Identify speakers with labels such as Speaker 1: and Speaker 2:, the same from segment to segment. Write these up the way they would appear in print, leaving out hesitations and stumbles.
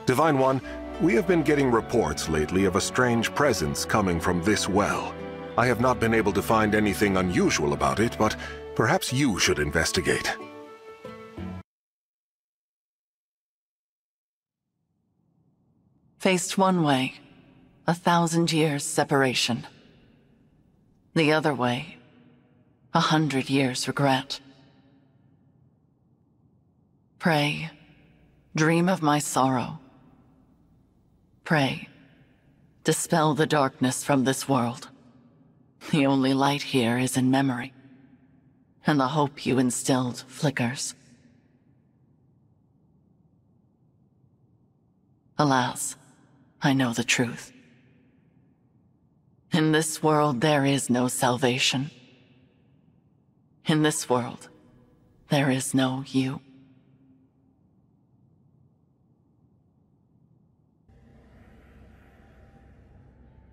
Speaker 1: Divine One, we have been getting reports lately of a strange presence coming from this well. I have not been able to find anything unusual about it, but perhaps you should investigate.
Speaker 2: Faced one way, 1,000 years separation. The other way, 100 years regret. Pray, dream of my sorrow. Pray, dispel the darkness from this world. The only light here is in memory, and the hope you instilled flickers. Alas, I know the truth. In this world, there is no salvation. In this world, there is no you.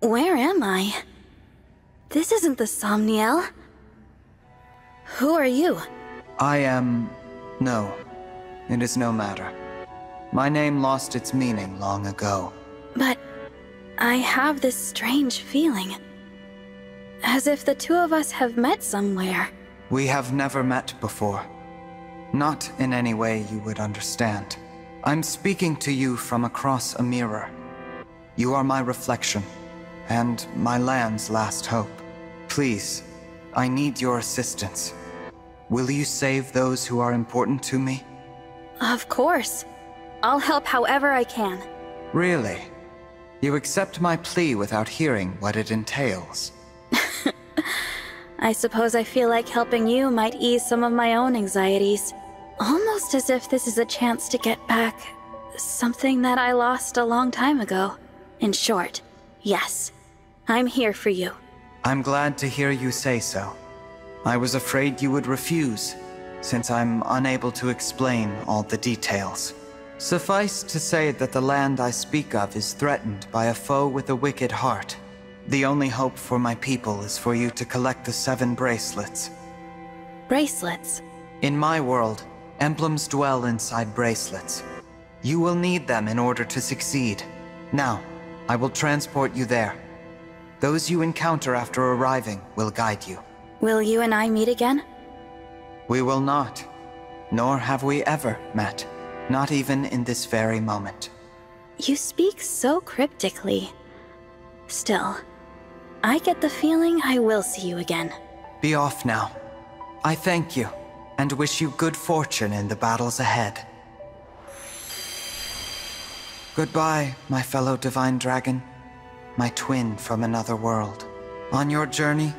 Speaker 3: Where am I? This isn't the Somniel. Who are you?
Speaker 4: I am... No, it is no matter. My name lost its meaning long ago.
Speaker 3: But I have this strange feeling. As if the two of us have met somewhere.
Speaker 4: We have never met before. Not in any way you would understand. I'm speaking to you from across a mirror. You are my reflection, and my land's last hope. Please, I need your assistance. Will you save those who are important to me?
Speaker 3: Of course. I'll help however I can.
Speaker 4: Really? You accept my plea without hearing what it entails?
Speaker 3: I suppose I feel like helping you might ease some of my own anxieties. Almost as if this is a chance to get back something that I lost a long time ago. In short, yes, I'm here for you.
Speaker 4: I'm glad to hear you say so. I was afraid you would refuse, since I'm unable to explain all the details. Suffice to say that the land I speak of is threatened by a foe with a wicked heart. The only hope for my people is for you to collect the 7 bracelets.
Speaker 3: Bracelets?
Speaker 4: In my world, emblems dwell inside bracelets. You will need them in order to succeed. Now, I will transport you there. Those you encounter after arriving will guide you.
Speaker 3: Will you and I meet again?
Speaker 4: We will not. Nor have we ever met. Not even in this very moment.
Speaker 3: You speak so cryptically. Still, I get the feeling I will see you again.
Speaker 4: Be off now. I thank you, and wish you good fortune in the battles ahead. Goodbye, my fellow Divine Dragon. My twin from another world. On your journey,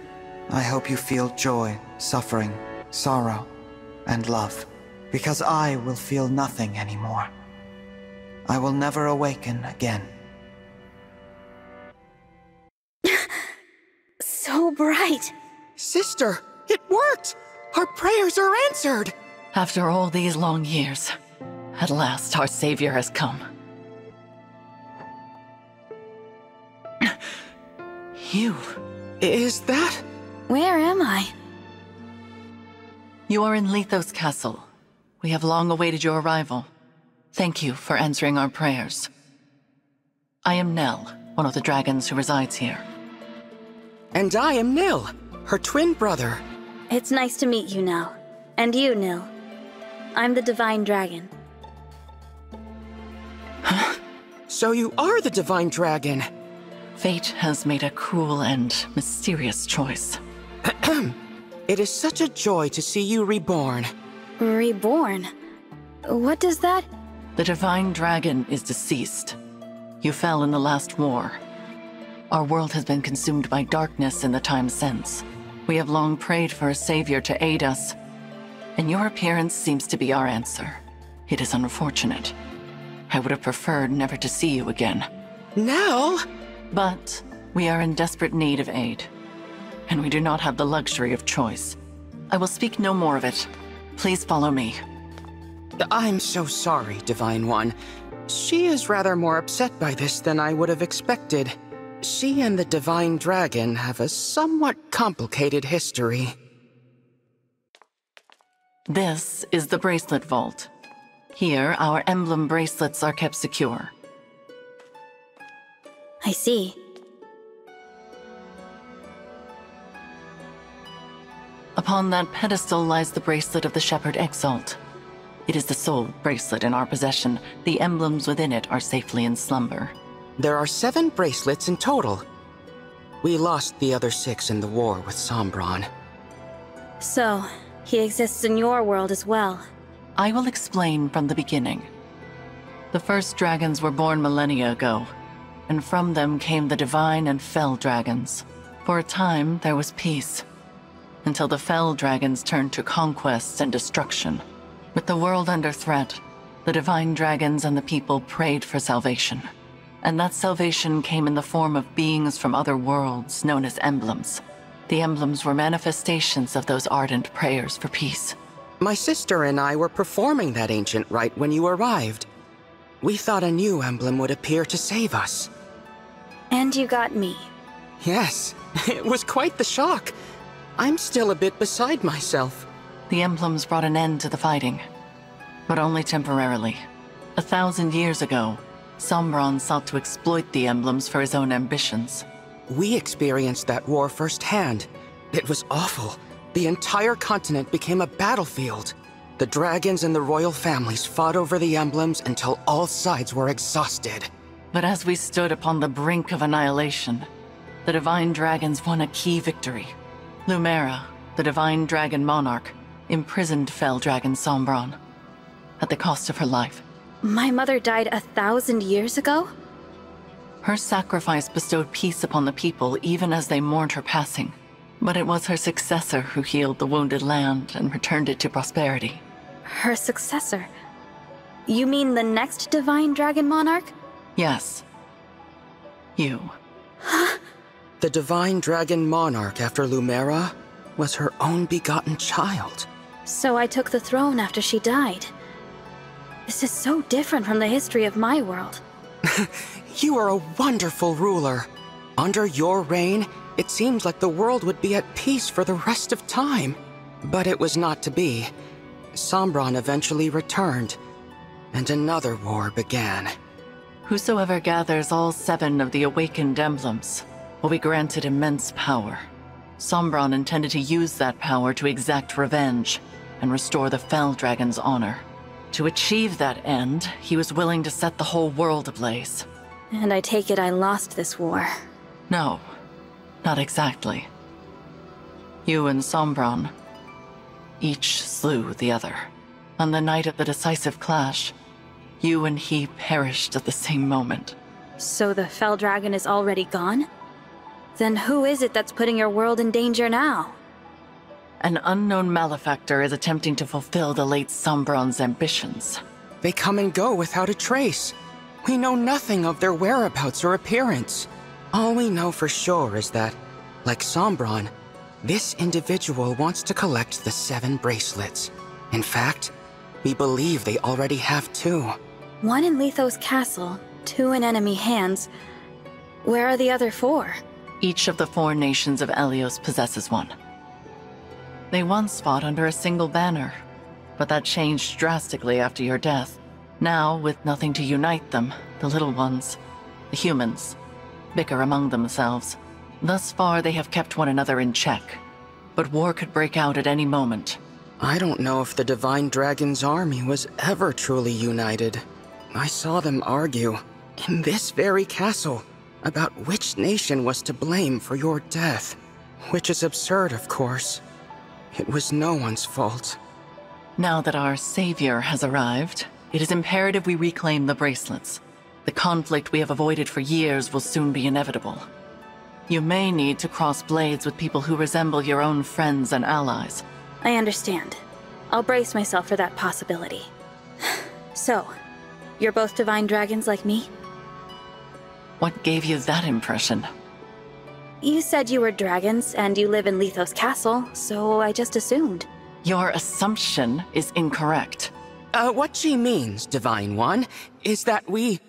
Speaker 4: I hope you feel joy, suffering, sorrow, and love. Because I will feel nothing anymore. I will never awaken again.
Speaker 3: So bright!
Speaker 5: Sister, it worked! Our prayers are answered!
Speaker 2: After all these long years, at last our savior has come. You...
Speaker 5: Is that?
Speaker 3: Where am I?
Speaker 2: You are in Lethos Castle. We have long awaited your arrival. Thank you for answering our prayers. I am Nell, one of the dragons who resides here.
Speaker 5: And I am Nil, her twin brother.
Speaker 3: It's nice to meet you, Nell. And you, Nil. I'm the Divine Dragon.
Speaker 5: So you are the Divine Dragon.
Speaker 2: Fate has made a cruel and mysterious choice.
Speaker 5: It is such a joy to see you reborn.
Speaker 3: Reborn? What does that...
Speaker 2: The Divine Dragon is deceased. You fell in the last war. Our world has been consumed by darkness in the time since. We have long prayed for a savior to aid us, and your appearance seems to be our answer. It is unfortunate. I would have preferred never to see you again.
Speaker 5: Nell?
Speaker 2: But we are in desperate need of aid, and we do not have the luxury of choice. I will speak no more of it. Please follow me.
Speaker 5: I'm so sorry, Divine One. She is rather more upset by this than I would have expected. She and the Divine Dragon have a somewhat complicated history.
Speaker 2: This is the Bracelet Vault. Here, our emblem bracelets are kept secure.
Speaker 3: I see.
Speaker 2: Upon that pedestal lies the bracelet of the Shepherd Exalt. It is the sole bracelet in our possession. The emblems within it are safely in slumber.
Speaker 5: There are 7 bracelets in total. We lost the other 6 in the war with Sombron.
Speaker 3: So, he exists in your world as well.
Speaker 2: I will explain from the beginning. The first dragons were born millennia ago, and from them came the divine and fell dragons. For a time, there was peace, until the fell dragons turned to conquest and destruction. With the world under threat, the divine dragons and the people prayed for salvation. And that salvation came in the form of beings from other worlds known as emblems. The emblems were manifestations of those ardent prayers for peace.
Speaker 5: My sister and I were performing that ancient rite when you arrived. We thought a new emblem would appear to save us.
Speaker 3: And you got me.
Speaker 5: Yes, it was quite the shock. I'm still a bit beside myself.
Speaker 2: The emblems brought an end to the fighting, but only temporarily. 1,000 years ago, Sombron sought to exploit the emblems for his own ambitions.
Speaker 5: We experienced that war firsthand. It was awful. The entire continent became a battlefield. The dragons and the royal families fought over the emblems until all sides were exhausted.
Speaker 2: But as we stood upon the brink of annihilation, the divine dragons won a key victory. Lumera, the divine dragon monarch, imprisoned fell dragon Sombron, at the cost of her life.
Speaker 3: My mother died 1,000 years ago?
Speaker 2: Her sacrifice bestowed peace upon the people even as they mourned her passing. But it was her successor who healed the wounded land and returned it to prosperity.
Speaker 3: Her successor? You mean the next divine dragon monarch?
Speaker 2: Yes. You.
Speaker 5: The divine dragon monarch after Lumera was her own begotten child.
Speaker 3: So I took the throne after she died. This is so different from the history of my world.
Speaker 5: You are a wonderful ruler. Under your reign, it seems like the world would be at peace for the rest of time. But it was not to be. Sombron eventually returned, and another war began.
Speaker 2: Whosoever gathers all 7 of the awakened emblems will be granted immense power. Sombron intended to use that power to exact revenge and restore the fell dragon's honor. To achieve that end, he was willing to set the whole world ablaze.
Speaker 3: And I take it I lost this war.
Speaker 2: No, not exactly. You and Sombron each slew the other. On the night of the decisive clash, you and he perished at the same moment.
Speaker 3: So the fell dragon is already gone? Then who is it that's putting your world in danger now?
Speaker 2: An unknown malefactor is attempting to fulfill the late Sombron's ambitions.
Speaker 5: They come and go without a trace. We know nothing of their whereabouts or appearance. All we know for sure is that, like Sombron, this individual wants to collect the 7 bracelets. In fact, we believe they already have 2.
Speaker 3: 1 in Lethos Castle, 2 in enemy hands. Where are the other 4?
Speaker 2: Each of the 4 nations of Elyos possesses one. They once fought under a single banner, but that changed drastically after your death. Now, with nothing to unite them, the little ones, the humans, bicker among themselves. Thus far, they have kept one another in check, but war could break out at any moment.
Speaker 5: I don't know if the Divine Dragon's army was ever truly united. I saw them argue, in this very castle, about which nation was to blame for your death. Which is absurd, of course. It was no one's fault.
Speaker 2: Now that our savior has arrived, it is imperative we reclaim the bracelets. The conflict we have avoided for years will soon be inevitable. You may need to cross blades with people who resemble your own friends and allies.
Speaker 3: I understand. I'll brace myself for that possibility. So, you're both divine dragons like me?
Speaker 2: What gave you that impression?
Speaker 3: You said you were dragons, and you live in Lethos Castle, so I just assumed.
Speaker 2: Your assumption is incorrect.
Speaker 5: What she means, Divine One, is that we...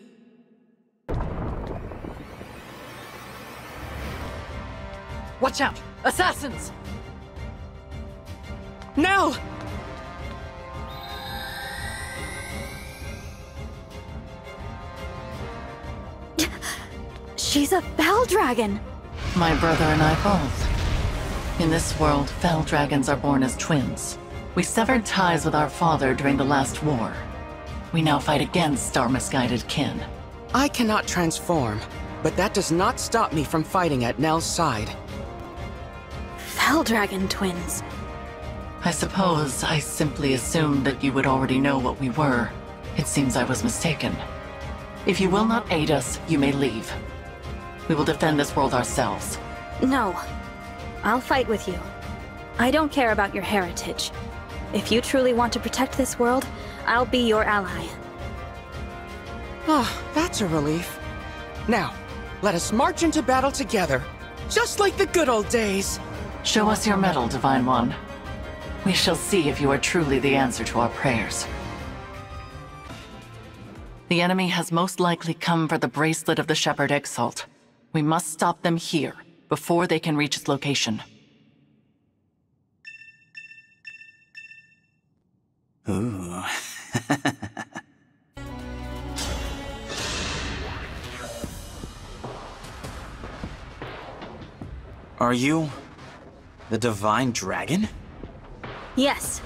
Speaker 2: Watch out! Assassins!
Speaker 5: Nell!
Speaker 3: She's a Fel Dragon!
Speaker 2: My brother and I both. In this world, Fel Dragons are born as twins. We severed ties with our father during the last war. We now fight against our misguided kin.
Speaker 5: I cannot transform, but that does not stop me from fighting at Nell's side.
Speaker 3: Fel Dragon twins.
Speaker 2: I suppose I simply assumed that you would already know what we were. It seems I was mistaken. If you will not aid us, you may leave. We will defend this world ourselves.
Speaker 3: No. I'll fight with you. I don't care about your heritage. If you truly want to protect this world, I'll be your ally.
Speaker 5: Oh, that's a relief. Now, let us march into battle together, just like the good old days.
Speaker 2: Show us your mettle, Divine One. We shall see if you are truly the answer to our prayers. The enemy has most likely come for the bracelet of the Shepherd Exalt. We must stop them here, before they can reach its location.
Speaker 6: Ooh. Are you the Divine Dragon?
Speaker 3: Yes.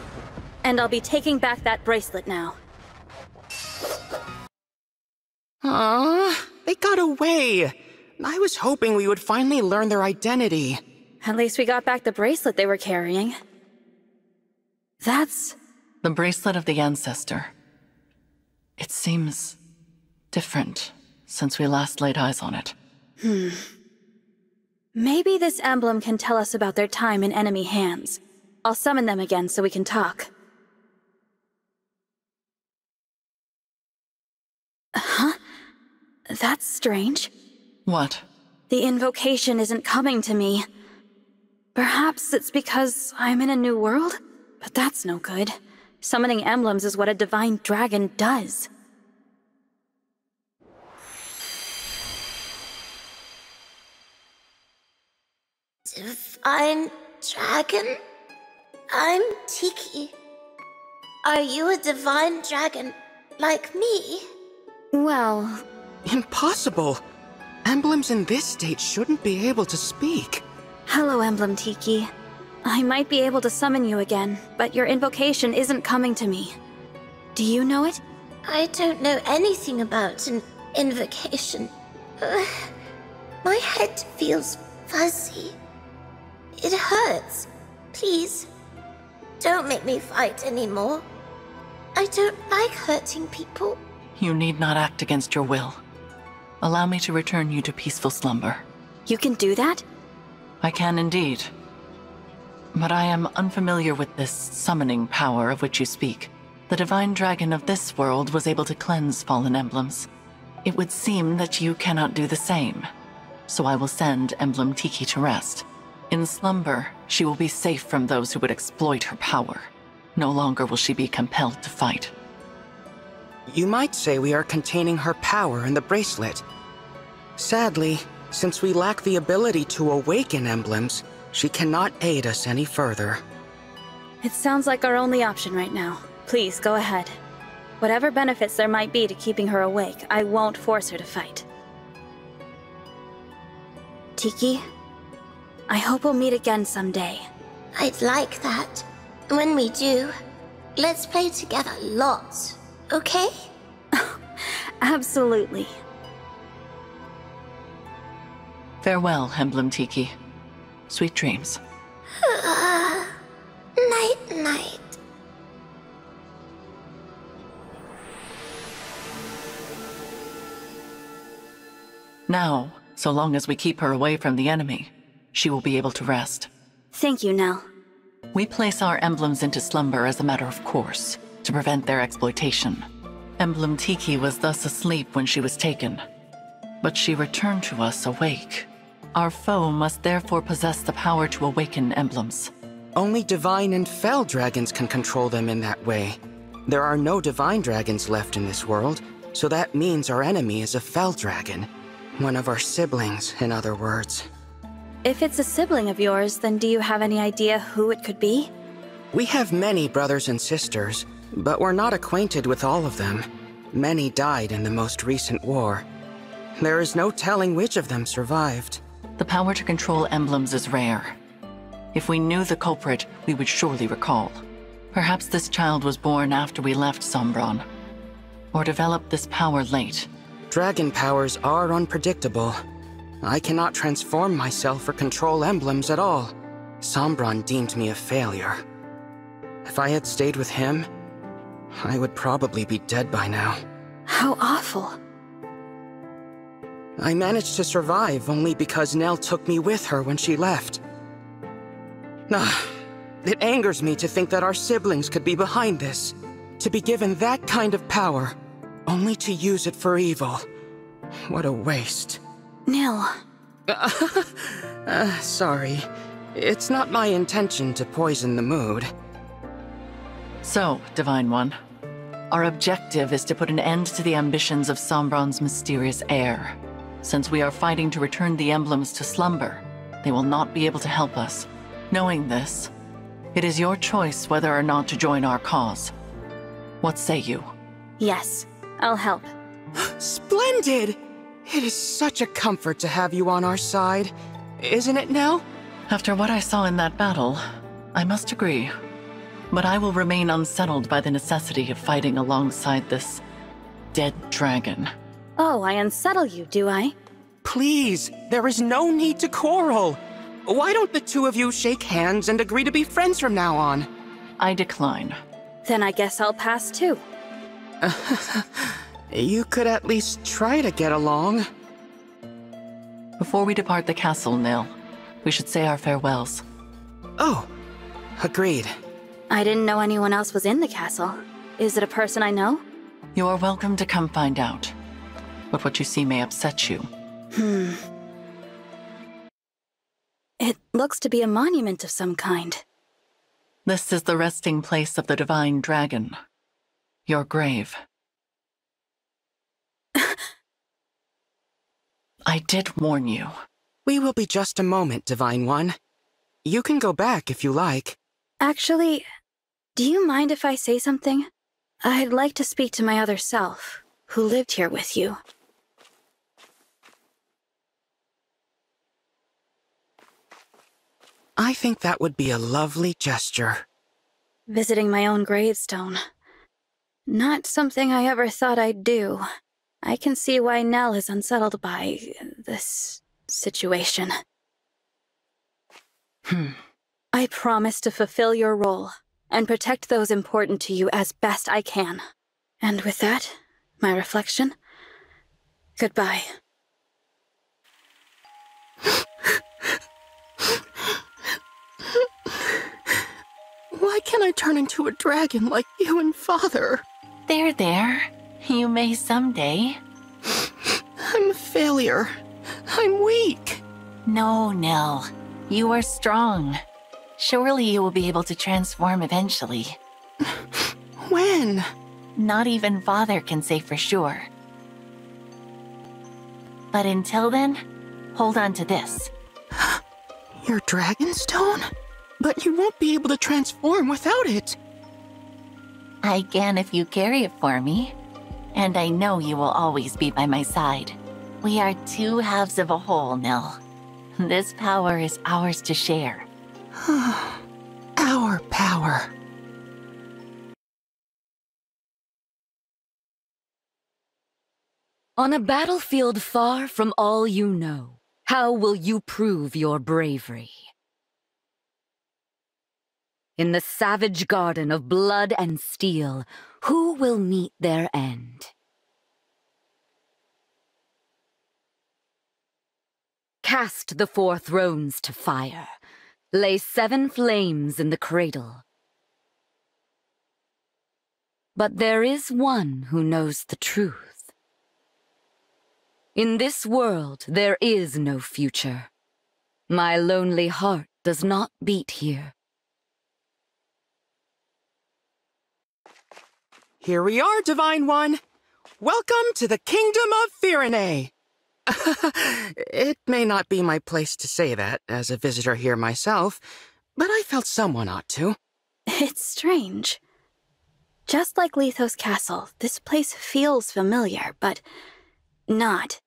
Speaker 3: And I'll be taking back that bracelet now.
Speaker 5: They got away. I was hoping we would finally learn their identity.
Speaker 3: At least we got back the bracelet they were carrying. That's...
Speaker 2: the bracelet of the Ancestor. It seems different since we last laid eyes on it.
Speaker 3: Maybe this emblem can tell us about their time in enemy hands. I'll summon them again so we can talk. Huh? That's strange.
Speaker 2: What?
Speaker 3: The invocation isn't coming to me. Perhaps it's because I'm in a new world? But that's no good. Summoning emblems is what a divine dragon does.
Speaker 7: Divine dragon? I'm Tiki. Are you a divine dragon like me?
Speaker 3: Well...
Speaker 5: Impossible! Emblems in this state shouldn't be able to speak.
Speaker 3: Hello, Emblem Tiki. I might be able to summon you again, but your invocation isn't coming to me. Do you know it?
Speaker 7: I don't know anything about an invocation. My head feels fuzzy. It hurts. Please, don't make me fight anymore. I don't like hurting people.
Speaker 2: You need not act against your will. Allow me to return you to peaceful slumber.
Speaker 3: You can do that?
Speaker 2: I can indeed. But I am unfamiliar with this summoning power of which you speak. The Divine Dragon of this world was able to cleanse fallen emblems. It would seem that you cannot do the same. So I will send Emblem Tiki to rest. In slumber, she will be safe from those who would exploit her power. No longer will she be compelled to fight.
Speaker 5: You might say we are containing her power in the bracelet. Sadly, since we lack the ability to awaken emblems, she cannot aid us any further.
Speaker 3: It sounds like our only option right now. Please, go ahead. Whatever benefits there might be to keeping her awake, I won't force her to fight. Tiki, I hope we'll meet again someday.
Speaker 7: I'd like that. When we do, let's play together lots, okay?
Speaker 3: Absolutely.
Speaker 2: Farewell, Emblem Tiki. Sweet dreams.
Speaker 7: Night-night.
Speaker 2: Now, so long as we keep her away from the enemy, she will be able to rest.
Speaker 3: Thank you, Nell.
Speaker 2: We place our emblems into slumber as a matter of course, to prevent their exploitation. Emblem Tiki was thus asleep when she was taken, but she returned to us awake. Our foe must therefore possess the power to awaken emblems.
Speaker 5: Only divine and fell dragons can control them in that way. There are no divine dragons left in this world, so that means our enemy is a fell dragon. One of our siblings, in other words.
Speaker 3: If it's a sibling of yours, then do you have any idea who it could be?
Speaker 5: We have many brothers and sisters, but we're not acquainted with all of them. Many died in the most recent war. There is no telling which of them survived.
Speaker 2: The power to control emblems is rare. If we knew the culprit, we would surely recall. Perhaps this child was born after we left Sombron, or developed this power late.
Speaker 5: Dragon powers are unpredictable. I cannot transform myself or control emblems at all. Sombron deemed me a failure. If I had stayed with him, I would probably be dead by now.
Speaker 3: How awful.
Speaker 5: I managed to survive only because Nell took me with her when she left. It angers me to think that our siblings could be behind this. To be given that kind of power, only to use it for evil. What a waste.
Speaker 3: Nil.
Speaker 5: Sorry. It's not my intention to poison the mood.
Speaker 2: So, Divine One, our objective is to put an end to the ambitions of Sombron's mysterious heir. Since we are fighting to return the emblems to slumber, they will not be able to help us. Knowing this, it is your choice whether or not to join our cause. What say you?
Speaker 3: Yes, I'll help.
Speaker 5: Splendid! It is such a comfort to have you on our side. Isn't it, Nell?
Speaker 2: After what I saw in that battle, I must agree. But I will remain unsettled by the necessity of fighting alongside this dead dragon.
Speaker 3: Oh, I unsettle you, do I?
Speaker 5: Please, there is no need to quarrel. Why don't the two of you shake hands and agree to be friends from now on?
Speaker 2: I decline.
Speaker 3: Then I guess I'll pass too.
Speaker 5: You could at least try to get along.
Speaker 2: Before we depart the castle, Nil, we should say our farewells.
Speaker 5: Oh, agreed.
Speaker 3: I didn't know anyone else was in the castle. Is it a person I know?
Speaker 2: You are welcome to come find out. But what you see may upset you.
Speaker 3: It looks to be a monument of some kind.
Speaker 2: This is the resting place of the Divine Dragon. Your grave. I did warn you.
Speaker 5: We will be just a moment, Divine One. You can go back if you like.
Speaker 3: Actually, do you mind if I say something? I'd like to speak to my other self, who lived here with you.
Speaker 5: I think that would be a lovely gesture.
Speaker 3: Visiting my own gravestone. Not something I ever thought I'd do. I can see why Nell is unsettled by this situation. I promise to fulfill your role and protect those important to you as best I can. And with that, my reflection, goodbye.
Speaker 5: Why can't I turn into a dragon like you and Father?
Speaker 2: There. You may someday.
Speaker 5: I'm a failure. I'm weak.
Speaker 2: No, Nell. You are strong. Surely you will be able to transform eventually.
Speaker 5: When?
Speaker 2: Not even Father can say for sure. But until then, hold on to this.
Speaker 5: Your Dragonstone? But you won't be able to transform without it.
Speaker 2: I can if you carry it for me. And I know you will always be by my side. We are two halves of a whole, Nell. This power is ours to share.
Speaker 5: Our power.
Speaker 8: On a battlefield far from all you know, how will you prove your bravery? In the savage garden of blood and steel, who will meet their end? Cast the 4 thrones to fire. Lay 7 flames in the cradle. But there is one who knows the truth. In this world, there is no future. My lonely heart does not beat here.
Speaker 5: Here we are, Divine One. Welcome to the Kingdom of Firene. It may not be my place to say that, as a visitor here myself, but I felt someone ought to.
Speaker 3: It's strange. Just like Lethos Castle, this place feels familiar, but not.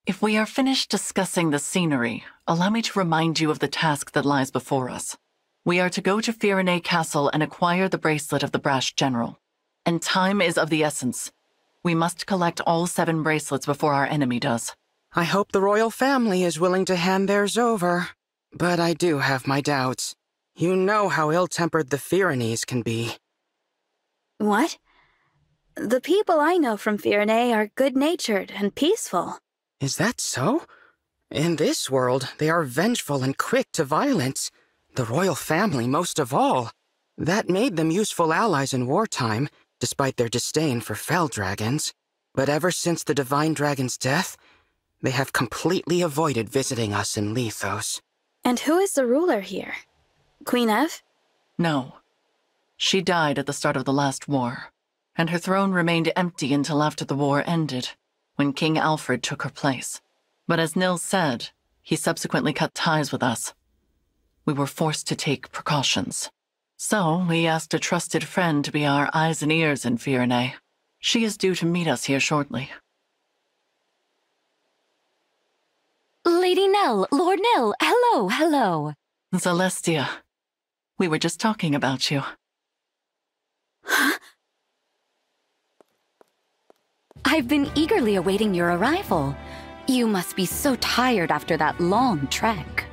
Speaker 2: If we are finished discussing the scenery, allow me to remind you of the task that lies before us. We are to go to Firenze Castle and acquire the bracelet of the Brash General. And time is of the essence. We must collect all 7 bracelets before our enemy does.
Speaker 5: I hope the royal family is willing to hand theirs over. But I do have my doubts. You know how ill-tempered the Firenze can be.
Speaker 3: What? The people I know from Firenze are good-natured and peaceful.
Speaker 5: Is that so? In this world, they are vengeful and quick to violence. The royal family most of all. That made them useful allies in wartime, despite their disdain for fell dragons. But ever since the Divine Dragon's death, they have completely avoided visiting us in Lethos.
Speaker 3: And who is the ruler here? Queen Ev?
Speaker 2: No. She died at the start of the last war, and her throne remained empty until after the war ended, when King Alfred took her place. But as Nils said, he subsequently cut ties with us. We were forced to take precautions. So we asked a trusted friend to be our eyes and ears in Firenze. She is due to meet us here shortly.
Speaker 8: Lady Nell, Lord Nell, hello, hello.
Speaker 2: Celestia, we were just talking about you.
Speaker 3: Huh?
Speaker 8: I've been eagerly awaiting your arrival. You must be so tired after that long trek.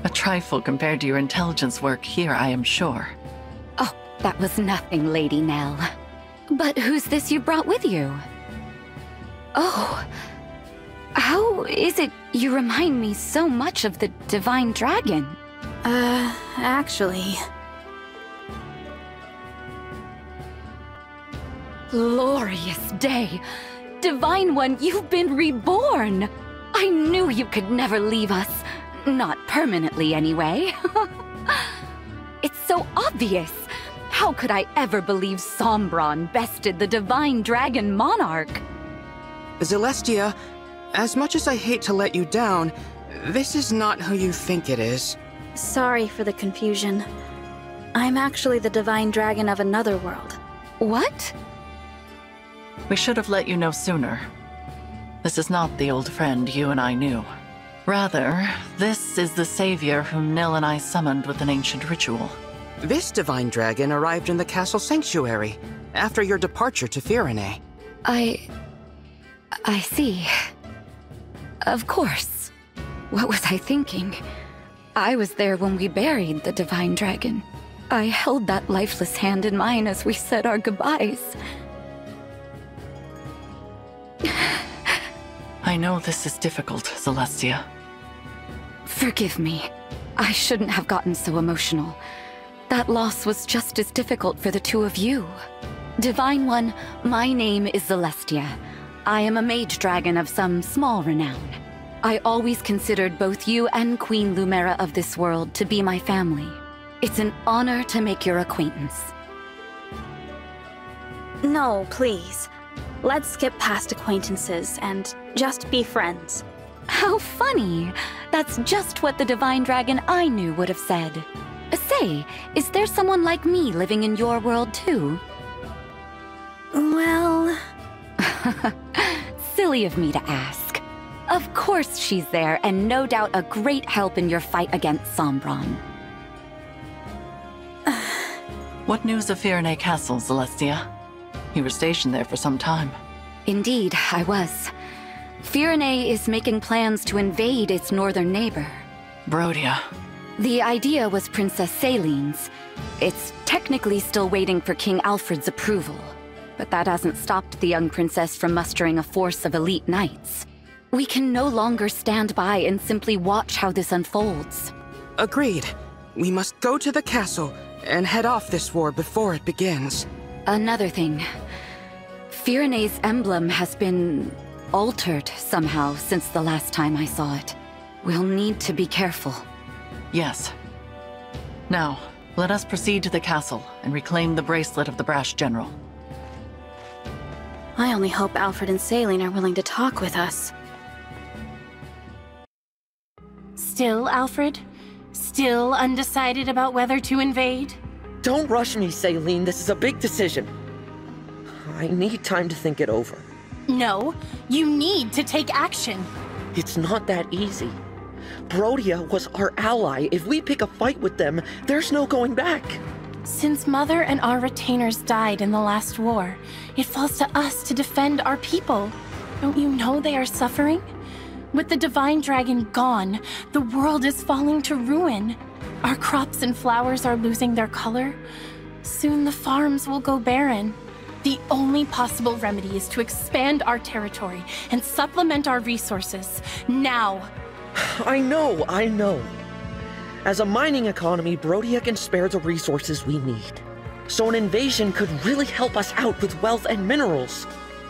Speaker 2: A trifle compared to your intelligence work here, I am sure.
Speaker 8: Oh, that was nothing, Lady Nell. But who's this you brought with you? Oh, how is it you remind me so much of the Divine Dragon?
Speaker 3: Actually...
Speaker 8: Glorious day! Divine One, you've been reborn! I knew you could never leave us. Not permanently, anyway. It's so obvious. How could I ever believe Sombron bested the Divine Dragon Monarch?
Speaker 5: Celestia, as much as I hate to let you down, this is not who you think it is.
Speaker 3: Sorry for the confusion. I'm actually the Divine Dragon of another world.
Speaker 8: What?
Speaker 2: We should have let you know sooner. This is not the old friend you and I knew. Rather, this is the savior whom Nil and I summoned with an ancient ritual.
Speaker 5: This Divine Dragon arrived in the castle sanctuary after your departure to Firenze.
Speaker 8: I see. Of course. What was I thinking? I was there when we buried the Divine Dragon. I held that lifeless hand in mine as we said our goodbyes.
Speaker 2: I know this is difficult, Celestia.
Speaker 8: Forgive me. I shouldn't have gotten so emotional. That loss was just as difficult for the two of you. Divine One, my name is Celestia. I am a mage dragon of some small renown. I always considered both you and Queen Lumera of this world to be my family. It's an honor to make your acquaintance.
Speaker 3: No, please. Let's skip past acquaintances and just be friends.
Speaker 8: How funny! That's just what the Divine Dragon I knew would have said. Say, is there someone like me living in your world too?
Speaker 3: Well...
Speaker 8: Silly of me to ask. Of course she's there, and no doubt a great help in your fight against Sombron.
Speaker 2: What news of Firenze Castle, Celestia? You were stationed there for some time.
Speaker 8: Indeed, I was. Firenze is making plans to invade its northern neighbor.
Speaker 2: Brodia.
Speaker 8: The idea was Princess Celine's. It's technically still waiting for King Alfred's approval, but that hasn't stopped the young princess from mustering a force of elite knights. We can no longer stand by and simply watch how this unfolds.
Speaker 5: Agreed. We must go to the castle and head off this war before it begins.
Speaker 8: Another thing. Firenze's emblem has been altered somehow since the last time I saw it. We'll need to be careful.
Speaker 2: Yes. Now, let us proceed to the castle and reclaim the bracelet of the Brash General.
Speaker 3: I only hope Alfred and Celine are willing to talk with us.
Speaker 9: Still, Alfred? Still undecided about whether to invade?
Speaker 10: Don't rush me, Celine. This is a big decision. I need time to think it over.
Speaker 9: No, you need to take action.
Speaker 10: It's not that easy. Brodia was our ally. If we pick a fight with them, there's no going back.
Speaker 9: Since Mother and our retainers died in the last war, it falls to us to defend our people. Don't you know they are suffering? With the Divine Dragon gone, the world is falling to ruin. Our crops and flowers are losing their color. Soon the farms will go barren. The only possible remedy is to expand our territory and supplement our resources, now.
Speaker 10: I know. As a mining economy, Brodia can spare the resources we need. So an invasion could really help us out with wealth and minerals.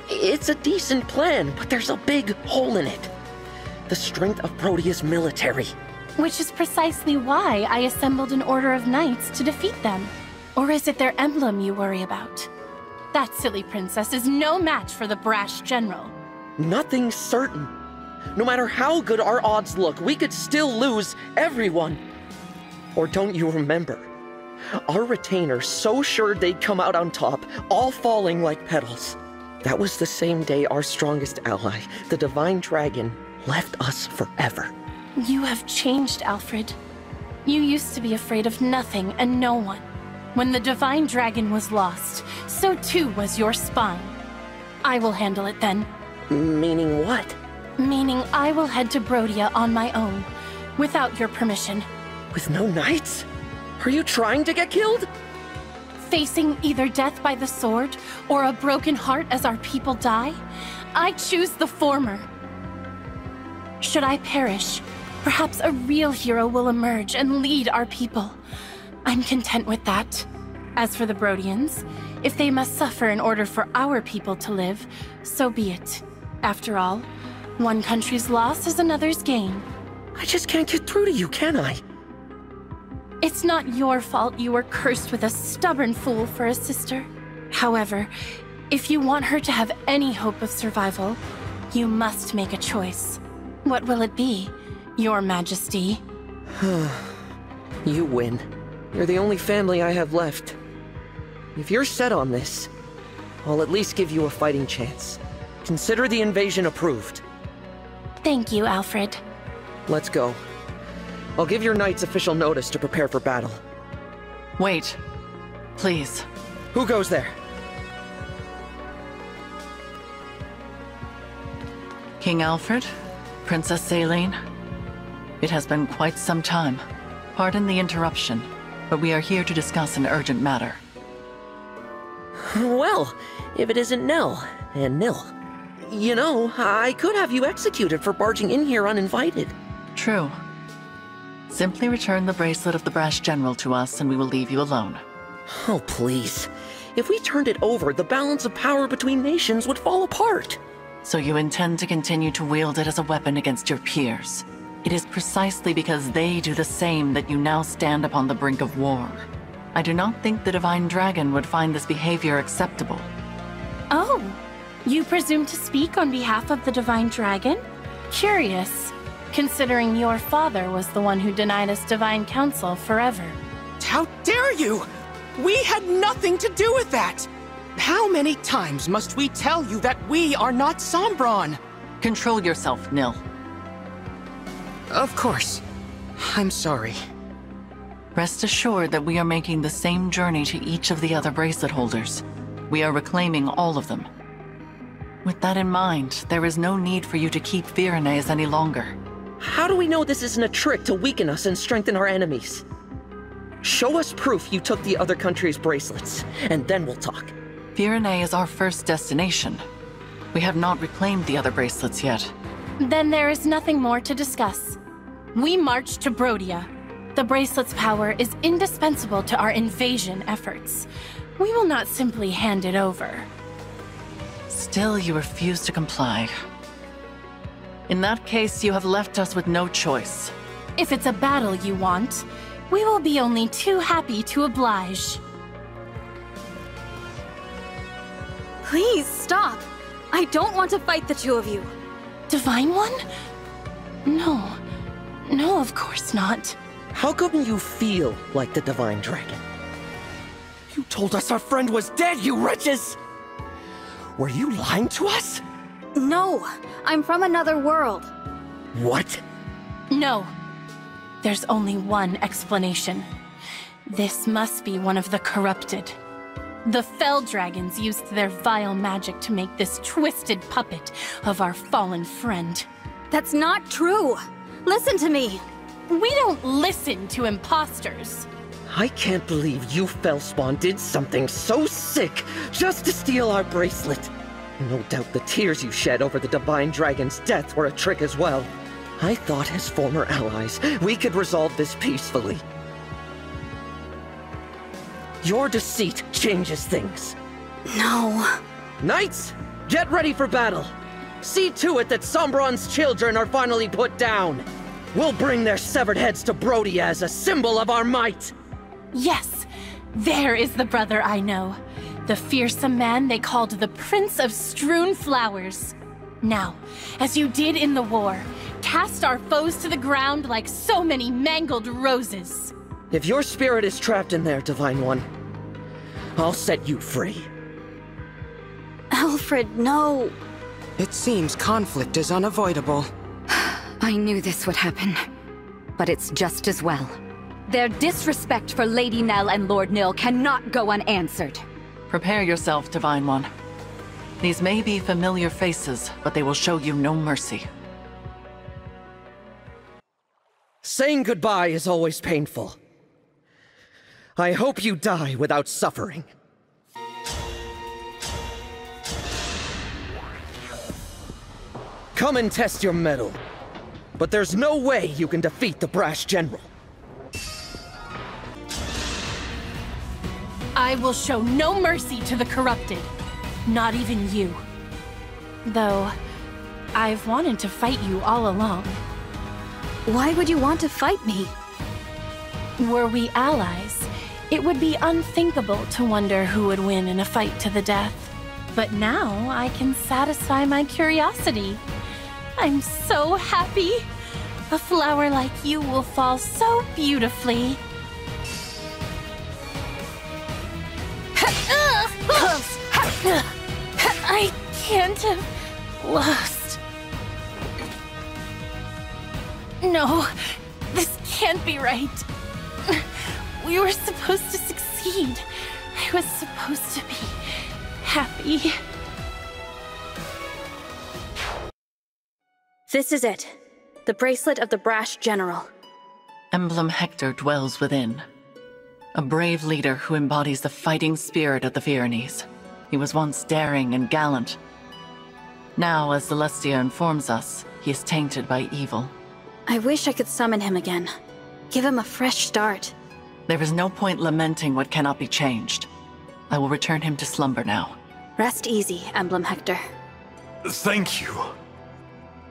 Speaker 10: It's a decent plan, but there's a big hole in it. The strength of Brodia's military.
Speaker 9: Which is precisely why I assembled an order of knights to defeat them. Or is it their emblem you worry about? That silly princess is no match for the brash general.
Speaker 10: Nothing's certain. No matter how good our odds look, we could still lose everyone. Or don't you remember? Our retainers so sure they'd come out on top, all falling like petals. That was the same day our strongest ally, the Divine Dragon, left us forever.
Speaker 9: You have changed, Alfred. You used to be afraid of nothing and no one. When the Divine Dragon was lost, so too was your spine. I will handle it then.
Speaker 10: Meaning what?
Speaker 9: Meaning I will head to Brodia on my own, without your permission.
Speaker 10: With no knights? Are you trying to get killed?
Speaker 9: Facing either death by the sword, or a broken heart as our people die, I choose the former. Should I perish, perhaps a real hero will emerge and lead our people. I'm content with that. As for the Brodians, if they must suffer in order for our people to live, so be it. After all, one country's loss is another's gain.
Speaker 10: I just can't get through to you, can I?
Speaker 9: It's not your fault you were cursed with a stubborn fool for a sister. However, if you want her to have any hope of survival, you must make a choice. What will it be, Your Majesty?
Speaker 10: You win. You're the only family I have left. If you're set on this, I'll at least give you a fighting chance. Consider the invasion approved.
Speaker 9: Thank you, Alfred.
Speaker 10: Let's go. I'll give your knights official notice to prepare for battle.
Speaker 2: Wait. Please.
Speaker 10: Who goes there?
Speaker 2: King Alfred? Princess Céline? It has been quite some time. Pardon the interruption, but we are here to discuss an urgent matter.
Speaker 10: Well, if it isn't Nell, and Nil. You know, I could have you executed for barging in here uninvited.
Speaker 2: True. Simply return the bracelet of the Brash General to us and we will leave you alone.
Speaker 10: Oh, please. If we turned it over, the balance of power between nations would fall apart.
Speaker 2: So you intend to continue to wield it as a weapon against your peers. It is precisely because they do the same that you now stand upon the brink of war. I do not think the Divine Dragon would find this behavior acceptable.
Speaker 9: Oh, you presume to speak on behalf of the Divine Dragon? Curious, considering your father was the one who denied us Divine Counsel forever.
Speaker 5: How dare you! We had nothing to do with that! How many times must we tell you that we are not Sombron?
Speaker 2: Control yourself, Nil.
Speaker 5: Of course. I'm sorry.
Speaker 2: Rest assured that we are making the same journey to each of the other bracelet holders. We are reclaiming all of them. With that in mind, there is no need for you to keep Firenays any longer.
Speaker 10: How do we know this isn't a trick to weaken us and strengthen our enemies? Show us proof you took the other country's bracelets, and then we'll talk.
Speaker 2: Firenay is our first destination. We have not reclaimed the other bracelets yet.
Speaker 9: Then there is nothing more to discuss. We march to Brodia. The bracelet's power is indispensable to our invasion efforts. We will not simply hand it over.
Speaker 2: Still, you refuse to comply. In that case, you have left us with no choice.
Speaker 9: If it's a battle you want, we will be only too happy to oblige.
Speaker 3: Please stop! I don't want to fight the two of you.
Speaker 9: Divine One? No. No, of course not.
Speaker 10: How come you feel like the Divine Dragon?
Speaker 11: You told us our friend was dead, you wretches! Were you lying to us?
Speaker 3: No, I'm from another world.
Speaker 10: What?
Speaker 9: No. There's only one explanation. This must be one of the corrupted. The Fell Dragons used their vile magic to make this twisted puppet of our fallen friend.
Speaker 3: That's not true. Listen to me.
Speaker 9: We don't listen to imposters.
Speaker 10: I can't believe you, Fellspawn, did something so sick just to steal our bracelet. No doubt the tears you shed over the Divine Dragon's death were a trick as well. I thought as former allies, we could resolve this peacefully. Your deceit changes things.
Speaker 3: No.
Speaker 10: Knights, get ready for battle. See to it that Sombron's children are finally put down. We'll bring their severed heads to Brody as a symbol of our might.
Speaker 9: Yes, there is the brother I know. The fearsome man they called the Prince of Strewn Flowers. Now, as you did in the war, cast our foes to the ground like so many mangled roses.
Speaker 10: If your spirit is trapped in there, Divine One, I'll set you free.
Speaker 3: Alfred, no.
Speaker 5: It seems conflict is unavoidable.
Speaker 8: I knew this would happen, but it's just as well. Their disrespect for Lady Nell and Lord Nil cannot go unanswered.
Speaker 2: Prepare yourself, Divine One. These may be familiar faces, but they will show you no mercy.
Speaker 10: Saying goodbye is always painful. I hope you die without suffering. Come and test your mettle. But there's no way you can defeat the brash general.
Speaker 9: I will show no mercy to the corrupted. Not even you. Though, I've wanted to fight you all along.
Speaker 3: Why would you want to fight me?
Speaker 9: Were we allies, it would be unthinkable to wonder who would win in a fight to the death. But now I can satisfy my curiosity. I'm so happy. A flower like you will fall so beautifully. I can't have lost. No, this can't be right. We were supposed to succeed. I was supposed to be happy.
Speaker 3: This is it. The bracelet of the brash general.
Speaker 2: Emblem Hector dwells within. A brave leader who embodies the fighting spirit of the Pyrenees. He was once daring and gallant. Now, as Celestia informs us, he is tainted by evil.
Speaker 3: I wish I could summon him again. Give him a fresh start.
Speaker 2: There is no point lamenting what cannot be changed. I will return him to slumber now.
Speaker 3: Rest easy, Emblem Hector.
Speaker 11: Thank you.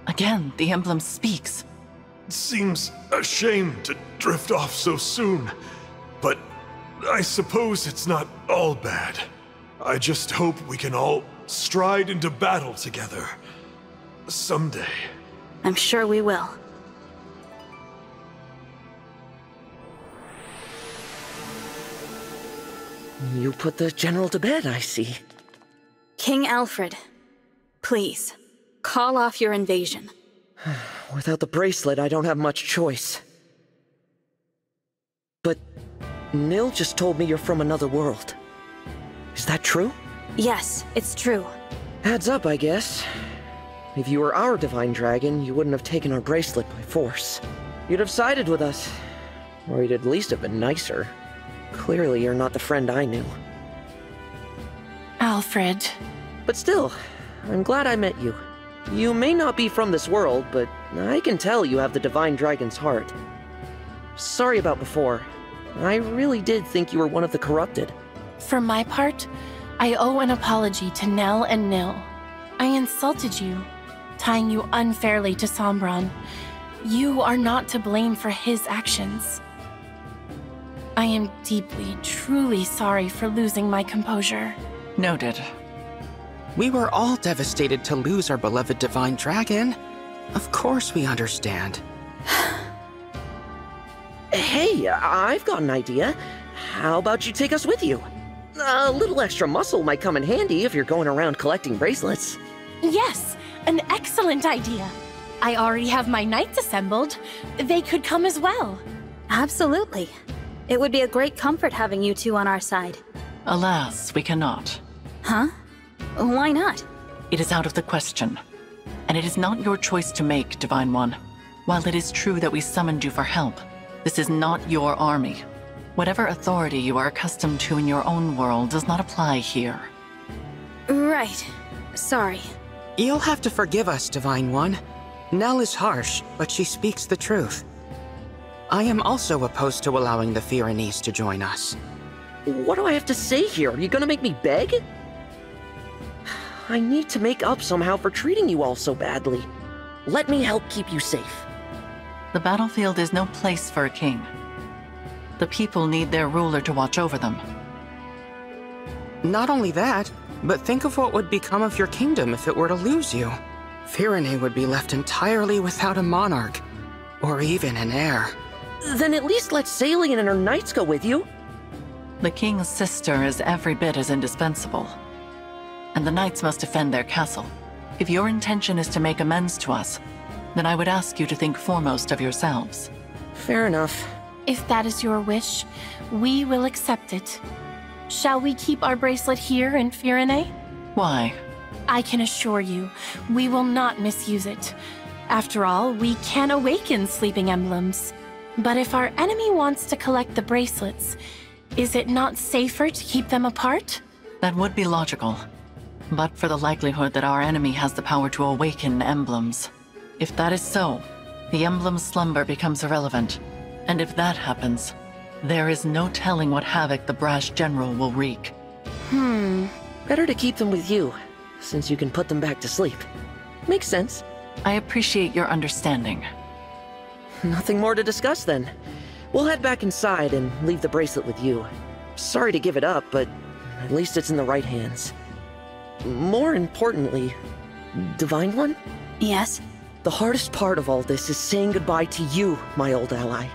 Speaker 2: Again, the emblem speaks.
Speaker 11: It seems a shame to drift off so soon, but I suppose it's not all bad. I just hope we can all stride into battle together. Someday.
Speaker 3: I'm sure we will.
Speaker 10: You put the general to bed, I see.
Speaker 3: King Alfred, please, call off your invasion.
Speaker 10: Without the bracelet, I don't have much choice. But Nil just told me you're from another world. Is that true?
Speaker 3: Yes, it's true.
Speaker 10: Adds up, I guess. If you were our Divine Dragon, you wouldn't have taken our bracelet by force. You'd have sided with us. Or you'd at least have been nicer. Clearly, you're not the friend I knew.
Speaker 9: Alfred.
Speaker 10: But still, I'm glad I met you. You may not be from this world, but I can tell you have the Divine Dragon's heart. Sorry about before. I really did think you were one of the corrupted.
Speaker 9: For my part, I owe an apology to Nell and Nil. I insulted you, tying you unfairly to Sombron. You are not to blame for his actions. I am deeply, truly sorry for losing my composure.
Speaker 2: Noted.
Speaker 5: We were all devastated to lose our beloved Divine Dragon. Of course we understand.
Speaker 10: Hey, I've got an idea. How about you take us with you? A little extra muscle might come in handy if you're going around collecting bracelets.
Speaker 9: Yes, An excellent idea. I already have my knights assembled. They could come as well.
Speaker 3: Absolutely. It would be a great comfort having you two on our side.
Speaker 2: Alas, we cannot.
Speaker 3: Huh? Why not?
Speaker 2: It is out of the question. And it is not your choice to make, Divine One. While it is true that we summoned you for help, this is not your army. Whatever authority you are accustomed to in your own world does not apply here.
Speaker 3: Right. Sorry.
Speaker 5: You'll have to forgive us, Divine One. Nell is harsh, but she speaks the truth. I am also opposed to allowing the Pyrenees to join us.
Speaker 10: What do I have to say here? Are you gonna make me beg? I need to make up somehow for treating you all so badly. Let me help keep you safe.
Speaker 2: The battlefield is no place for a king. The people need their ruler to watch over them.
Speaker 5: Not only that, but think of what would become of your kingdom if it were to lose you. Pyrenee would be left entirely without a monarch, or even an heir.
Speaker 10: Then at least let Salian and her knights go with you.
Speaker 2: The king's sister is every bit as indispensable. And the knights must defend their castle. If your intention is to make amends to us, then I would ask you to think foremost of yourselves.
Speaker 10: Fair enough.
Speaker 9: If that is your wish, we will accept it. Shall we keep our bracelet here in Pyrenee?
Speaker 2: Why?
Speaker 9: I can assure you, we will not misuse it. After all, we can awaken sleeping emblems. But if our enemy wants to collect the bracelets, is it not safer to keep them apart?
Speaker 2: That would be logical. But for the likelihood that our enemy has the power to awaken emblems. If that is so, the emblem's slumber becomes irrelevant. And if that happens, there is no telling what havoc the brash general will wreak.
Speaker 10: Better to keep them with you, since you can put them back to sleep. Makes sense.
Speaker 2: I appreciate your understanding.
Speaker 10: Nothing more to discuss then. We'll head back inside and leave the bracelet with you. Sorry to give it up, but at least it's in the right hands. More importantly, Divine One?
Speaker 3: Yes?
Speaker 10: The hardest part of all this is saying goodbye to you, my old ally.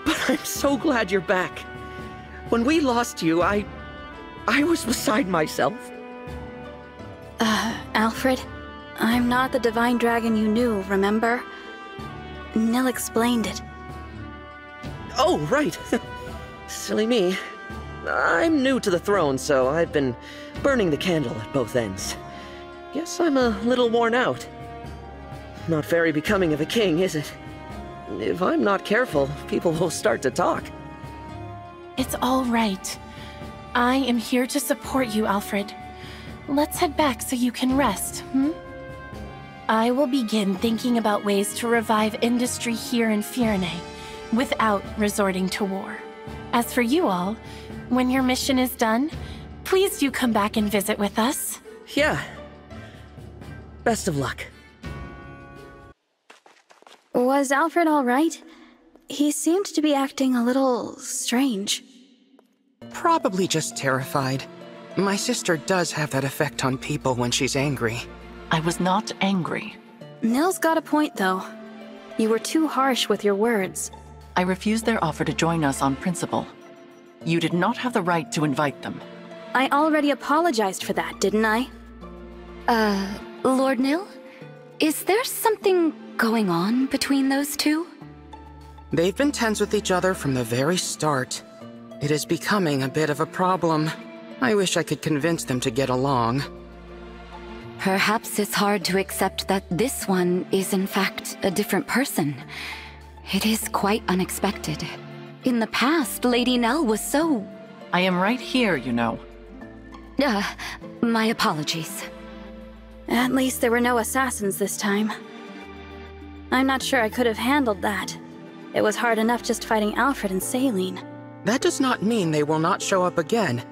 Speaker 10: But I'm so glad you're back. When we lost you, I was beside myself.
Speaker 3: Alfred? I'm not the divine dragon you knew, remember? Nell explained it.
Speaker 10: Oh, right. Silly me. I'm new to the throne, so I've been burning the candle at both ends. Guess I'm a little worn out. Not very becoming of a king, is it? If I'm not careful, people will start to talk.
Speaker 9: It's all right. I am here to support you, Alfred. Let's head back so you can rest, I will begin thinking about ways to revive industry here in Pyrenee without resorting to war. As for you all, when your mission is done, please do come back and visit with us.
Speaker 10: Yeah. Best of luck.
Speaker 3: Was Alfred all right? He seemed to be acting a little strange.
Speaker 5: Probably just terrified. My sister does have that effect on people when she's angry.
Speaker 2: I was not angry.
Speaker 3: Nell's got a point, though. You were too harsh with your words.
Speaker 2: I refused their offer to join us on principle. You did not have the right to invite them.
Speaker 3: I already apologized for that, didn't I?
Speaker 8: Lord Nil? Is there something going on between those two?
Speaker 5: They've been tense with each other from the very start. It is becoming a bit of a problem. I wish I could convince them to get along.
Speaker 8: Perhaps it's hard to accept that this one is in fact a different person. It is quite unexpected. In the past, Lady Nell was so...
Speaker 2: I am right here, you know.
Speaker 8: My apologies.
Speaker 3: At least there were no assassins this time. I'm not sure I could have handled that. It was hard enough just fighting Alfred and Saline.
Speaker 5: That does not mean they will not show up again.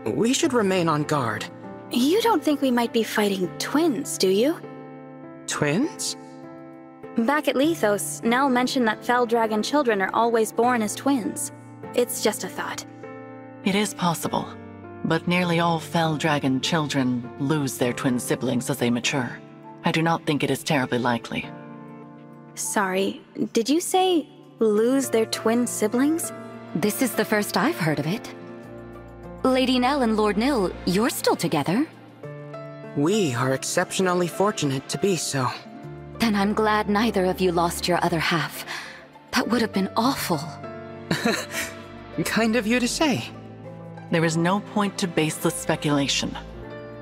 Speaker 5: We should remain on guard.
Speaker 3: You don't think we might be fighting twins, do you?
Speaker 5: Twins?
Speaker 3: Back at Lethos, Nell mentioned that fell dragon children are always born as twins. It's just a thought.
Speaker 2: It is possible, but nearly all fell dragon children lose their twin siblings as they mature. I do not think it is terribly likely.
Speaker 3: Sorry, did you say lose their twin siblings?
Speaker 8: This is the first I've heard of it. Lady Nell and Lord Nil, you're still together?
Speaker 5: We are exceptionally fortunate to be so.
Speaker 8: Then I'm glad neither of you lost your other half. That would have been awful.
Speaker 5: Kind of you to say.
Speaker 2: There is no point to baseless speculation.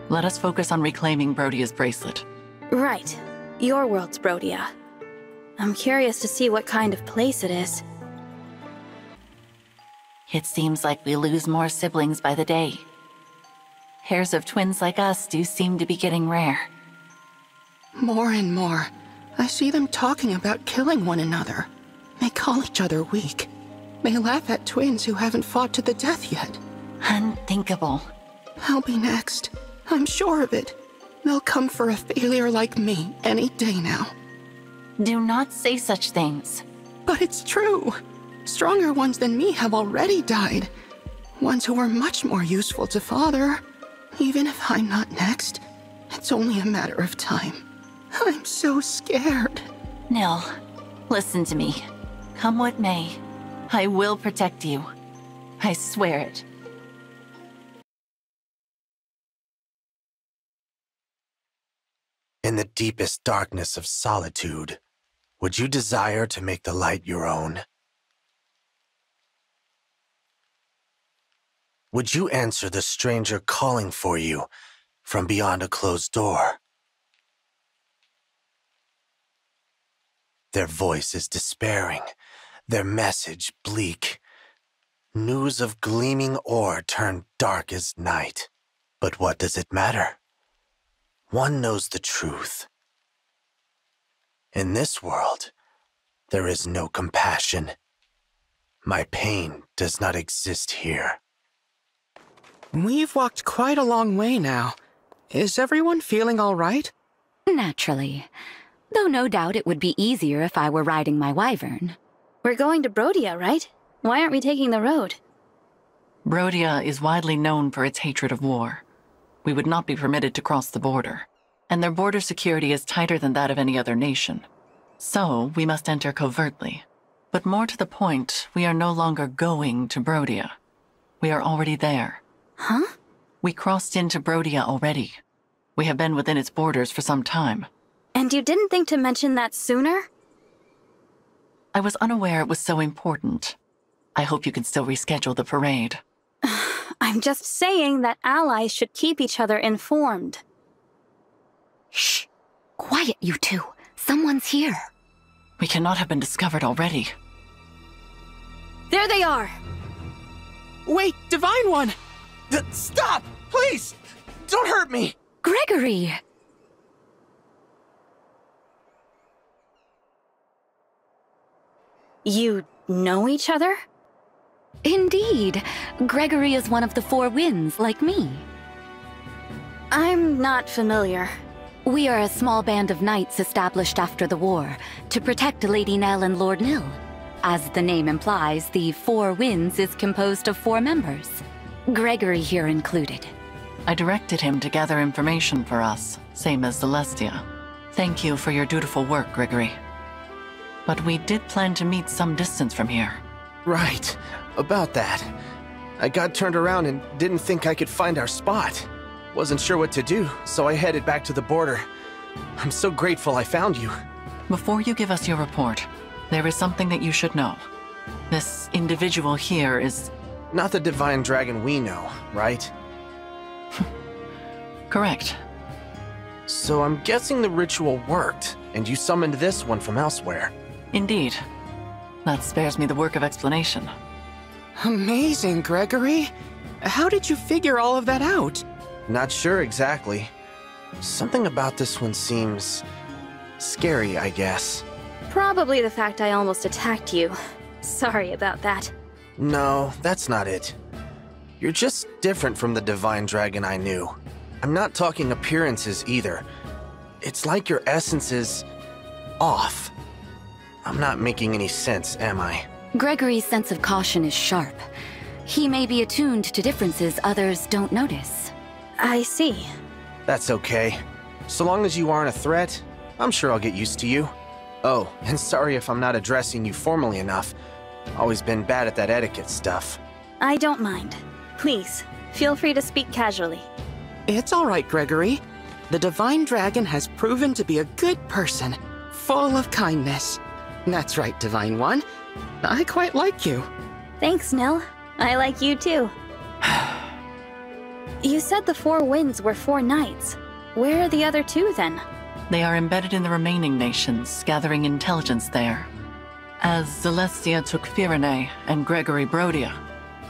Speaker 2: Let us focus on reclaiming Brodia's bracelet.
Speaker 3: Right. Your world's Brodia. I'm curious to see what kind of place it is.
Speaker 2: It seems like we lose more siblings by the day. Pairs of twins like us do seem to be getting rare.
Speaker 5: More and more, I see them talking about killing one another. They call each other weak. They laugh at twins who haven't fought to the death yet.
Speaker 2: Unthinkable.
Speaker 5: I'll be next. I'm sure of it. They'll come for a failure like me any day now.
Speaker 2: Do not say such things.
Speaker 5: But it's true. Stronger ones than me have already died. Ones who were much more useful to Father. Even if I'm not next, it's only a matter of time. I'm so scared.
Speaker 2: Nil, listen to me. Come what may, I will protect you. I swear it.
Speaker 12: In the deepest darkness of solitude, would you desire to make the light your own? Would you answer the stranger calling for you from beyond a closed door? Their voice is despairing, their message bleak. News of gleaming ore turned dark as night. But what does it matter? One knows the truth. In this world, there is no compassion. My pain does not exist here.
Speaker 5: We've walked quite a long way now. Is everyone feeling all right?
Speaker 8: Naturally. Though no doubt it would be easier if I were riding my wyvern.
Speaker 3: We're going to Brodia, right? Why aren't we taking the road?
Speaker 2: Brodia is widely known for its hatred of war. We would not be permitted to cross the border, and their border security is tighter than that of any other nation. So, we must enter covertly. But more to the point, we are no longer going to Brodia. We are already there.
Speaker 3: Huh?
Speaker 2: We crossed into Brodia already. We have been within its borders for some time.
Speaker 3: And you didn't think to mention that sooner?
Speaker 2: I was unaware it was so important. I hope you can still reschedule the parade.
Speaker 3: I'm just saying that allies should keep each other informed.
Speaker 8: Shh! Quiet, you two. Someone's here.
Speaker 2: We cannot have been discovered already.
Speaker 3: There they are!
Speaker 5: Wait, Divine One! Stop! Please! Don't hurt me!
Speaker 8: Gregory!
Speaker 3: You know each other?
Speaker 8: Indeed. Gregory is one of the Four Winds, like me.
Speaker 3: I'm not familiar.
Speaker 8: We are a small band of knights established after the war to protect Lady Nell and Lord Nil. As the name implies, the Four Winds is composed of 4 members. Gregory here included.
Speaker 2: I directed him to gather information for us, same as Celestia. Thank you for your dutiful work, Gregory. But we did plan to meet some distance from here.
Speaker 12: Right. About that. I got turned around and didn't think I could find our spot. Wasn't sure what to do, so I headed back to the border. I'm so grateful I found you.
Speaker 2: Before you give us your report, there is something that you should know. This individual here is...
Speaker 12: Not the divine dragon we know, right?
Speaker 2: Correct.
Speaker 12: So I'm guessing the ritual worked, and you summoned this one from elsewhere.
Speaker 2: Indeed. That spares me the work of explanation.
Speaker 5: Amazing, Gregory. How did you figure all of that out?
Speaker 12: Not sure exactly. Something about this one seems... scary, I guess.
Speaker 3: Probably the fact I almost attacked you. Sorry about that.
Speaker 12: No, that's not it. You're just different from the divine dragon I knew. I'm not talking appearances either. It's like your essence is... off. I'm not making any sense, am I?
Speaker 8: Gregory's sense of caution is sharp. He may be attuned to differences others don't notice.
Speaker 3: I see.
Speaker 12: That's okay. So long as you aren't a threat, I'm sure I'll get used to you. Oh, and sorry if I'm not addressing you formally enough. Always been bad at that etiquette stuff.
Speaker 3: I don't mind. Please, feel free to speak casually.
Speaker 5: It's all right, Gregory. The Divine Dragon has proven to be a good person, full of kindness. That's right, Divine One. I quite like you.
Speaker 3: Thanks, Nil. I like you too. You said the 4 winds were 4 knights. Where are the other 2 then?
Speaker 2: They are embedded in the remaining nations, gathering intelligence there. As Celestia took Firene and Gregory Brodia,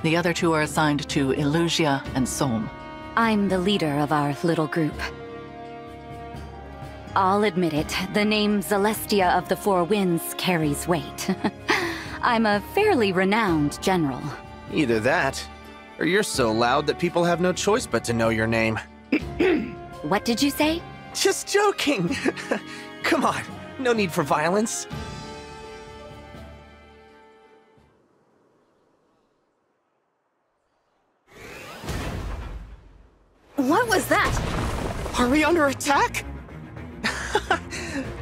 Speaker 2: the other 2 are assigned to Illusia and Solm.
Speaker 8: I'm the leader of our little group. I'll admit it, the name Celestia of the 4 Winds carries weight. I'm a fairly renowned general.
Speaker 12: Either that, or you're so loud that people have no choice but to know your name.
Speaker 8: What did you say?
Speaker 12: Just joking! Come on, no need for violence.
Speaker 3: What was that?
Speaker 5: Are we under attack?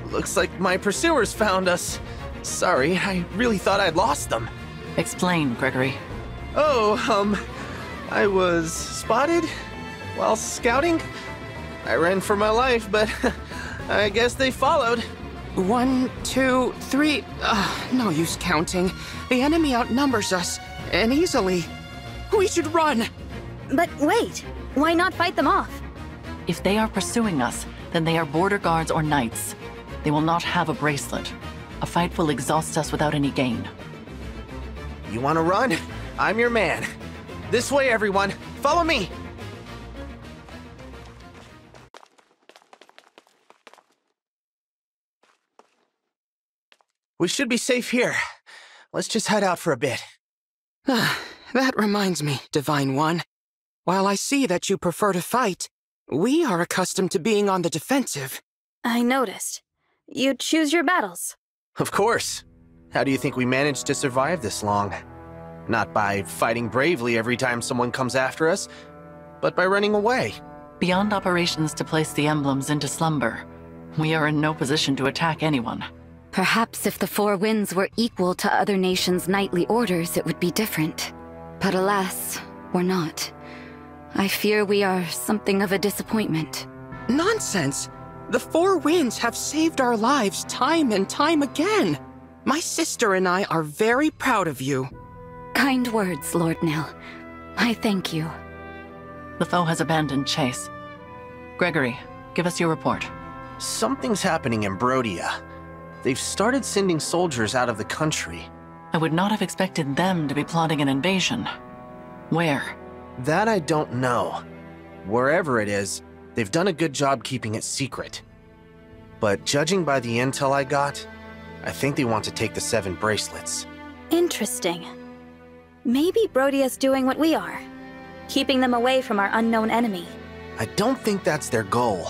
Speaker 12: Looks like my pursuers found us. Sorry, I really thought I'd lost them.
Speaker 2: Explain, Gregory.
Speaker 12: Oh, I was spotted while scouting. I ran for my life, but I guess they followed.
Speaker 5: 1, 2, 3. No use counting. The enemy outnumbers us, and easily. We should run!
Speaker 3: But wait, why not fight them off?
Speaker 2: If they are pursuing us, then they are border guards or knights. They will not have a bracelet. A fight will exhaust us without any gain.
Speaker 12: You want to run? I'm your man. This way, everyone. Follow me. We should be safe here. Let's just head out for a bit.
Speaker 5: That reminds me, Divine One. While I see that you prefer to fight, we are accustomed to being on the defensive.
Speaker 3: I noticed. You choose your battles.
Speaker 12: Of course. How do you think we managed to survive this long? Not by fighting bravely every time someone comes after us, but by running away.
Speaker 2: Beyond operations to place the emblems into slumber, we are in no position to attack anyone.
Speaker 8: Perhaps if the 4 Winds were equal to other nations' knightly orders, it would be different. But alas, we're not. I fear we are something of a disappointment.
Speaker 5: Nonsense! The 4 Winds have saved our lives time and time again. My sister and I are very proud of you.
Speaker 8: Kind words, Lord Nil. I thank you.
Speaker 2: The foe has abandoned chase. Gregory, give us your report.
Speaker 12: Something's happening in Brodia. They've started sending soldiers out of the country.
Speaker 2: I would not have expected them to be plotting an invasion. Where?
Speaker 12: That I don't know. Wherever it is, they've done a good job keeping it secret. But judging by the intel I got, I think they want to take the 7 bracelets.
Speaker 3: Interesting. Maybe Brodia's doing what we are, keeping them away from our unknown enemy.
Speaker 12: I don't think that's their goal.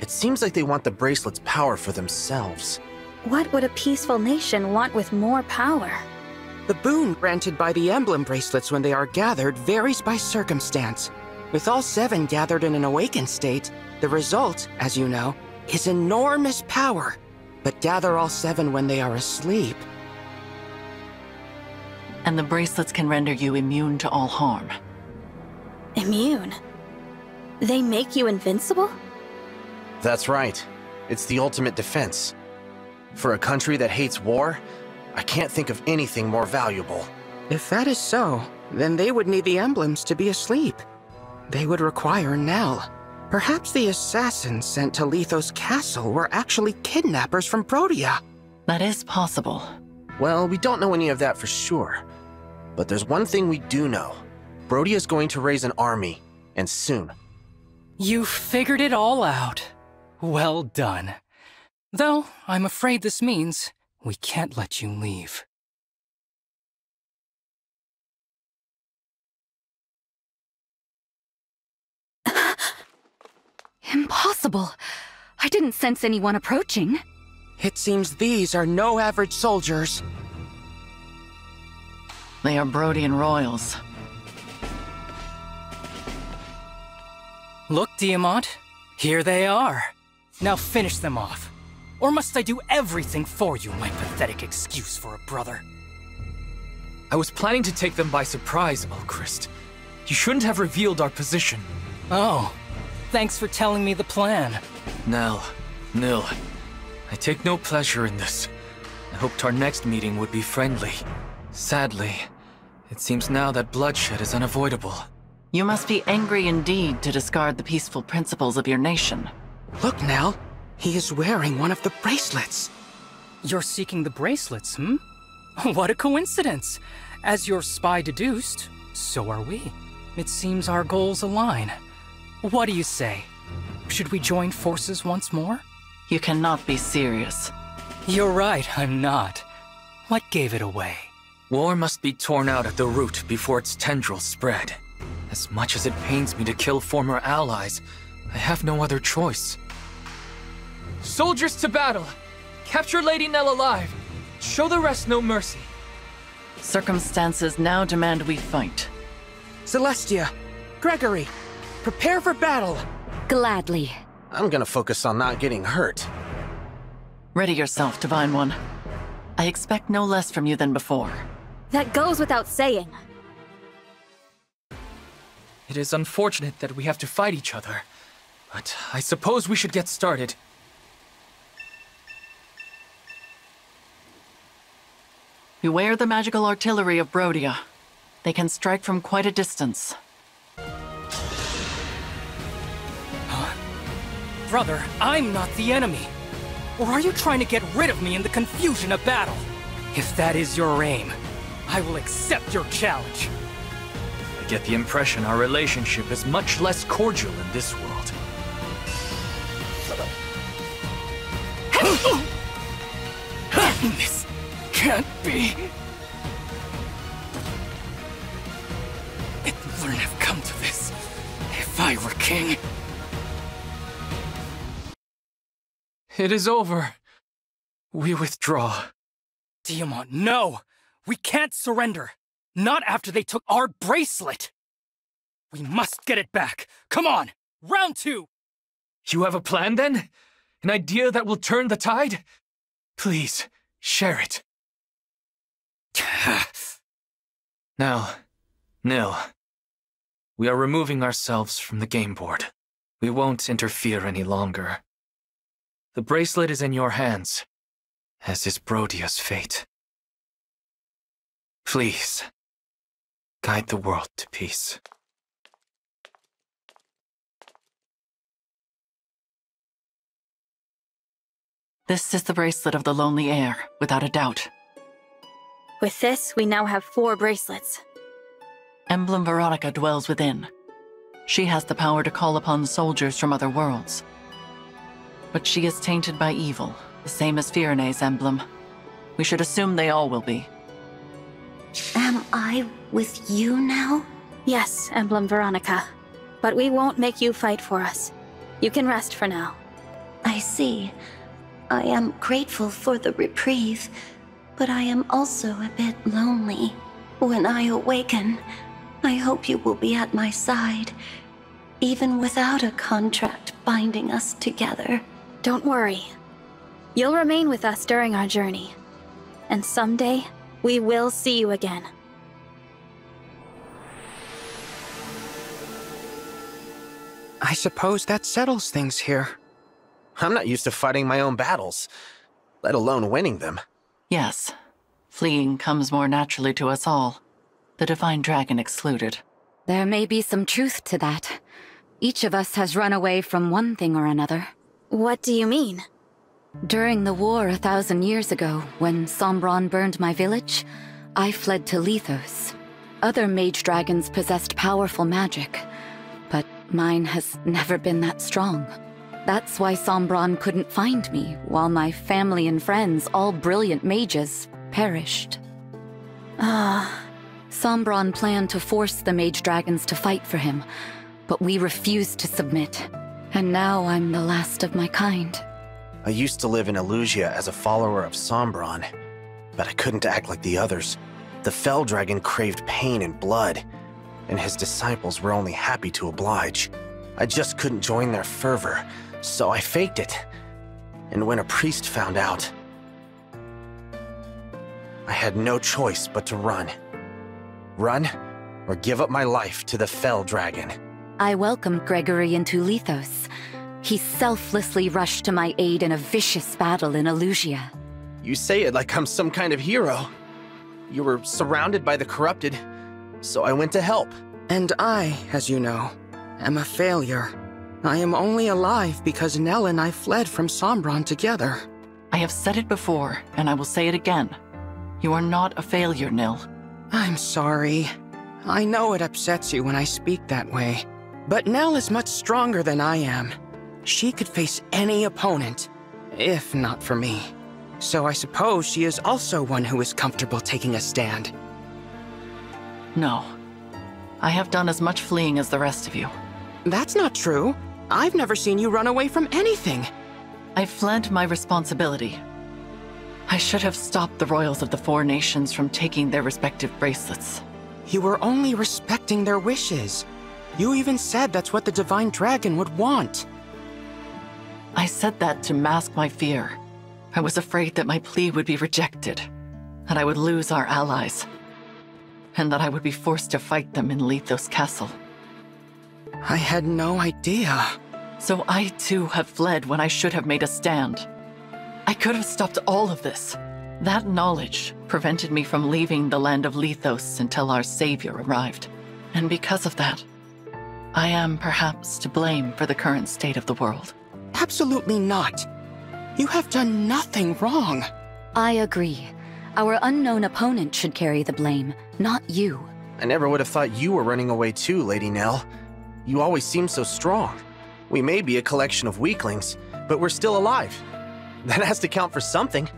Speaker 12: It seems like they want the bracelet's power for themselves.
Speaker 3: What would a peaceful nation want with more power?
Speaker 5: The boon granted by the Emblem bracelets when they are gathered varies by circumstance. With all 7 gathered in an awakened state, the result, as you know, is enormous power. But gather all 7 when they are asleep.
Speaker 2: And the bracelets can render you immune to all harm.
Speaker 3: Immune? They make you invincible?
Speaker 12: That's right. It's the ultimate defense. For a country that hates war, I can't think of anything more valuable.
Speaker 5: If that is so, then they would need the emblems to be asleep. They would require Nell. Perhaps the assassins sent to Letho's castle were actually kidnappers from Brodia.
Speaker 2: That is possible.
Speaker 12: Well, we don't know any of that for sure. But there's one thing we do know. Brodia's going to raise an army, and soon.
Speaker 13: You figured it all out. Well done. Though, I'm afraid this means we can't let you leave.
Speaker 8: Impossible. I didn't sense anyone approaching.
Speaker 5: It seems these are no average soldiers.
Speaker 2: They are Brodian royals.
Speaker 13: Look, Diamant. Here they are. Now finish them off. Or must I do everything for you, my pathetic excuse for a brother?
Speaker 14: I was planning to take them by surprise, Ulchrist. You shouldn't have revealed our position.
Speaker 13: Oh, Thanks for telling me the plan.
Speaker 14: Nell, Nil, I take no pleasure in this. I hoped our next meeting would be friendly. Sadly, it seems now that bloodshed is unavoidable.
Speaker 2: You must be angry indeed to discard the peaceful principles of your nation.
Speaker 5: Look, Nell. He is wearing one of the bracelets.
Speaker 13: You're seeking the bracelets, hmm? What a coincidence. As your spy deduced, so are we. It seems our goals align. What do you say? Should we join forces once more?
Speaker 2: You cannot be serious.
Speaker 13: You're right, I'm not. What gave it away?
Speaker 14: War must be torn out at the root before its tendrils spread. As much as it pains me to kill former allies, I have no other choice.
Speaker 15: Soldiers to battle! Capture Lady Nell alive! Show the rest no mercy.
Speaker 2: Circumstances now demand we fight.
Speaker 5: Celestia, Gregory, prepare for battle!
Speaker 8: Gladly.
Speaker 12: I'm gonna focus on not getting hurt.
Speaker 2: Ready yourself, Divine One. I expect no less from you than before.
Speaker 3: That goes without saying.
Speaker 15: It is unfortunate that we have to fight each other, but I suppose we should get started.
Speaker 2: Beware the magical artillery of Brodia. They can strike from quite a distance.
Speaker 13: Huh? Brother, I'm not the enemy. Or are you trying to get rid of me in the confusion of battle? If that is your aim, I will accept your challenge.
Speaker 14: I get the impression our relationship is much less cordial in this world.
Speaker 13: This can't be. It wouldn't have come to this if I were king.
Speaker 15: It is over. We withdraw.
Speaker 13: Tiamat, no! We can't surrender! Not after they took our bracelet! We must get it back! Come on! Round 2!
Speaker 15: You have a plan, then? An idea that will turn the tide? Please, share it. Now, Nil, we are removing ourselves from the game board. We won't interfere any longer. The bracelet is in your hands, as is Brodia's fate. Please, guide the world to peace.
Speaker 2: This is the bracelet of the Lonely Heir, without a doubt.
Speaker 3: With this, we now have 4 bracelets.
Speaker 2: Emblem Veronica dwells within. She has the power to call upon soldiers from other worlds. But she is tainted by evil, the same as Firene's emblem. We should assume they all will be.
Speaker 7: Am I with you now?
Speaker 3: Yes, Emblem Veronica. But we won't make you fight for us. You can rest for now.
Speaker 7: I see. I am grateful for the reprieve, but I am also a bit lonely. When I awaken, I hope you will be at my side, even without a contract binding us together.
Speaker 3: Don't worry. You'll remain with us during our journey. And someday, we will see you again.
Speaker 5: I suppose that settles things here.
Speaker 12: I'm not used to fighting my own battles, let alone winning them.
Speaker 2: Yes. Fleeing comes more naturally to us all. The Divine Dragon excluded.
Speaker 8: There may be some truth to that. Each of us has run away from one thing or another.
Speaker 3: What do you mean?
Speaker 8: During the war 1,000 years ago, when Sombron burned my village, I fled to Lethos. Other mage dragons possessed powerful magic, but mine has never been that strong. That's why Sombron couldn't find me, while my family and friends, all brilliant mages, perished. Sombron planned to force the mage dragons to fight for him, but we refused to submit. And now I'm the last of my kind.
Speaker 12: I used to live in Elusia as a follower of Sombron, but I couldn't act like the others. The Fell Dragon craved pain and blood, and his disciples were only happy to oblige. I just couldn't join their fervor, so I faked it. And when a priest found out, I had no choice but to run. Run, or give up my life to the Fell Dragon.
Speaker 8: I welcomed Gregory into Lethos. He selflessly rushed to my aid in a vicious battle in Elusia.
Speaker 16: You say it like I'm some kind of hero. You were surrounded by the corrupted, so I went to help.
Speaker 5: And I, as you know, am a failure. I am only alive because Nell and I fled from Sombron together.
Speaker 2: I have said it before, and I will say it again. You are not a failure, Nil.
Speaker 5: I'm sorry. I know it upsets you when I speak that way. But Nell is much stronger than I am. She could face any opponent, if not for me. So I suppose she is also one who is comfortable taking a stand.
Speaker 2: No. I have done as much fleeing as the rest of you.
Speaker 5: That's not true. I've never seen you run away from anything.
Speaker 2: I fled my responsibility. I should have stopped the royals of the 4 nations from taking their respective bracelets.
Speaker 5: You were only respecting their wishes. You even said that's what the Divine Dragon would want.
Speaker 2: I said that to mask my fear. I was afraid that my plea would be rejected, that I would lose our allies, and that I would be forced to fight them in Lethos Castle.
Speaker 5: I had no idea.
Speaker 2: So I too have fled when I should have made a stand. I could have stopped all of this. That knowledge prevented me from leaving the land of Lethos until our savior arrived. And because of that, I am perhaps to blame for the current state of the world.
Speaker 5: Absolutely not. You have done nothing wrong.
Speaker 8: I agree. Our unknown opponent should carry the blame, not you.
Speaker 16: I never would have thought you were running away too, Lady Nell. You always seem so strong. We may be a collection of weaklings, but we're still alive. That has to count for something.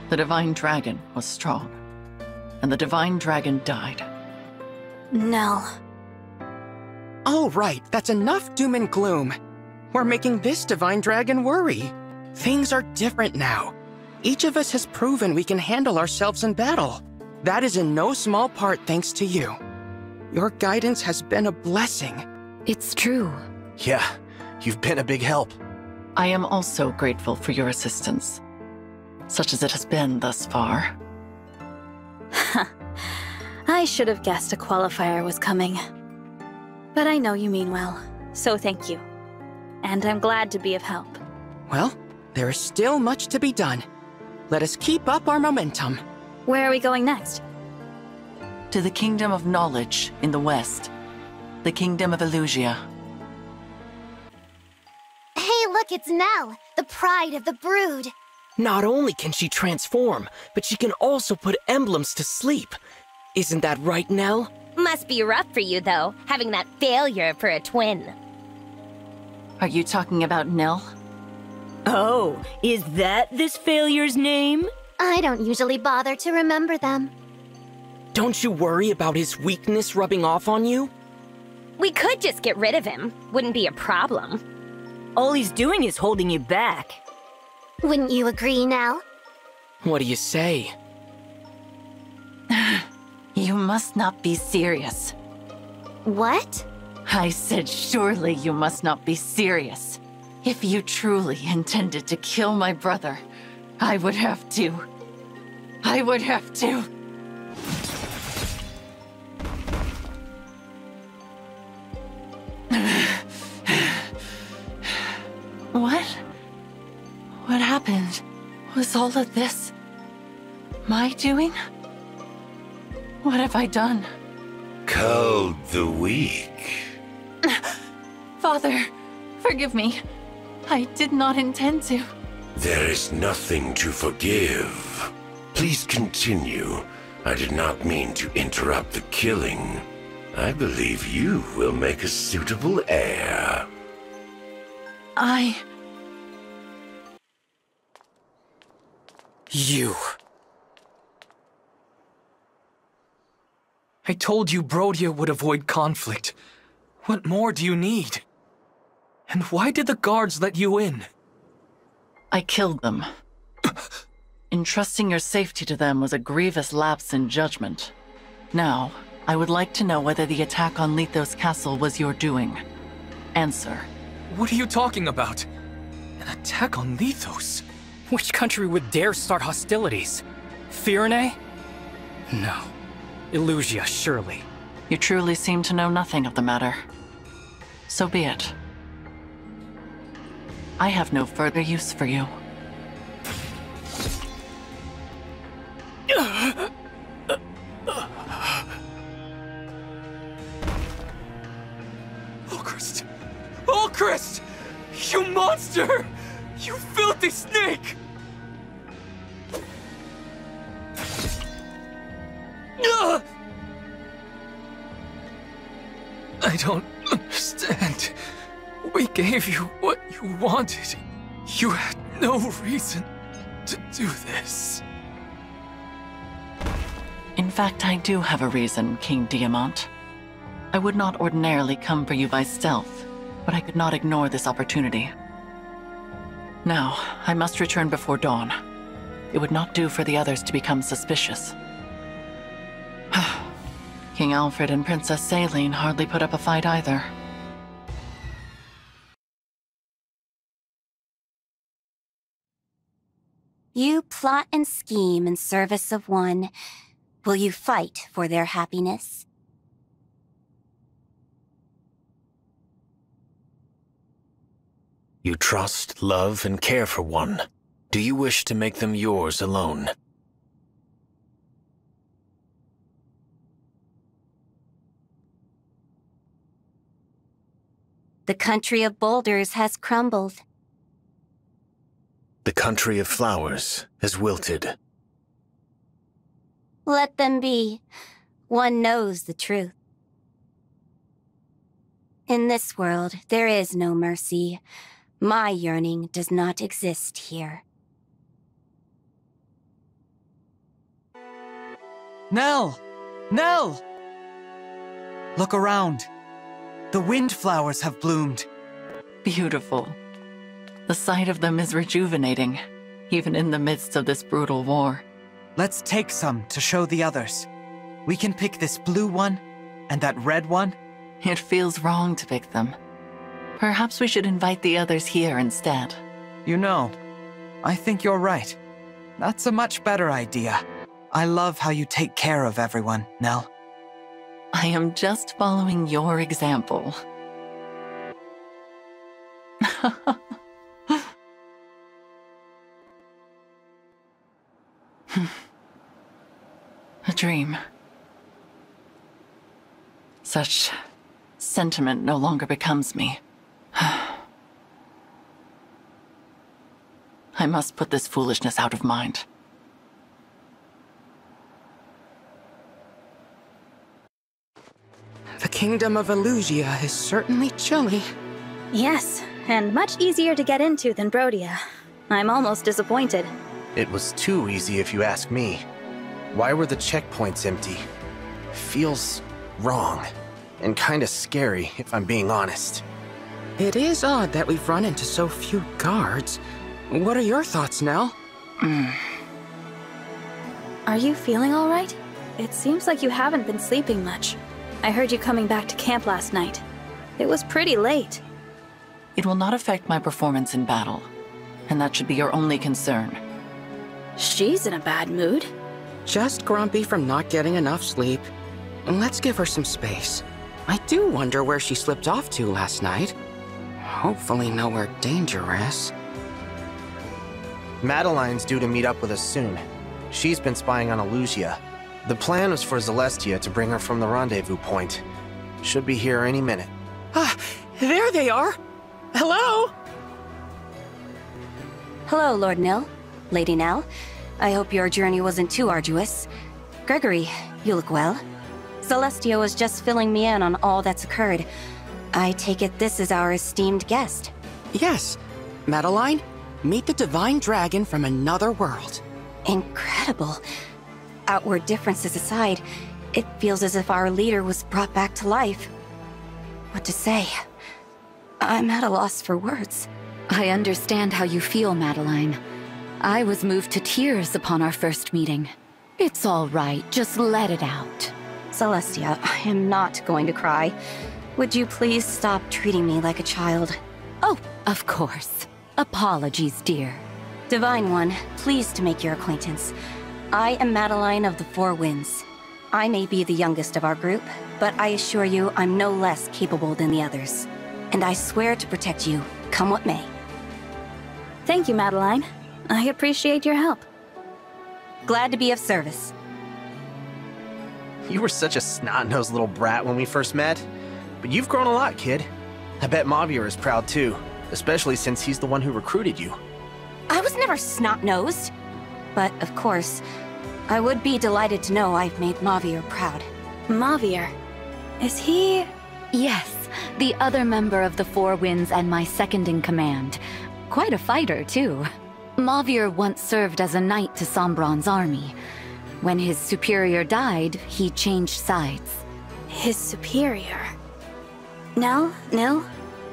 Speaker 2: The Divine Dragon was strong, and the Divine Dragon died.
Speaker 3: Nell.
Speaker 5: All right, that's enough doom and gloom. We're making this Divine Dragon worry. Things are different now. Each of us has proven we can handle ourselves in battle. That is in no small part thanks to you. Your guidance has been a blessing.
Speaker 8: It's true.
Speaker 16: Yeah, you've been a big help.
Speaker 2: I am also grateful for your assistance, such as it has been thus far.
Speaker 3: I should have guessed a qualifier was coming. But I know you mean well, so thank you. And I'm glad to be of help.
Speaker 5: Well, there is still much to be done. Let us keep up our momentum.
Speaker 3: Where are we going next?
Speaker 2: To the Kingdom of Knowledge in the west. The Kingdom of Elusia.
Speaker 7: Hey, look, it's Nell, the pride of the brood.
Speaker 10: Not only can she transform, but she can also put emblems to sleep. Isn't that right, Nell?
Speaker 17: Must be rough for you, though, having that failure for a twin.
Speaker 2: Are you talking about Nil?
Speaker 18: Oh, is that this failure's name?
Speaker 7: I don't usually bother to remember them.
Speaker 10: Don't you worry about his weakness rubbing off on you?
Speaker 17: We could just get rid of him. Wouldn't be a problem.
Speaker 18: All he's doing is holding you back.
Speaker 7: Wouldn't you agree, Nell?
Speaker 10: What do you say?
Speaker 2: You must not be serious.
Speaker 7: What?
Speaker 2: I said surely you must not be serious. If you truly intended to kill my brother, I would have to. What happened? Was all of this my doing? What have I done?
Speaker 19: Called the weak.
Speaker 2: Father, forgive me. I did not intend to.
Speaker 19: There is nothing to forgive. Please continue. I did not mean to interrupt the killing. I believe you will make a suitable heir.
Speaker 10: You.
Speaker 14: I told you Brodia would avoid conflict. What more do you need? And why did the guards let you in?
Speaker 2: I killed them. Entrusting your safety to them was a grievous lapse in judgment. Now, I would like to know whether the attack on Lethos Castle was your doing. Answer.
Speaker 14: What are you talking about? An attack on Lethos?
Speaker 13: Which country would dare start hostilities? Firene? No. Elusia, surely.
Speaker 2: You truly seem to know nothing of the matter. So be it. I have no further use for you.
Speaker 14: Ulchrist! Ulchrist! You monster! You filthy snake! I don't understand. We gave you what you wanted. You had no reason to do this.
Speaker 2: In fact, I do have a reason, King Diamant. I would not ordinarily come for you by stealth, but I could not ignore this opportunity. Now, I must return before dawn. It would not do for the others to become suspicious. King Alfred and Princess Saline hardly put up a fight either.
Speaker 17: You plot and scheme in service of one. Will you fight for their happiness?
Speaker 12: You trust, love, and care for one. Do you wish to make them yours alone?
Speaker 17: The country of boulders has crumbled.
Speaker 12: The country of flowers has wilted.
Speaker 17: Let them be. One knows the truth. In this world, there is no mercy. My yearning does not exist here.
Speaker 4: Nell! Nell! Look around. The windflowers have bloomed.
Speaker 2: Beautiful. The sight of them is rejuvenating, even in the midst of this brutal war.
Speaker 4: Let's take some to show the others. We can pick this blue one and that red one.
Speaker 2: It feels wrong to pick them. Perhaps we should invite the others here instead.
Speaker 4: You know, I think you're right. That's a much better idea. I love how you take care of everyone, Nell.
Speaker 2: I am just following your example. A dream. Such sentiment no longer becomes me. I must put this foolishness out of mind.
Speaker 5: The kingdom of Elusia is certainly chilly.
Speaker 3: Yes, and much easier to get into than Brodia. I'm almost disappointed.
Speaker 16: It was too easy if you ask me. Why were the checkpoints empty? Feels wrong. And kinda scary, if I'm being honest.
Speaker 5: It is odd that we've run into so few guards. What are your thoughts, Nell?
Speaker 3: Are you feeling all right? It seems like you haven't been sleeping much. I heard you coming back to camp last night. It was pretty late.
Speaker 2: It will not affect my performance in battle, and that should be your only concern.
Speaker 3: She's in a bad mood.
Speaker 5: Just grumpy from not getting enough sleep. Let's give her some space. I do wonder where she slipped off to last night. Hopefully nowhere dangerous.
Speaker 16: Madeline's due to meet up with us soon. She's been spying on Elusia. The plan was for Celestia to bring her from the rendezvous point. Should be here any minute.
Speaker 5: Ah, there they are! Hello?
Speaker 17: Hello, Lord Nell. Lady Nell. I hope your journey wasn't too arduous. Gregory, you look well. Celestia was just filling me in on all that's occurred. I take it this is our esteemed guest.
Speaker 5: Yes. Madeline, meet the divine dragon from another world.
Speaker 17: Incredible. Outward differences aside, it feels as if our leader was brought back to life. What to say? I'm at a loss for words.
Speaker 8: I understand how you feel, Madeline. I was moved to tears upon our first meeting. It's all right, just let it out.
Speaker 17: Celestia, I am not going to cry. Would you please stop treating me like a child?
Speaker 8: Oh, of course. Apologies, dear.
Speaker 17: Divine One, pleased to make your acquaintance. I am Madeline of the Four Winds. I may be the youngest of our group, but I assure you I'm no less capable than the others. and I swear to protect you, come what may.
Speaker 3: Thank you, Madeline. I appreciate your help.
Speaker 17: Glad to be of service.
Speaker 16: You were such a snot-nosed little brat when we first met, but you've grown a lot, kid. I bet Mavier is proud too, especially since he's the one who recruited you.
Speaker 17: I was never snot-nosed. But, of course, I would be delighted to know I've made Mavier proud.
Speaker 3: Mavier? Is he...
Speaker 8: Yes, the other member of the Four Winds and my second-in-command. Quite a fighter, too. Mavier once served as a knight to Sombron's army. When his superior died, he changed sides.
Speaker 3: His superior? Nell?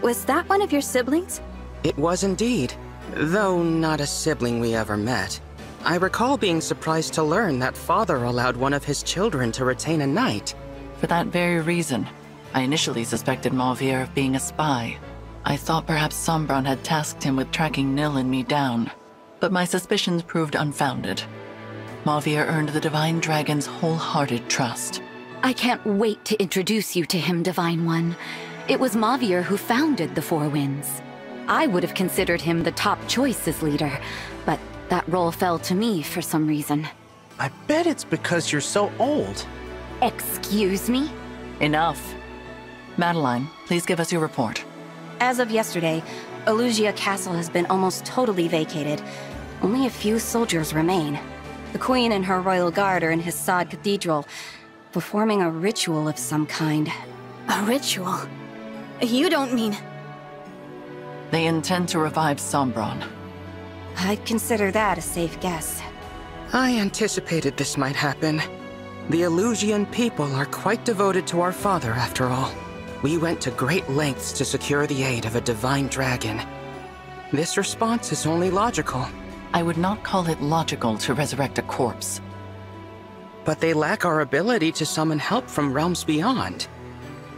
Speaker 3: Was that one of your siblings?
Speaker 5: It was indeed, though not a sibling we ever met. I recall being surprised to learn that father allowed one of his children to retain a knight.
Speaker 2: For that very reason, I initially suspected Mavier of being a spy. I thought perhaps Sombron had tasked him with tracking Nil and me down, but my suspicions proved unfounded. Mavier earned the Divine Dragon's wholehearted trust.
Speaker 8: I can't wait to introduce you to him, Divine One. It was Mavier who founded the Four Winds. I would have considered him the top choice as leader, but that role fell to me for some reason.
Speaker 16: I bet it's because you're so old.
Speaker 8: Excuse me?
Speaker 2: Enough. Madeline, please give us your report.
Speaker 17: As of yesterday, Elugia Castle has been almost totally vacated. Only a few soldiers remain. The Queen and her royal guard are in Hissad Cathedral, performing a ritual of some kind.
Speaker 3: A ritual? You don't mean...
Speaker 2: They intend to revive Sombron.
Speaker 17: I'd consider that a safe guess.
Speaker 5: I anticipated this might happen. The Elusian people are quite devoted to our father, after all. We went to great lengths to secure the aid of a divine dragon. This response is only logical.
Speaker 2: I would not call it logical to resurrect a corpse.
Speaker 5: But they lack our ability to summon help from realms beyond.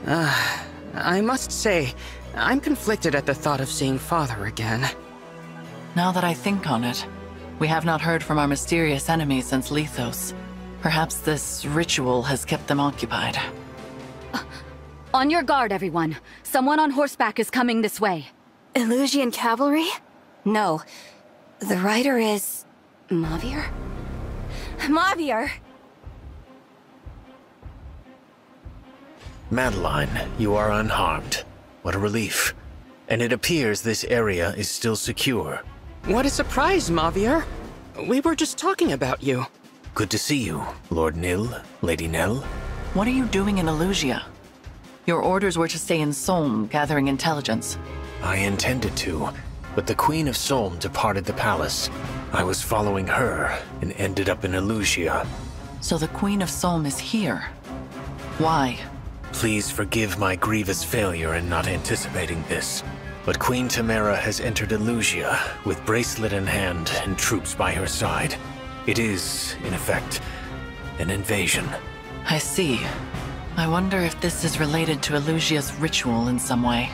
Speaker 5: I must say, I'm conflicted at the thought of seeing father again.
Speaker 2: Now that I think on it, we have not heard from our mysterious enemy since Lethos. Perhaps this ritual has kept them occupied.
Speaker 8: On your guard, everyone. Someone on horseback is coming this way.
Speaker 3: Elusian cavalry?
Speaker 17: No. The rider is... Mavier? Mavier!
Speaker 12: Madeline, you are unharmed. What a relief. And it appears this area is still secure.
Speaker 5: What a surprise, Mavier. We were just talking about you.
Speaker 12: Good to see you, Lord Nil, Lady Nell.
Speaker 2: What are you doing in Elugia? Your orders were to stay in Solm, gathering intelligence.
Speaker 12: I intended to, but the Queen of Solm departed the palace. I was following her and ended up in Elugia.
Speaker 2: So the Queen of Solm is here. Why?
Speaker 12: Please forgive my grievous failure in not anticipating this. But Queen Tamara has entered Elugia with bracelet in hand and troops by her side. It is, in effect, an invasion.
Speaker 2: I see. I wonder if this is related to Elugia's ritual in some way.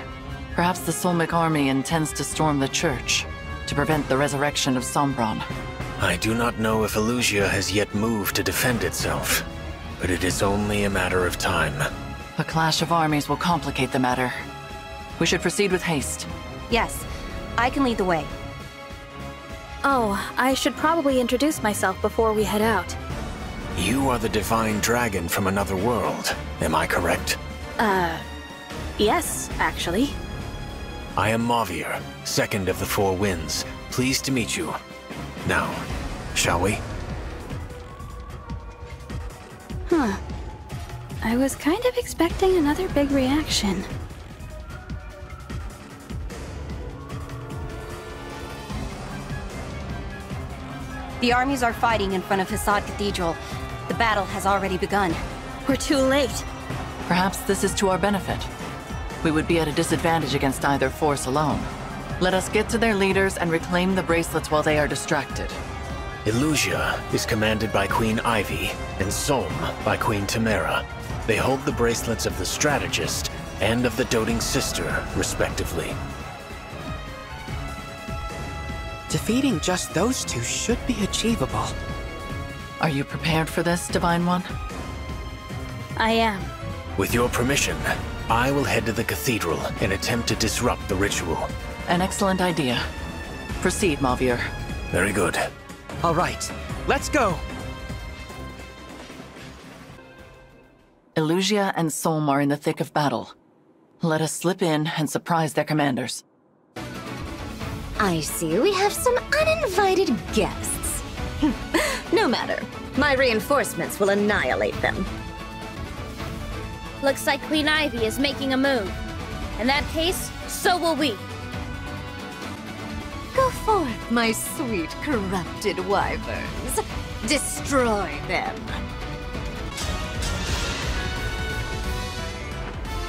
Speaker 2: Perhaps the Solmic army intends to storm the church to prevent the resurrection of Sombron.
Speaker 12: I do not know if Elugia has yet moved to defend itself, but it is only a matter of time.
Speaker 2: A clash of armies will complicate the matter. We should proceed with haste.
Speaker 17: Yes, I can lead the way.
Speaker 3: Oh, I should probably introduce myself before we head out.
Speaker 12: You are the Divine Dragon from another world, am I correct?
Speaker 3: Yes, actually.
Speaker 12: I am Mavier, second of the Four Winds. Pleased to meet you. Now, shall we?
Speaker 3: Huh. I was kind of expecting another big reaction.
Speaker 17: The armies are fighting in front of Hissad Cathedral. The battle has already begun.
Speaker 3: We're too late.
Speaker 2: Perhaps this is to our benefit. We would be at a disadvantage against either force alone. Let us get to their leaders and reclaim the bracelets while they are distracted.
Speaker 12: Elugia is commanded by Queen Ivy, and Solm by Queen Tamara. They hold the bracelets of the Strategist and of the Doting Sister, respectively.
Speaker 5: Defeating just those two should be achievable.
Speaker 2: Are you prepared for this, Divine One?
Speaker 3: I am.
Speaker 12: With your permission, I will head to the cathedral and attempt to disrupt the ritual.
Speaker 2: An excellent idea. Proceed, Mavier.
Speaker 12: Very good.
Speaker 5: All right, let's go!
Speaker 2: Elusia and Solm are in the thick of battle. Let us slip in and surprise their commanders.
Speaker 20: I see we have some uninvited guests. No matter. My reinforcements will annihilate them.
Speaker 21: Looks like Queen Ivy is making a move. In that case, so will we.
Speaker 20: Go forth, my sweet corrupted wyverns. Destroy them.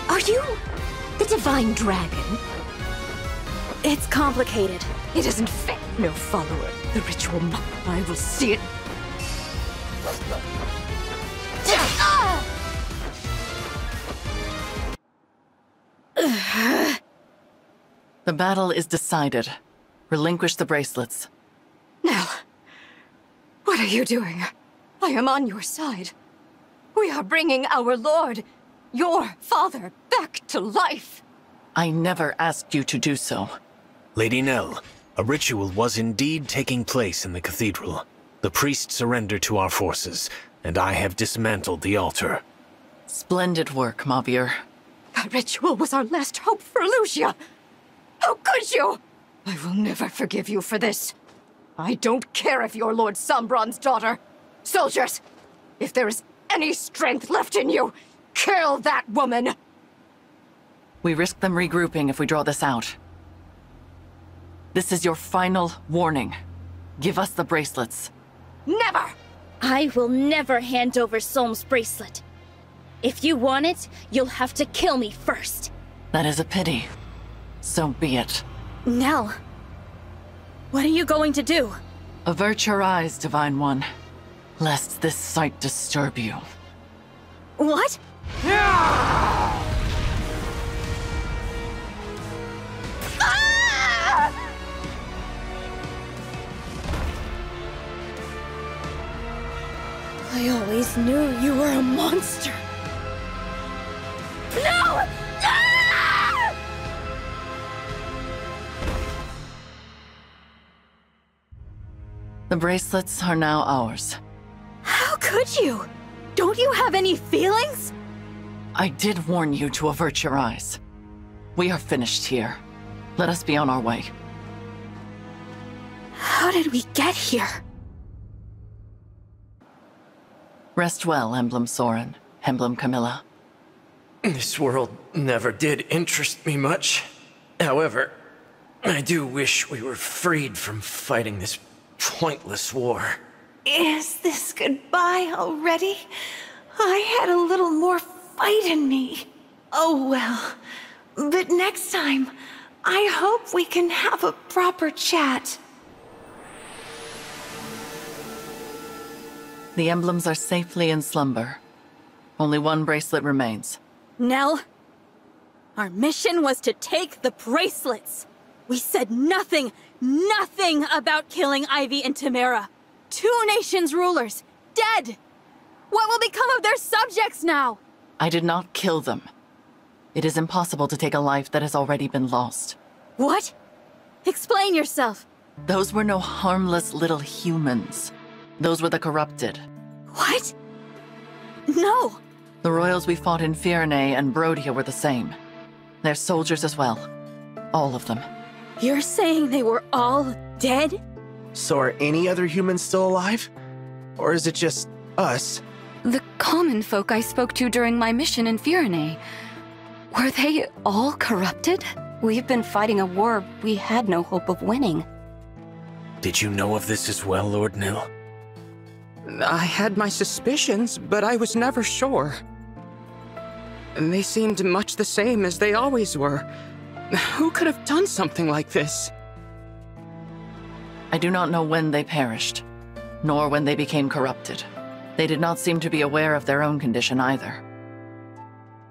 Speaker 20: Are you the Divine Dragon?
Speaker 3: It's complicated.
Speaker 20: It isn't fit. No follower. The ritual I will see it.
Speaker 2: The battle is decided. Relinquish the bracelets.
Speaker 20: Nell, what are you doing? I am on your side. We are bringing our lord, your father, back to life.
Speaker 2: I never asked you to do so.
Speaker 12: Lady Nell, a ritual was indeed taking place in the cathedral. The priest surrendered to our forces, and I have dismantled the altar.
Speaker 2: Splendid work, Mavier.
Speaker 20: That ritual was our last hope for Elusia. How could you? I will never forgive you for this. I don't care if you're Lord Sombron's daughter. Soldiers, if there is any strength left in you, kill that woman!
Speaker 2: We risk them regrouping if we draw this out. This is your final warning. Give us the bracelets.
Speaker 21: Never! I will never hand over Solm's bracelet. If you want it, you'll have to kill me first.
Speaker 2: That is a pity. So be it.
Speaker 3: Nell, what are you going to do?
Speaker 2: Avert your eyes, Divine One, lest this sight disturb you.
Speaker 3: What?
Speaker 20: Ah!
Speaker 21: I always knew you were a monster. No! Ah!
Speaker 2: The bracelets are now ours.
Speaker 3: How could you? Don't you have any feelings?
Speaker 2: I did warn you to avert your eyes. We are finished here. Let us be on our way.
Speaker 3: How did we get here?
Speaker 2: Rest well, Emblem Soren, Emblem Camilla.
Speaker 10: This world never did interest me much. However, I do wish we were freed from fighting this pointless war.
Speaker 22: Is this goodbye already? I had a little more fight in me. Oh well. But next time, I hope we can have a proper chat.
Speaker 2: The emblems are safely in slumber. Only one bracelet remains.
Speaker 3: Nell, our mission was to take the bracelets. We said nothing about killing Ivy and Tamara. 2 nations' rulers, dead! What will become of their subjects now?
Speaker 2: I did not kill them. It is impossible to take a life that has already been lost.
Speaker 3: What? Explain yourself.
Speaker 2: Those were no harmless little humans. Those were the corrupted.
Speaker 3: What? No!
Speaker 2: The royals we fought in Firenze and Brodia were the same. They're soldiers as well. All of them.
Speaker 3: You're saying they were all dead?
Speaker 16: So are any other humans still alive? Or is it just us?
Speaker 8: The common folk I spoke to during my mission in Firenze. Were they all corrupted?
Speaker 17: We've been fighting a war we had no hope of winning.
Speaker 12: Did you know of this as well, Lord Nil?
Speaker 5: I had my suspicions, but I was never sure. They seemed much the same as they always were. Who could have done something like this?
Speaker 2: I do not know when they perished, nor when they became corrupted. They did not seem to be aware of their own condition either.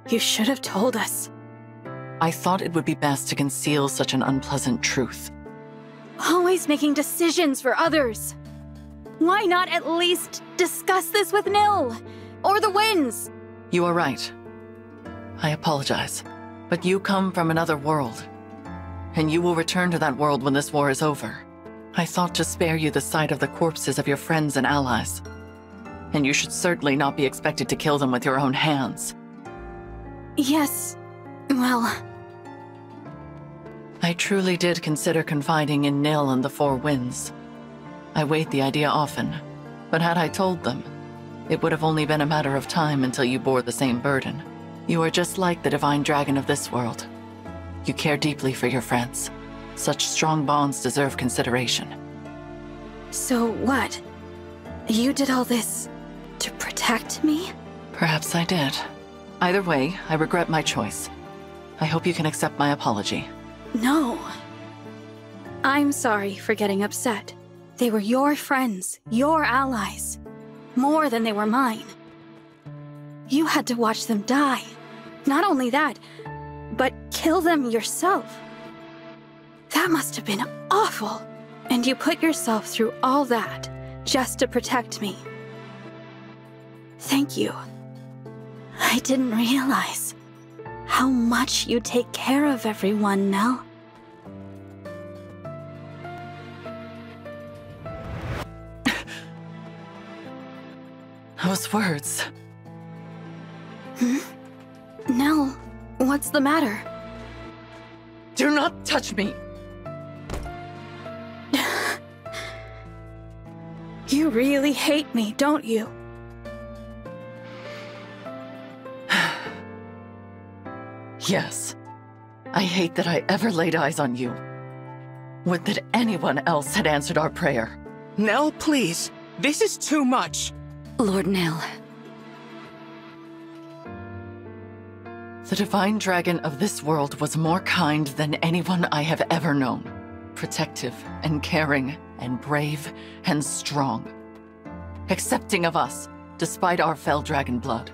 Speaker 3: You should have told us.
Speaker 2: I thought it would be best to conceal such an unpleasant truth.
Speaker 3: Always making decisions for others. Why not at least discuss this with Nil? Or the Winds?
Speaker 2: You are right. I apologize, but you come from another world, and you will return to that world when this war is over. I thought to spare you the sight of the corpses of your friends and allies, and you should certainly not be expected to kill them with your own hands.
Speaker 3: Yes, well...
Speaker 2: I truly did consider confiding in Nil and the Four Winds. I weighed the idea often, but had I told them, it would have only been a matter of time until you bore the same burden. You are just like the Divine Dragon of this world. You care deeply for your friends. Such strong bonds deserve consideration.
Speaker 3: So what? You did all this to protect me?
Speaker 2: Perhaps I did. Either way, I regret my choice. I hope you can accept my apology.
Speaker 3: No. I'm sorry for getting upset. They were your friends, your allies, more than they were mine. You had to watch them die. Not only that, but kill them yourself. That must have been awful. And you put yourself through all that just to protect me. Thank you. I didn't realize how much you take care of everyone, Nell.
Speaker 2: Those words.
Speaker 3: Nell, what's the matter?
Speaker 2: Do not touch me!
Speaker 3: You really hate me, don't you?
Speaker 2: Yes. I hate that I ever laid eyes on you. Would that anyone else had answered our prayer.
Speaker 5: Nell, please. This is too much.
Speaker 8: Lord Nell.
Speaker 2: The Divine Dragon of this world was more kind than anyone I have ever known. Protective and caring and brave and strong. Accepting of us, despite our fell dragon blood.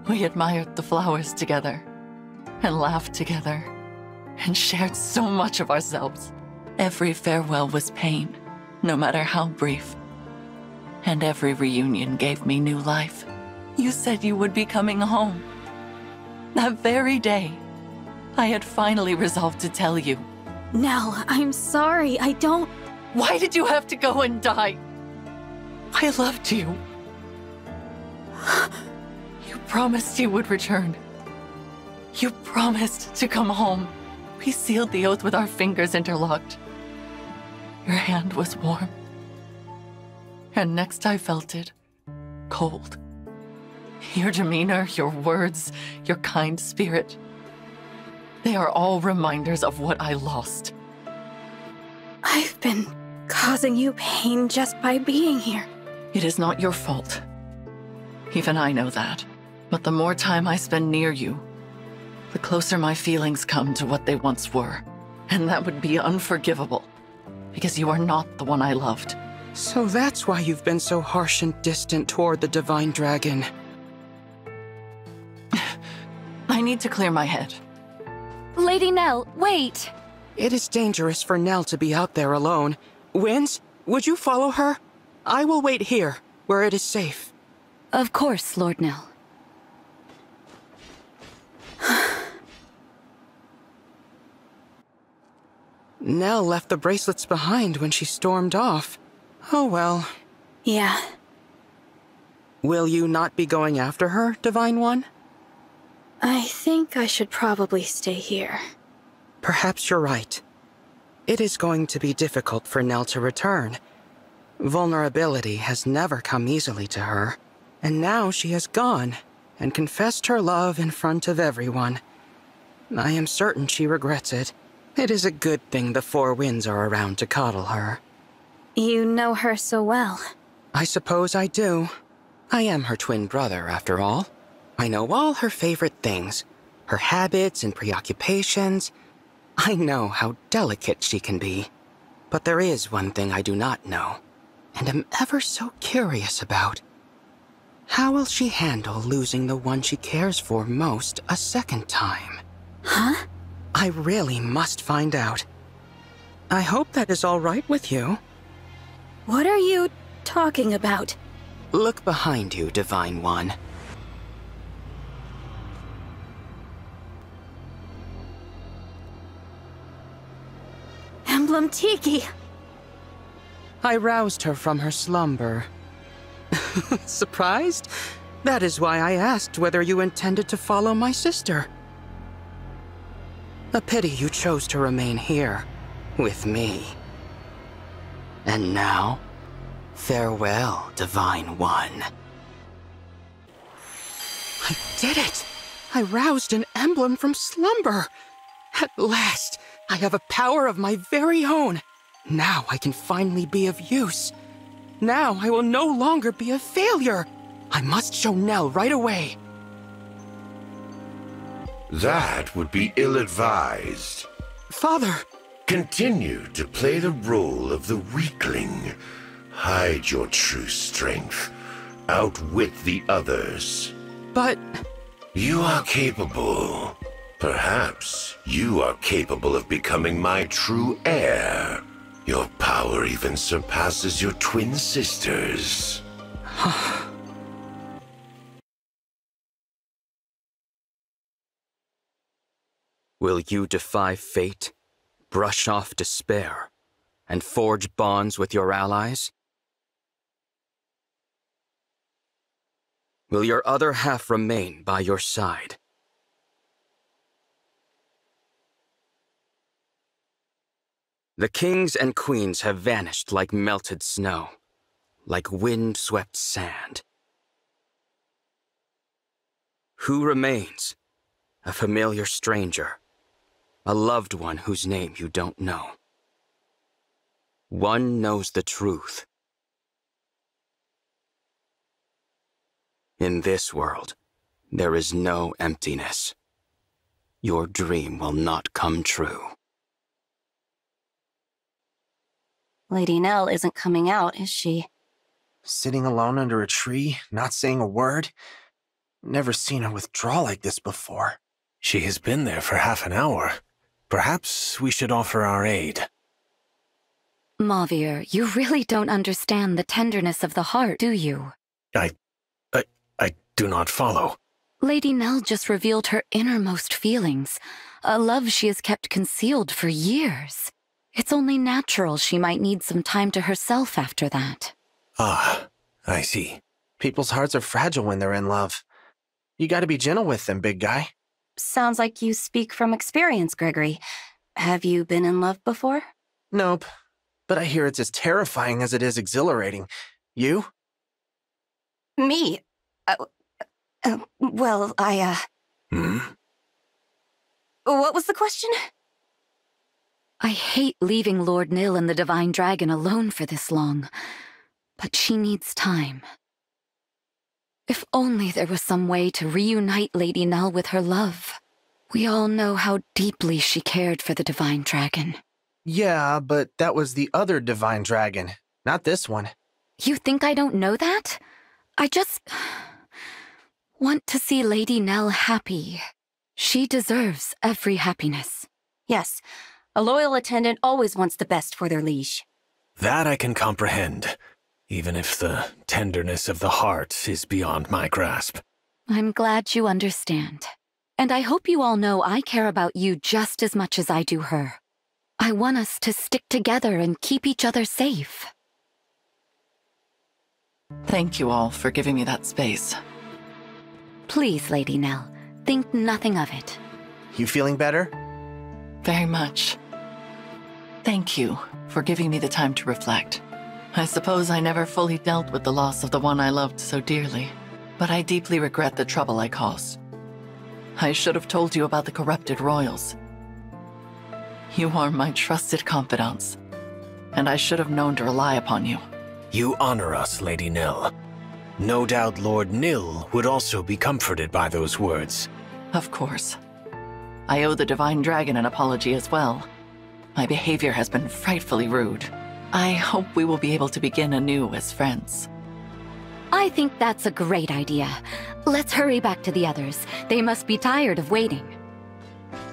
Speaker 2: We admired the flowers together, and laughed together, and shared so much of ourselves. Every farewell was pain, no matter how brief. And every reunion gave me new life. You said you would be coming home. That very day, I had finally resolved to tell you.
Speaker 3: Nell, I'm sorry, I don't...
Speaker 2: Why did you have to go and die? I loved you. You promised you would return. You promised to come home. We sealed the oath with our fingers interlocked. Your hand was warm. And next I felt it, cold. Your demeanor, your words, your kind spirit. They are all reminders of what I lost.
Speaker 3: I've been causing you pain just by being here.
Speaker 2: It is not your fault. Even I know that. But the more time I spend near you, the closer my feelings come to what they once were. And that would be unforgivable, because you are not the one I loved.
Speaker 5: So that's why you've been so harsh and distant toward the Divine Dragon.
Speaker 2: I need to clear my head.
Speaker 8: Lady Nell, wait!
Speaker 5: It is dangerous for Nell to be out there alone. Winds, would you follow her? I will wait here, where it is safe.
Speaker 8: Of course, Lord Nell.
Speaker 5: Nell left the bracelets behind when she stormed off. Oh well.
Speaker 3: Yeah.
Speaker 5: Will you not be going after her, Divine One?
Speaker 3: I think I should probably stay here.
Speaker 5: Perhaps you're right. It is going to be difficult for Nell to return. Vulnerability has never come easily to her, and now she has gone and confessed her love in front of everyone. I am certain she regrets it. It is a good thing the Four Winds are around to coddle her.
Speaker 3: You know her so well.
Speaker 5: I suppose I do. I am her twin brother, after all. I know all her favorite things, her habits and preoccupations. I know how delicate she can be. But there is one thing I do not know, and am ever so curious about. How will she handle losing the one she cares for most a second time?
Speaker 3: Huh?
Speaker 5: I really must find out. I hope that is all right with you.
Speaker 3: What are you talking about?
Speaker 5: Look behind you, Divine One.
Speaker 3: Emblem Tiki.
Speaker 5: I roused her from her slumber. Surprised? That is why I asked whether you intended to follow my sister. A pity you chose to remain here, with me. And now, farewell, Divine One. I did it! I roused an emblem from slumber! At last, I have a power of my very own! Now I can finally be of use. Now I will no longer be a failure! I must show Nell right away.
Speaker 19: That would be ill-advised.
Speaker 5: Father!
Speaker 19: Continue to play the role of the weakling. Hide your true strength. Outwit the others.
Speaker 5: But...
Speaker 19: You are capable. Perhaps you are capable of becoming my true heir. Your power even surpasses your twin sisters.
Speaker 5: Will you defy fate, brush off despair, and forge bonds with your allies? Will your other half remain by your side? The kings and queens have vanished like melted snow, like wind-swept sand. Who remains? A familiar stranger, a loved one whose name you don't know. One knows the truth. In this world, there is no emptiness. Your dream will not come true.
Speaker 17: Lady Nell isn't coming out, is she?
Speaker 16: Sitting alone under a tree, not saying a word? Never seen her withdraw like this before.
Speaker 12: She has been there for half an hour. Perhaps we should offer our aid.
Speaker 8: Mauvier, you really don't understand the tenderness of the heart, do you?
Speaker 12: I do not follow.
Speaker 8: Lady Nell just revealed her innermost feelings, a love she has kept concealed for years. It's only natural she might need some time to herself after that.
Speaker 12: Ah, I see.
Speaker 16: People's hearts are fragile when they're in love. You gotta be gentle with them, big guy.
Speaker 17: Sounds like you speak from experience, Gregory. Have you been in love before?
Speaker 16: Nope. But I hear it's as terrifying as it is exhilarating. You?
Speaker 17: Me? Well, What was the question?
Speaker 8: I hate leaving Lord Nil and the Divine Dragon alone for this long, but she needs time. If only there was some way to reunite Lady Nell with her love. We all know how deeply she cared for the Divine Dragon.
Speaker 16: Yeah, but that was the other Divine Dragon, not this one.
Speaker 8: You think I don't know that? I just want to see Lady Nell happy. She deserves every happiness.
Speaker 17: Yes, a loyal attendant always wants the best for their liege.
Speaker 12: That I can comprehend, even if the tenderness of the heart is beyond my grasp.
Speaker 8: I'm glad you understand. And I hope you all know I care about you just as much as I do her. I want us to stick together and keep each other safe.
Speaker 2: Thank you all for giving me that space.
Speaker 8: Please, Lady Nell, think nothing of it.
Speaker 16: You feeling better?
Speaker 2: Very much. Thank you for giving me the time to reflect. I suppose I never fully dealt with the loss of the one I loved so dearly, but I deeply regret the trouble I caused. I should have told you about the corrupted royals. You are my trusted confidants, and I should have known to rely upon you.
Speaker 12: You honor us, Lady Nell. No doubt Lord Nil would also be comforted by those words.
Speaker 2: Of course. I owe the Divine Dragon an apology as well. My behavior has been frightfully rude. I hope we will be able to begin anew as friends.
Speaker 8: I think that's a great idea. Let's hurry back to the others. They must be tired of waiting.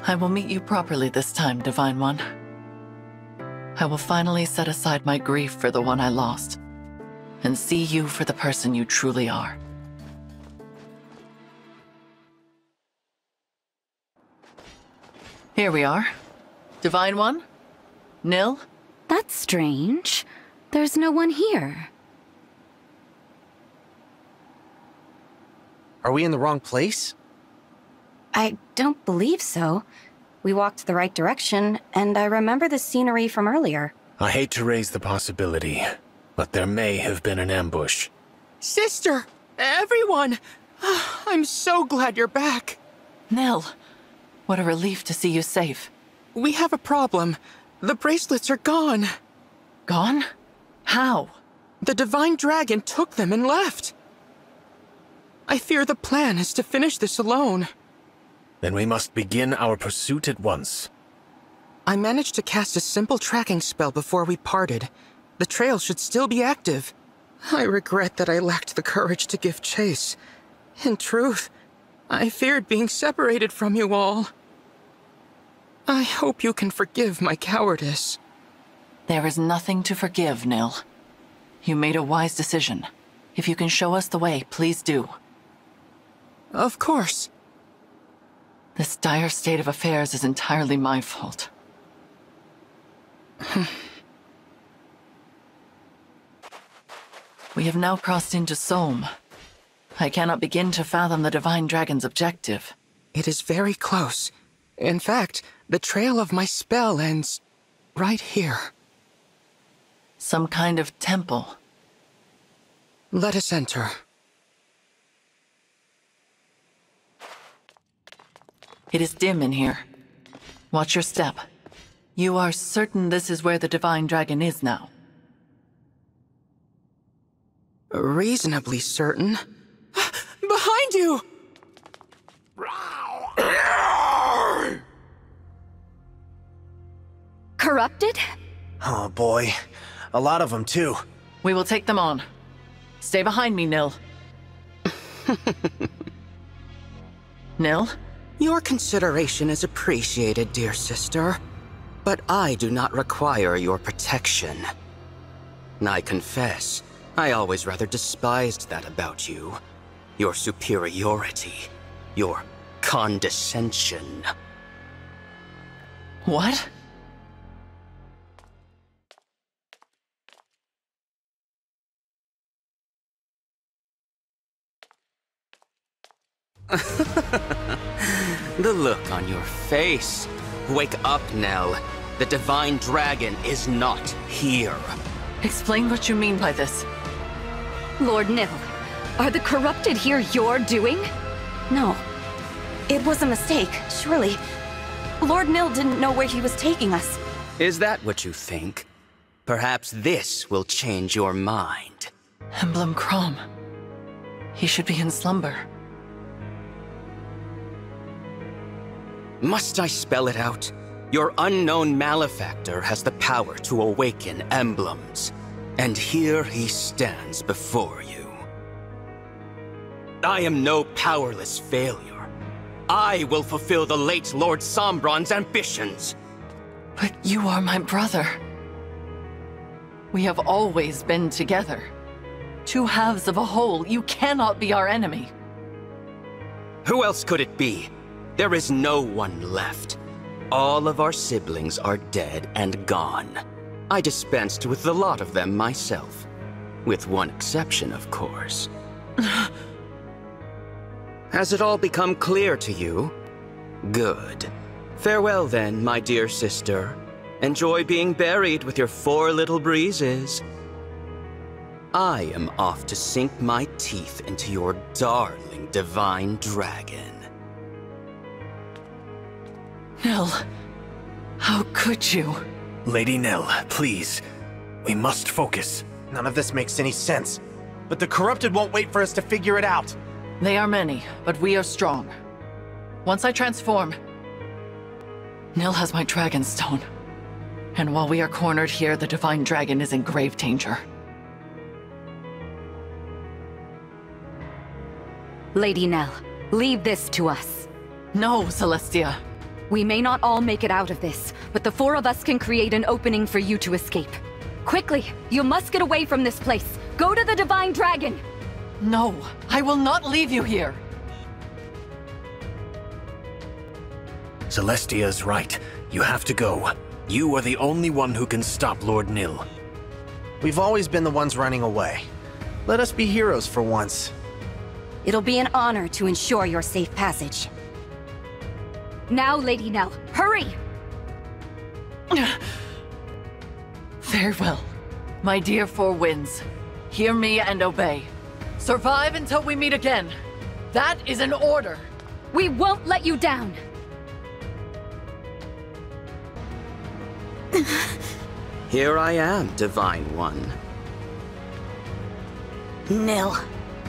Speaker 2: I will meet you properly this time, Divine One. I will finally set aside my grief for the one I lost, and see you for the person you truly are. Here we are. Divine One, Nil?
Speaker 8: That's strange. There's no one here.
Speaker 16: Are we in the wrong place?
Speaker 17: I don't believe so. We walked the right direction, and I remember the scenery from earlier.
Speaker 12: I hate to raise the possibility, but there may have been an ambush.
Speaker 5: Sister! Everyone! I'm so glad you're back.
Speaker 2: Nil, what a relief to see you safe.
Speaker 5: We have a problem. The bracelets are gone.
Speaker 2: Gone? How?
Speaker 5: The Divine Dragon took them and left. I fear the plan is to finish this alone.
Speaker 12: Then we must begin our pursuit at once.
Speaker 5: I managed to cast a simple tracking spell before we parted. The trail should still be active. I regret that I lacked the courage to give chase. In truth, I feared being separated from you all. I hope you can forgive my cowardice.
Speaker 2: There is nothing to forgive, Nil. You made a wise decision. If you can show us the way, please do.
Speaker 5: Of course.
Speaker 2: This dire state of affairs is entirely my fault. We have now crossed into Solm. I cannot begin to fathom the Divine Dragon's objective.
Speaker 5: It is very close. In fact, the trail of my spell ends right here.
Speaker 2: Some kind of temple.
Speaker 5: Let us enter.
Speaker 2: It is dim in here. Watch your step. You are certain this is where the Divine Dragon is now?
Speaker 5: Reasonably certain. Behind you!
Speaker 8: Corrupted?
Speaker 16: Oh boy. A lot of them, too.
Speaker 2: We will take them on. Stay behind me, Nil. Nil?
Speaker 5: Your consideration is appreciated, dear sister. But I do not require your protection. I confess, I always rather despised that about you. Your superiority. Your condescension.
Speaker 2: What?
Speaker 5: The look on your face. Wake up, Nell. The Divine Dragon is not here.
Speaker 2: Explain what you mean by this.
Speaker 8: Lord Nil, are the corrupted here your doing?
Speaker 17: No. It was a mistake, surely. Lord Nil didn't know where he was taking us.
Speaker 5: Is that what you think? Perhaps this will change your mind.
Speaker 2: Emblem Crom. He should be in slumber.
Speaker 5: Must I spell it out? Your unknown malefactor has the power to awaken emblems. And here he stands before you. I am no powerless failure. I will fulfill the late Lord Sombron's ambitions.
Speaker 2: But you are my brother. We have always been together. Two halves of a whole. You cannot be our enemy.
Speaker 5: Who else could it be? There is no one left. All of our siblings are dead and gone. I dispensed with the lot of them myself. With one exception, of course. Has it all become clear to you? Good. Farewell then, my dear sister. Enjoy being buried with your 4 little breezes. I am off to sink my teeth into your darling Divine Dragon.
Speaker 2: Nil, how could you?
Speaker 12: Lady Nell, please. We must focus.
Speaker 16: None of this makes any sense. But the corrupted won't wait for us to figure it out.
Speaker 2: They are many, but we are strong. Once I transform, Nil has my Dragon Stone. And while we are cornered here, the Divine Dragon is in grave danger.
Speaker 8: Lady Nell, leave this to us.
Speaker 2: No, Celestia.
Speaker 8: We may not all make it out of this, but the 4 of us can create an opening for you to escape. Quickly, you must get away from this place. Go to the Divine Dragon!
Speaker 2: No, I will not leave you here.
Speaker 12: Celestia is right. You have to go. You are the only one who can stop Lord Nil.
Speaker 16: We've always been the ones running away. Let us be heroes for once.
Speaker 17: It'll be an honor to ensure your safe passage.
Speaker 8: Now, Lady Nell, hurry!
Speaker 2: Very well. My dear Four Winds, hear me and obey. Survive until we meet again. That is an order.
Speaker 8: We won't let you down.
Speaker 5: Here I am, Divine One.
Speaker 3: Nil.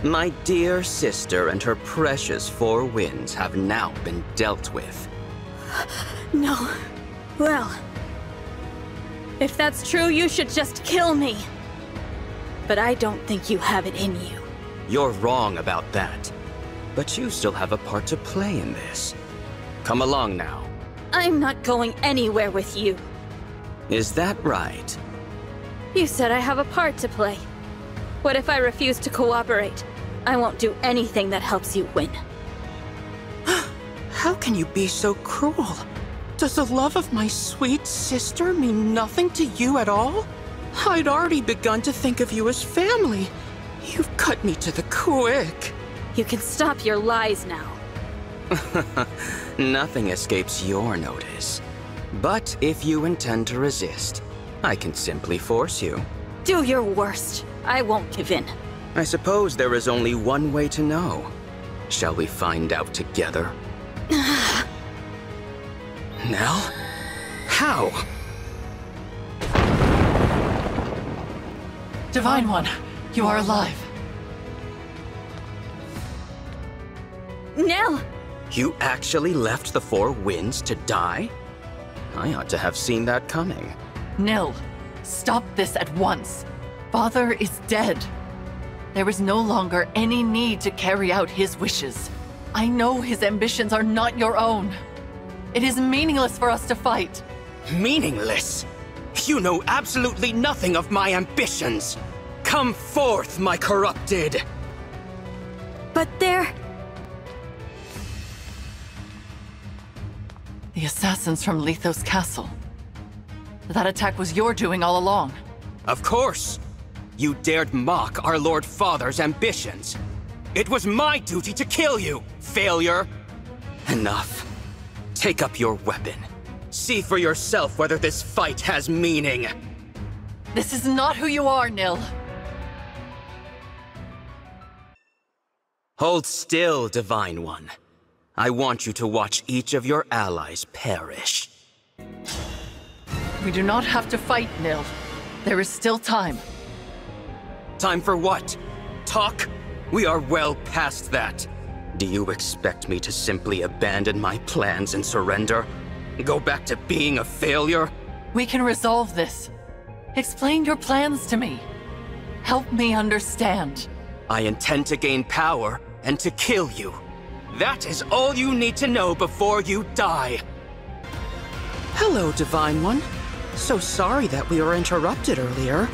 Speaker 5: My dear sister and her precious Four Winds have now been dealt with.
Speaker 3: No. Well, if that's true, you should just kill me. But I don't think you have it in you.
Speaker 5: You're wrong about that. But you still have a part to play in this. Come along now.
Speaker 3: I'm not going anywhere with you.
Speaker 5: Is that right?
Speaker 3: You said I have a part to play. What if I refuse to cooperate? I won't do anything that helps you win.
Speaker 5: How can you be so cruel? Does the love of my sweet sister mean nothing to you at all? I'd already begun to think of you as family. You've cut me to the quick.
Speaker 3: You can stop your lies now.
Speaker 5: Nothing escapes your notice. But if you intend to resist, I can simply force you.
Speaker 3: Do your worst. I won't give in.
Speaker 5: I suppose there is only one way to know. Shall we find out together? Nell? How?
Speaker 2: Divine One, you are alive.
Speaker 3: Nell!
Speaker 5: You actually left the Four Winds to die? I ought to have seen that coming.
Speaker 2: Nil, stop this at once. Father is dead. There is no longer any need to carry out his wishes. I know his ambitions are not your own. It is meaningless for us to fight.
Speaker 5: Meaningless? You know absolutely nothing of my ambitions. Come forth, my corrupted.
Speaker 3: But they're...
Speaker 2: The assassins from Lethos Castle. That attack was your doing all along.
Speaker 5: Of course. You dared mock our Lord Father's ambitions. It was my duty to kill you, failure. Enough. Take up your weapon. See for yourself whether this fight has meaning.
Speaker 2: This is not who you are, Nil.
Speaker 5: Hold still, Divine One. I want you to watch each of your allies perish.
Speaker 2: We do not have to fight, Nil. There is still time.
Speaker 5: Time for what? Talk? We are well past that. Do you expect me to simply abandon my plans and surrender? Go back to being a failure?
Speaker 2: We can resolve this. Explain your plans to me. Help me understand.
Speaker 5: I intend to gain power and to kill you. That is all you need to know before you die. Hello, Divine One. So sorry that we were interrupted earlier.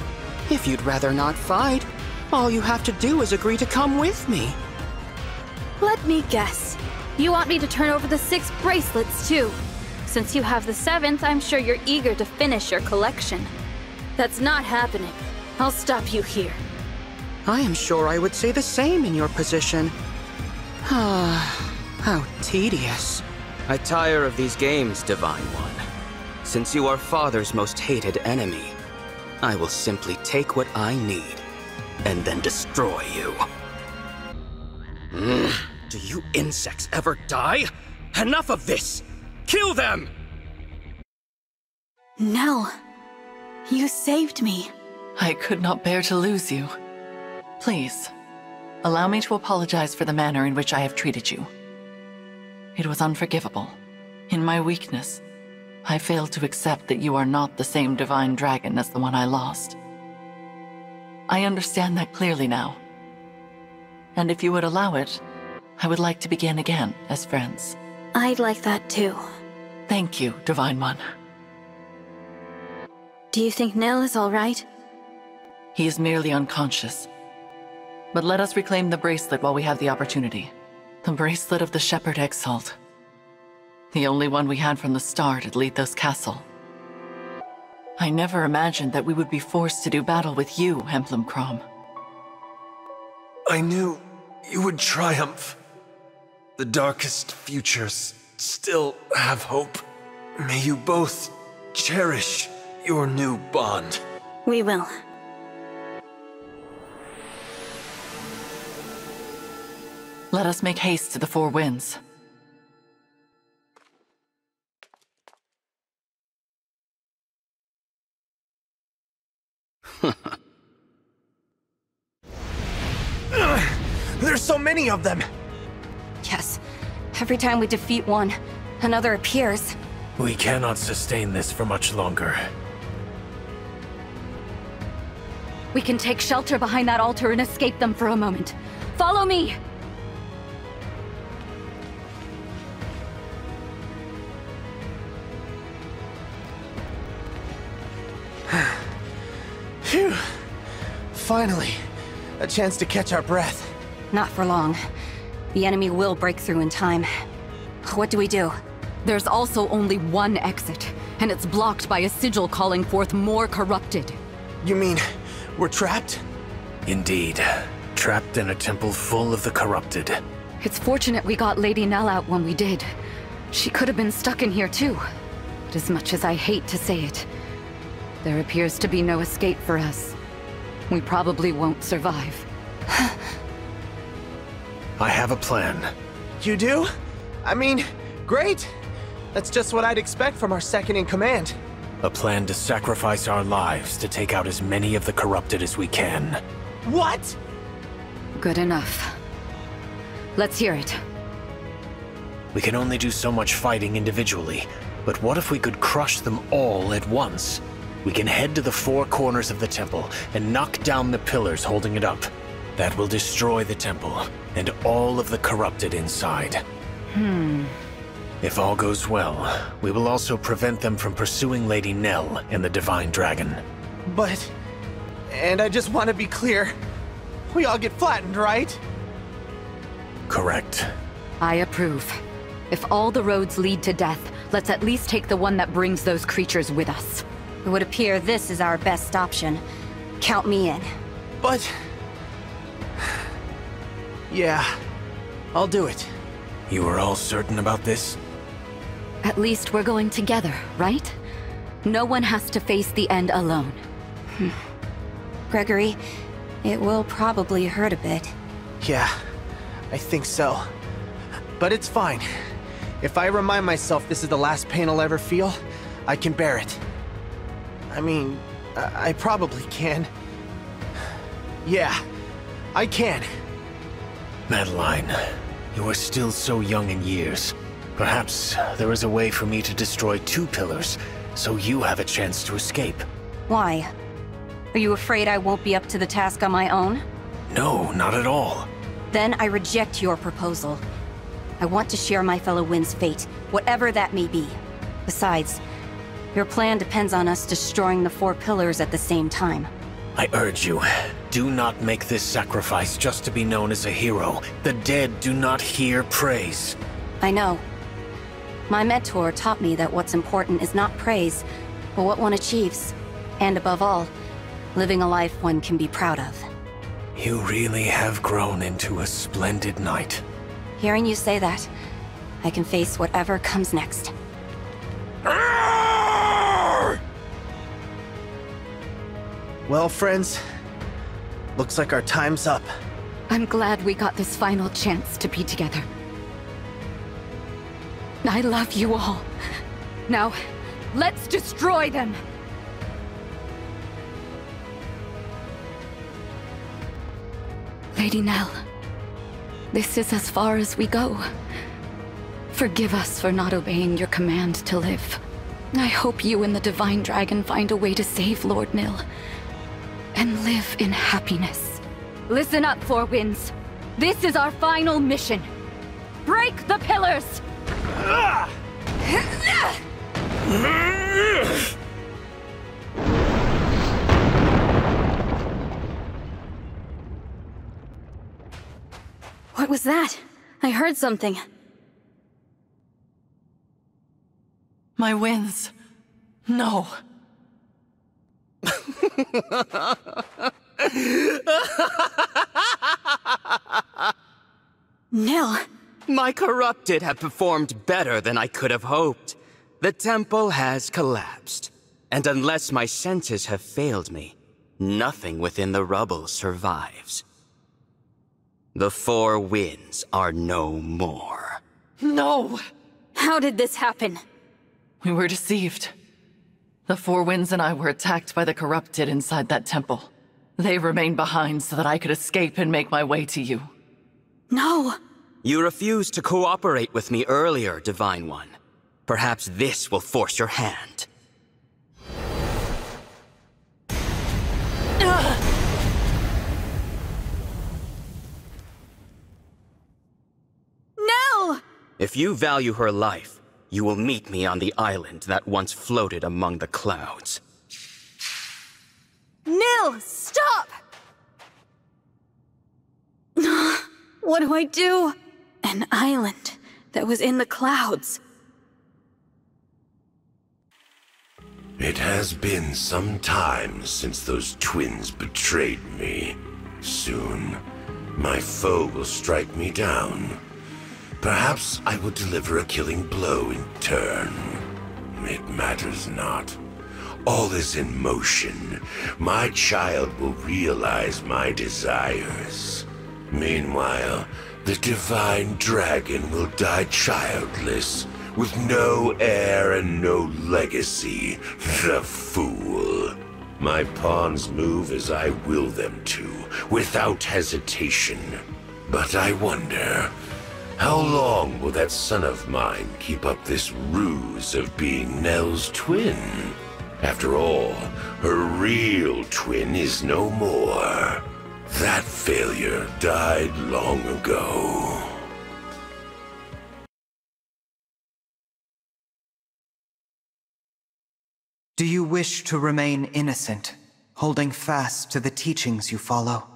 Speaker 5: If you'd rather not fight, all you have to do is agree to come with me.
Speaker 3: Let me guess. You want me to turn over the 6 bracelets, too. Since you have the 7th, I'm sure you're eager to finish your collection. That's not happening. I'll stop you here.
Speaker 5: I am sure I would say the same in your position. How tedious. I tire of these games, Divine One. Since you are Father's most hated enemy, I will simply take what I need and then destroy you. Do you insects ever die? Enough of this! Kill them!
Speaker 3: Nell, you saved me.
Speaker 2: I could not bear to lose you. Please, allow me to apologize for the manner in which I have treated you. It was unforgivable. In my weakness, I failed to accept that you are not the same divine dragon as the one I lost. I understand that clearly now. And if you would allow it, I would like to begin again as friends.
Speaker 3: I'd like that too.
Speaker 2: Thank you, Divine One.
Speaker 3: Do you think Nil is all right?
Speaker 2: He is merely unconscious. But let us reclaim the bracelet while we have the opportunity. The bracelet of the Shepherd exiled. The only one we had from the start at Lethos Castle. I never imagined that we would be forced to do battle with you, Emblem Crom.
Speaker 11: I knew you would triumph. The darkest futures still have hope. May you both cherish your new bond.
Speaker 3: We will.
Speaker 2: Let us make haste to the Four Winds.
Speaker 16: There's so many of them!
Speaker 17: Yes. Every time we defeat one, another appears.
Speaker 12: We cannot sustain this for much longer.
Speaker 8: We can take shelter behind that altar and escape them for a moment. Follow me!
Speaker 16: Phew. Finally, a chance to catch our breath.
Speaker 17: Not for long. The enemy will break through in time. What do we do?
Speaker 8: There's also only one exit, and it's blocked by a sigil calling forth more corrupted.
Speaker 16: You mean, we're trapped?
Speaker 12: Indeed. Trapped in a temple full of the corrupted.
Speaker 8: It's fortunate we got Lady Nell out when we did. She could have been stuck in here too. But as much as I hate to say it, there appears to be no escape for us. We probably won't survive.
Speaker 12: I have a plan.
Speaker 16: You do? I mean, great! That's just what I'd expect from our second-in-command.
Speaker 12: A plan to sacrifice our lives to take out as many of the corrupted as we can.
Speaker 16: What?
Speaker 8: Good enough. Let's hear it.
Speaker 12: We can only do so much fighting individually, but what if we could crush them all at once? We can head to the four corners of the temple and knock down the pillars holding it up. That will destroy the temple and all of the corrupted inside. If all goes well, we will also prevent them from pursuing Lady Nell and the Divine Dragon.
Speaker 16: But... and I just want to be clear. We all get flattened, right?
Speaker 12: Correct.
Speaker 8: I approve. If all the roads lead to death, let's at least take the one that brings those creatures with us.
Speaker 17: It would appear this is our best option. Count me in.
Speaker 16: But... yeah, I'll do it.
Speaker 12: You are all certain about this?
Speaker 8: At least we're going together, right? No one has to face the end alone.
Speaker 17: Gregory, it will probably hurt a bit.
Speaker 16: Yeah, I think so. But it's fine. If I remind myself this is the last pain I'll ever feel, I can bear it. I mean, I probably can. Yeah, I can.
Speaker 12: Madeline, you are still so young in years. Perhaps there is a way for me to destroy two pillars, so you have a chance to escape.
Speaker 17: Why? Are you afraid I won't be up to the task on my own?
Speaker 12: No, not at all.
Speaker 17: Then I reject your proposal. I want to share my fellow Wind's fate, whatever that may be. Besides, your plan depends on us destroying the four pillars at the same time.
Speaker 12: I urge you, do not make this sacrifice just to be known as a hero. The dead do not hear praise.
Speaker 17: I know. My mentor taught me that what's important is not praise, but what one achieves. And above all, living a life one can be proud of.
Speaker 12: You really have grown into a splendid knight.
Speaker 17: Hearing you say that, I can face whatever comes next.
Speaker 16: Well, friends, looks like our time's up.
Speaker 8: I'm glad we got this final chance to be together. I love you all. Now, let's destroy them! Lady Nell, this is as far as we go. Forgive us for not obeying your command to live. I hope you and the Divine Dragon find a way to save Lord Nil and live in happiness. Listen up, Four Winds. This is our final mission. Break the pillars!
Speaker 3: What was that? I heard something.
Speaker 2: My winds. No.
Speaker 17: Nil.
Speaker 5: My corrupted have performed better than I could have hoped. The temple has collapsed, and unless my senses have failed me, nothing within the rubble survives. The four winds are no more.
Speaker 17: No! How did this happen?
Speaker 2: We were deceived. The Four Winds and I were attacked by the corrupted inside that temple. They remained behind so that I could escape and make my way to you.
Speaker 17: No!
Speaker 5: You refused to cooperate with me earlier, Divine One. Perhaps this will force your hand.
Speaker 17: No!
Speaker 5: If you value her life, you will meet me on the island that once floated among the clouds.
Speaker 17: Nil, stop! What do I do? An island that was in the clouds.
Speaker 19: It has been some time since those twins betrayed me. Soon, my foe will strike me down. Perhaps I will deliver a killing blow in turn. It matters not. All is in motion. My child will realize my desires. Meanwhile, the Divine Dragon will die childless, with no heir and no legacy. The fool. My pawns move as I will them to, without hesitation. But I wonder, how long will that son of mine keep up this ruse of being Nell's twin? After all, her real twin is no more. That failure died long ago.
Speaker 4: Do you wish to remain innocent, holding fast to the teachings you follow?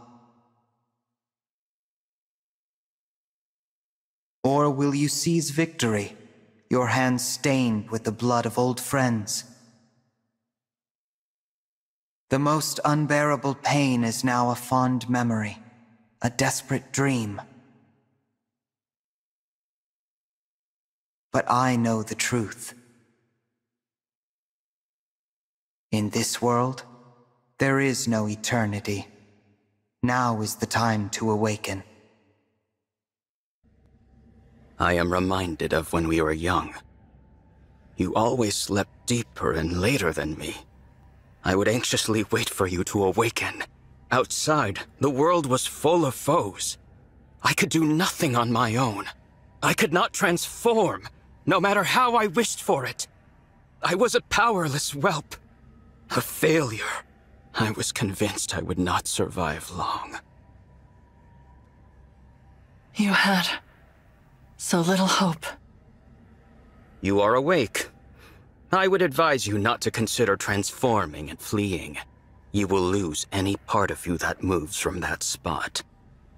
Speaker 4: Or will you seize victory, your hands stained with the blood of old friends? The most unbearable pain is now a fond memory, a desperate dream. But I know the truth. In this world, there is no eternity. Now is the time to awaken.
Speaker 5: I am reminded of when we were young. You always slept deeper and later than me. I would anxiously wait for you to awaken. Outside, the world was full of foes. I could do nothing on my own. I could not transform, no matter how I wished for it. I was a powerless whelp. A failure. I was convinced I would not survive long.
Speaker 2: You had so little hope.
Speaker 5: You are awake. I would advise you not to consider transforming and fleeing. You will lose any part of you that moves from that spot.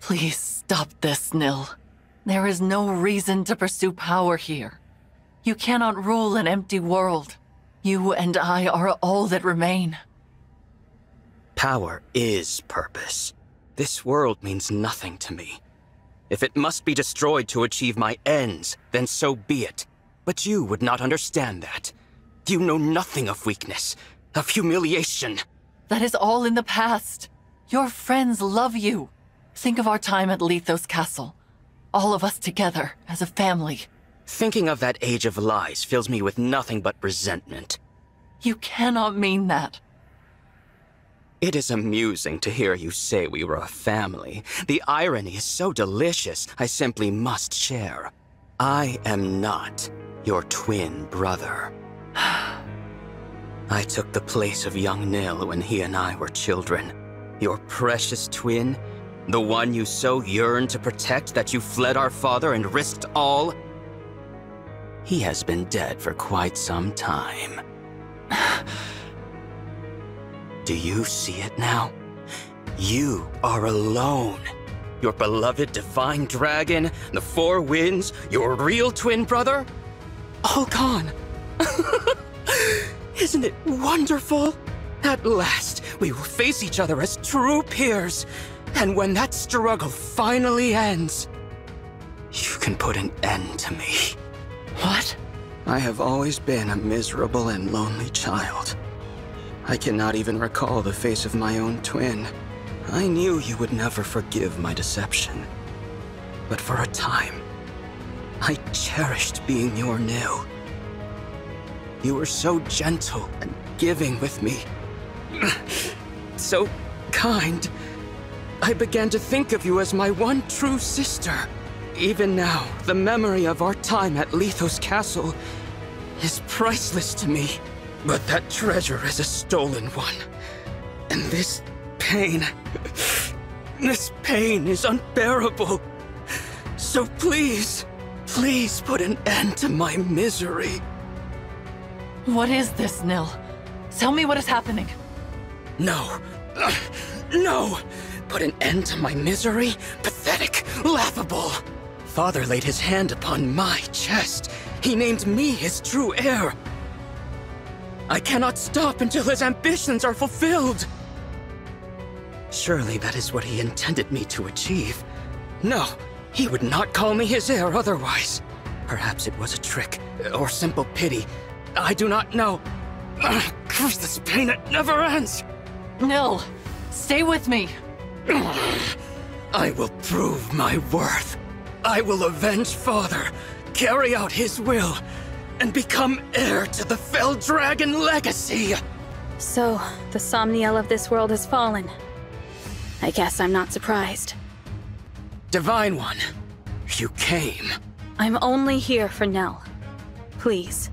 Speaker 2: Please stop this, Nil. There is no reason to pursue power here. You cannot rule an empty world. You and I are all that remain.
Speaker 5: Power is purpose. This world means nothing to me. If it must be destroyed to achieve my ends, then so be it. But you would not understand that. You know nothing of weakness, of humiliation.
Speaker 2: That is all in the past. Your friends love you. Think of our time at Lethos Castle. All of us together, as a family.
Speaker 5: Thinking of that age of lies fills me with nothing but resentment.
Speaker 2: You cannot mean that.
Speaker 5: It is amusing to hear you say we were a family. The irony is so delicious, I simply must share. I am not your twin brother. I took the place of young Nil when he and I were children. Your precious twin, the one you so yearned to protect that you fled our father and risked all. He has been dead for quite some time. Do you see it now? You are alone. Your beloved Divine Dragon, the Four Winds, your real twin brother, all gone. Isn't it wonderful? At last, we will face each other as true peers. And when that struggle finally ends, you can put an end to me.
Speaker 2: What?
Speaker 5: I have always been a miserable and lonely child. I cannot even recall the face of my own twin. I knew you would never forgive my deception. But for a time, I cherished being your Nil. You were so gentle and giving with me. So kind. I began to think of you as my one true sister. Even now, the memory of our time at Lethos Castle is priceless to me. But that treasure is a stolen one. And this pain is unbearable. So please, please put an end to my misery.
Speaker 2: What is this, Nil? Tell me what is happening.
Speaker 5: No. No! Put an end to my misery? Pathetic, laughable. Father laid his hand upon my chest. He named me his true heir. I cannot stop until his ambitions are fulfilled. Surely that is what he intended me to achieve. No, he would not call me his heir otherwise. Perhaps it was a trick, or simple pity. I do not know. Curse this pain, it never ends!
Speaker 2: Nil, stay with me.
Speaker 5: I will prove my worth. I will avenge Father, carry out his will, and become heir to the Fell Dragon legacy!
Speaker 3: So, the Somniel of this world has fallen. I guess I'm not surprised.
Speaker 5: Divine One, you came.
Speaker 3: I'm only here for Nell. Please,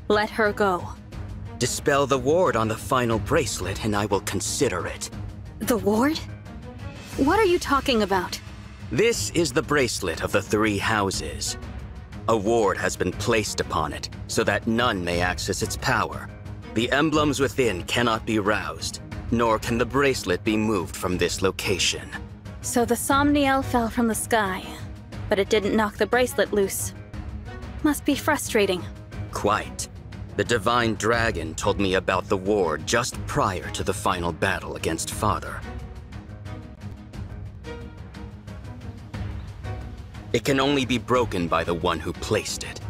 Speaker 3: let her go.
Speaker 5: Dispel the ward on the final bracelet and I will consider it.
Speaker 3: The ward? What are you talking about?
Speaker 5: This is the bracelet of the three houses. A ward has been placed upon it, so that none may access its power. The emblems within cannot be roused, nor can the bracelet be moved from this location.
Speaker 3: So the Somniel fell from the sky, but it didn't knock the bracelet loose. Must be frustrating.
Speaker 5: Quite. The Divine Dragon told me about the ward just prior to the final battle against Father. It can only be broken by the one who placed it,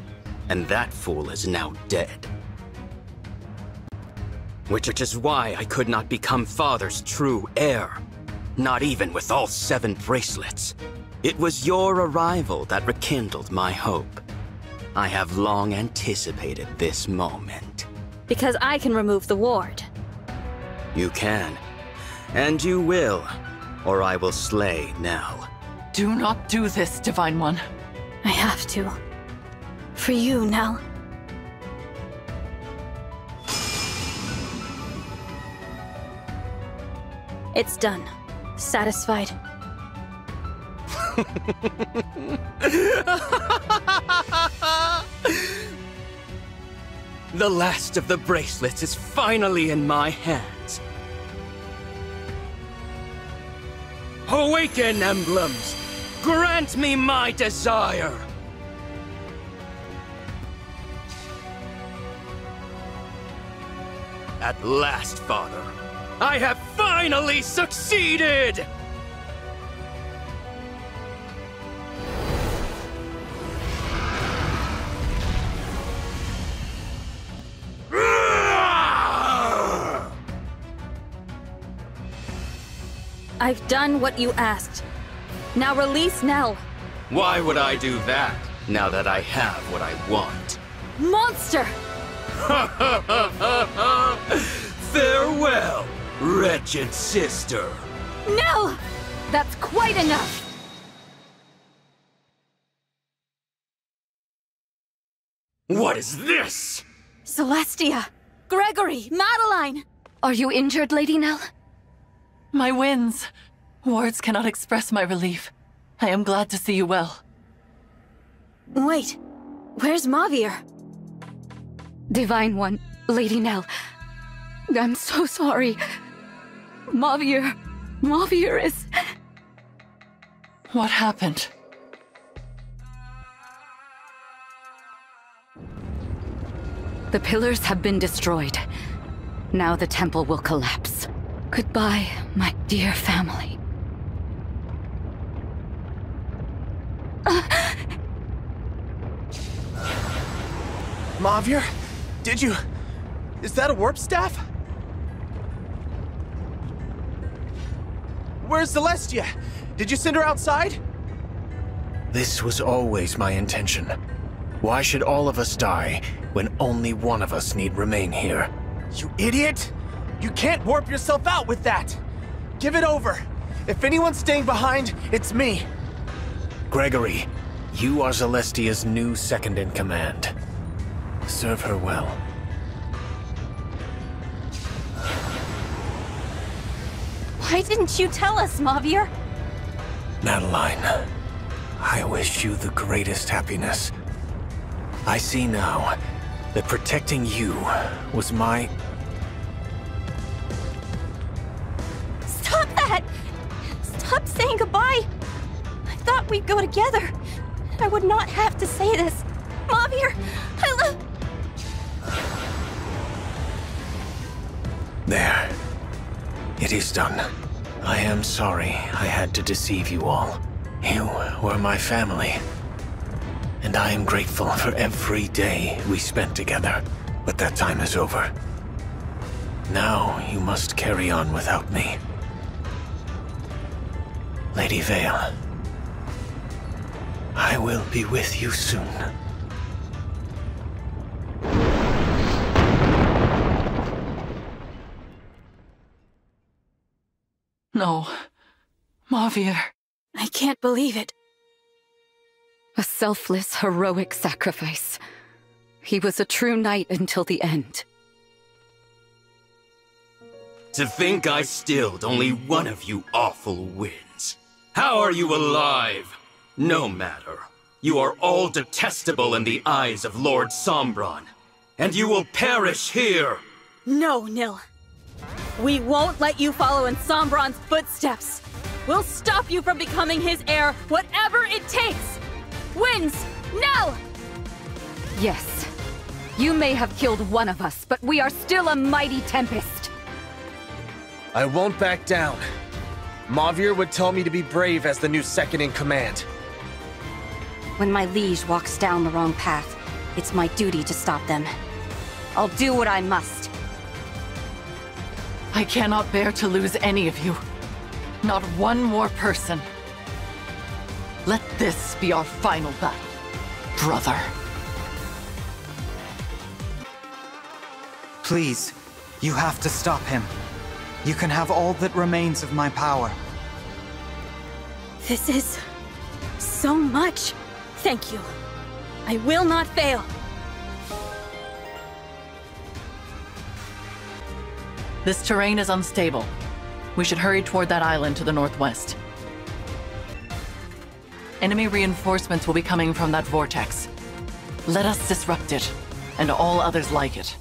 Speaker 5: and that fool is now dead. Which is why I could not become Father's true heir, not even with all 7 bracelets. It was your arrival that rekindled my hope. I have long anticipated this moment.
Speaker 3: Because I can remove the ward.
Speaker 5: You can, and you will, or I will slay Nell.
Speaker 2: Do not do this, Divine One.
Speaker 3: I have to. For you, Nell. It's done. Satisfied.
Speaker 5: The last of the bracelets is finally in my hands. Awaken, emblems! Grant me my desire! At last, Father, I have finally succeeded!
Speaker 3: I've done what you asked. Now release Nell.
Speaker 5: Why would I do that, now that I have what I want?
Speaker 3: Monster!
Speaker 5: Farewell, wretched sister.
Speaker 3: Nell! That's quite enough!
Speaker 5: What is this?
Speaker 3: Celestia! Gregory! Madeline!
Speaker 8: Are you injured, Lady Nell?
Speaker 2: My winds. Words cannot express my relief. I am glad to see you well.
Speaker 3: Wait, where's Mavir?
Speaker 8: Divine One, Lady Nell. I'm so sorry. Mavir is...
Speaker 2: What happened?
Speaker 8: The pillars have been destroyed. Now the temple will collapse. Goodbye, my dear family.
Speaker 16: Mavir? Did you... Is that a warp staff? Where's Celestia? Did you send her outside?
Speaker 12: This was always my intention. Why should all of us die when only one of us need remain here?
Speaker 16: You idiot! You can't warp yourself out with that! Give it over! If anyone's staying behind, it's me!
Speaker 12: Gregory, you are Celestia's new second-in-command. Serve her well.
Speaker 17: Why didn't you tell us, Mavir?
Speaker 12: Madeline, I wish you the greatest happiness. I see now that protecting you was my...
Speaker 17: Stop that! Stop saying goodbye! I thought we'd go together. I would not have to say this. Mavir, I love...
Speaker 12: There. It is done. I am sorry I had to deceive you all. You were my family. And I am grateful for every day we spent together. But that time is over. Now you must carry on without me. Lady Vale, I will be with you soon.
Speaker 2: No. Mavir.
Speaker 3: I can't believe it.
Speaker 8: A selfless, heroic sacrifice. He was a true knight until the end.
Speaker 1: To think I stilled only one of you awful winds. How are you alive? No matter. You are all detestable in the eyes of Lord Sombron. And you will perish here!
Speaker 21: No, Nil. We won't let you follow in Sombron's footsteps. We'll stop you from becoming his heir, whatever it takes! Winds, now!
Speaker 8: Yes. You may have killed one of us, but we are still a mighty tempest.
Speaker 16: I won't back down. Mavir would tell me to be brave as the new second-in-command.
Speaker 17: When my liege walks down the wrong path, it's my duty to stop them. I'll do what I must.
Speaker 2: I cannot bear to lose any of you. Not one more person. Let this be our final battle, brother.
Speaker 4: Please, you have to stop him. You can have all that remains of my power.
Speaker 21: This is... so much. Thank you. I will not fail.
Speaker 2: This terrain is unstable. We should hurry toward that island to the northwest. Enemy reinforcements will be coming from that vortex. Let us disrupt it, and all others like it.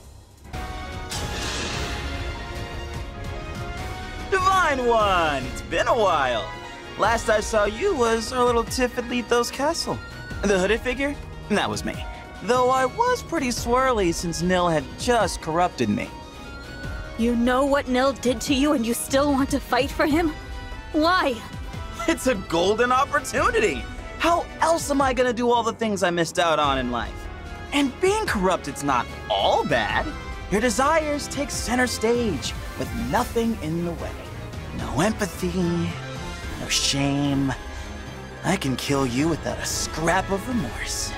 Speaker 6: Divine One! It's been a while. Last I saw you was our little tiff at Lethos Castle. The hooded figure? That was me. Though I was pretty swirly since Nil had just corrupted me.
Speaker 21: You know what Nil did to you and you still want to fight for him? Why?
Speaker 6: It's a golden opportunity! How else am I gonna do all the things I missed out on in life? And being corrupted's not all bad. Your desires take center stage, with nothing in the way. No empathy, no shame. I can kill you without a scrap of remorse.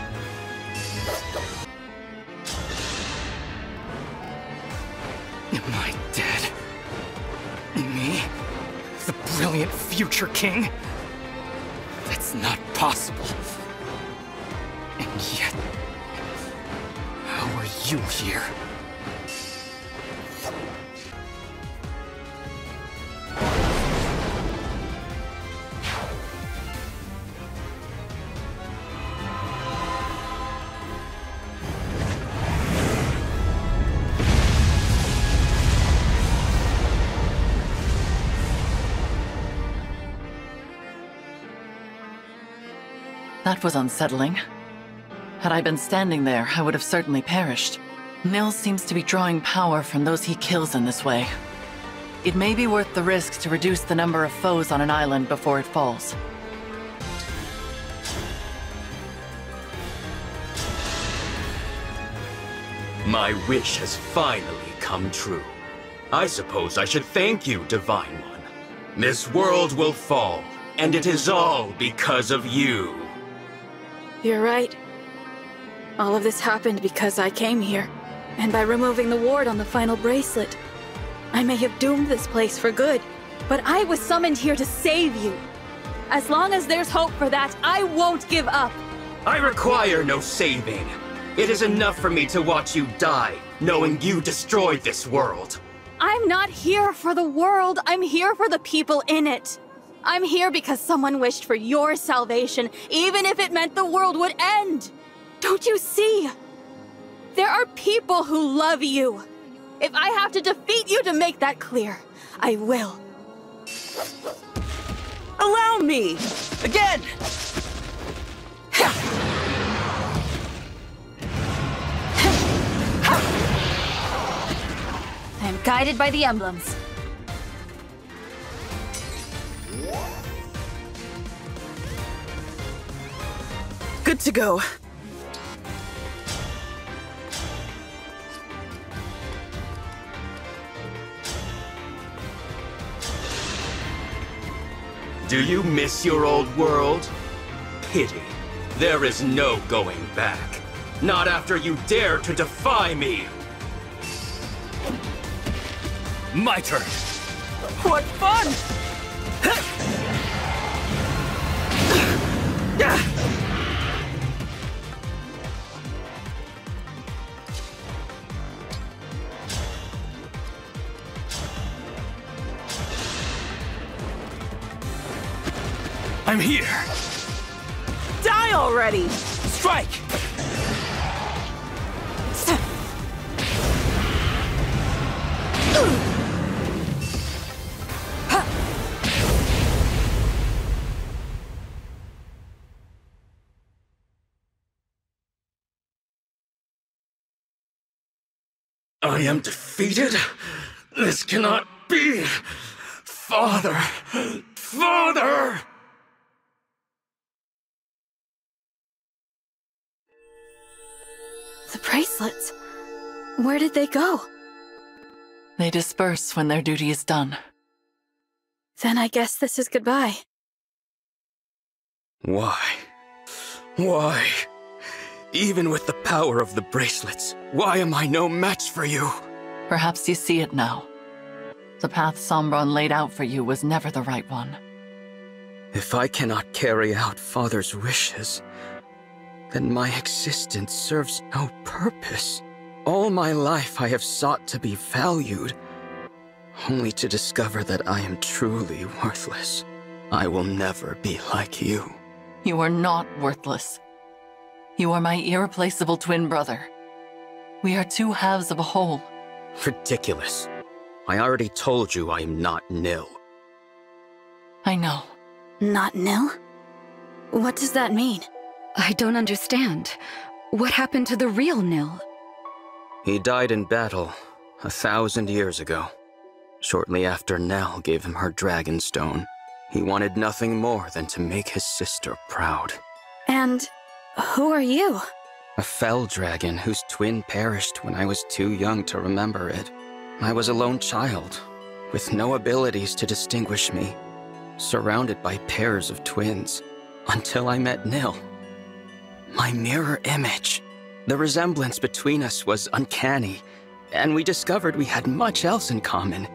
Speaker 13: Am I dead? Me? The brilliant future king? That's not possible. And yet... how are you here?
Speaker 2: That was unsettling. Had I been standing there, I would have certainly perished. Nil seems to be drawing power from those he kills in this way. It may be worth the risk to reduce the number of foes on an island before it falls.
Speaker 1: My wish has finally come true. I suppose I should thank you, Divine One. This world will fall, and it is all because of you.
Speaker 21: You're right. All of this happened because I came here, and by removing the ward on the final bracelet. I may have doomed this place for good, but I was summoned here to save you. As long as there's hope for that, I won't give up.
Speaker 1: I require no saving. It is enough for me to watch you die, knowing you destroyed this world.
Speaker 21: I'm not here for the world, I'm here for the people in it. I'm here because someone wished for your salvation, even if it meant the world would end. Don't you see? There are people who love you. If I have to defeat you to make that clear, I will. Allow me!
Speaker 6: Again!
Speaker 21: I am guided by the emblems. Good to go.
Speaker 1: Do you miss your old world? Pity. There is no going back. Not after you dare to defy me! My turn!
Speaker 21: What fun!
Speaker 1: I'm here!
Speaker 21: Die already!
Speaker 1: Strike! I am defeated? This cannot be! Father! Father!
Speaker 21: The bracelets. Where did they go?
Speaker 2: They disperse when their duty is done.
Speaker 21: Then I guess this is goodbye.
Speaker 1: Why? Why? Even with the power of the bracelets, why am I no match for you?
Speaker 2: Perhaps you see it now. The path Sombron laid out for you was never the right one.
Speaker 5: If I cannot carry out Father's wishes, then my existence serves no purpose. All my life I have sought to be valued, only to discover that I am truly worthless. I will never be like you.
Speaker 2: You are not worthless. You are my irreplaceable twin brother. We are two halves of a whole.
Speaker 1: Ridiculous. I already told you I am not Nil.
Speaker 2: I know.
Speaker 21: Not Nil? What does that mean?
Speaker 8: I don't understand. What happened to the real Nil?
Speaker 5: He died in battle 1,000 years ago. Shortly after Nell gave him her dragon stone, he wanted nothing more than to make his sister proud.
Speaker 21: And who are you?
Speaker 5: A fell dragon whose twin perished when I was too young to remember it. I was a lone child, with no abilities to distinguish me, surrounded by pairs of twins, until I met Nil. My mirror image. The resemblance between us was uncanny, and we discovered we had much else in common.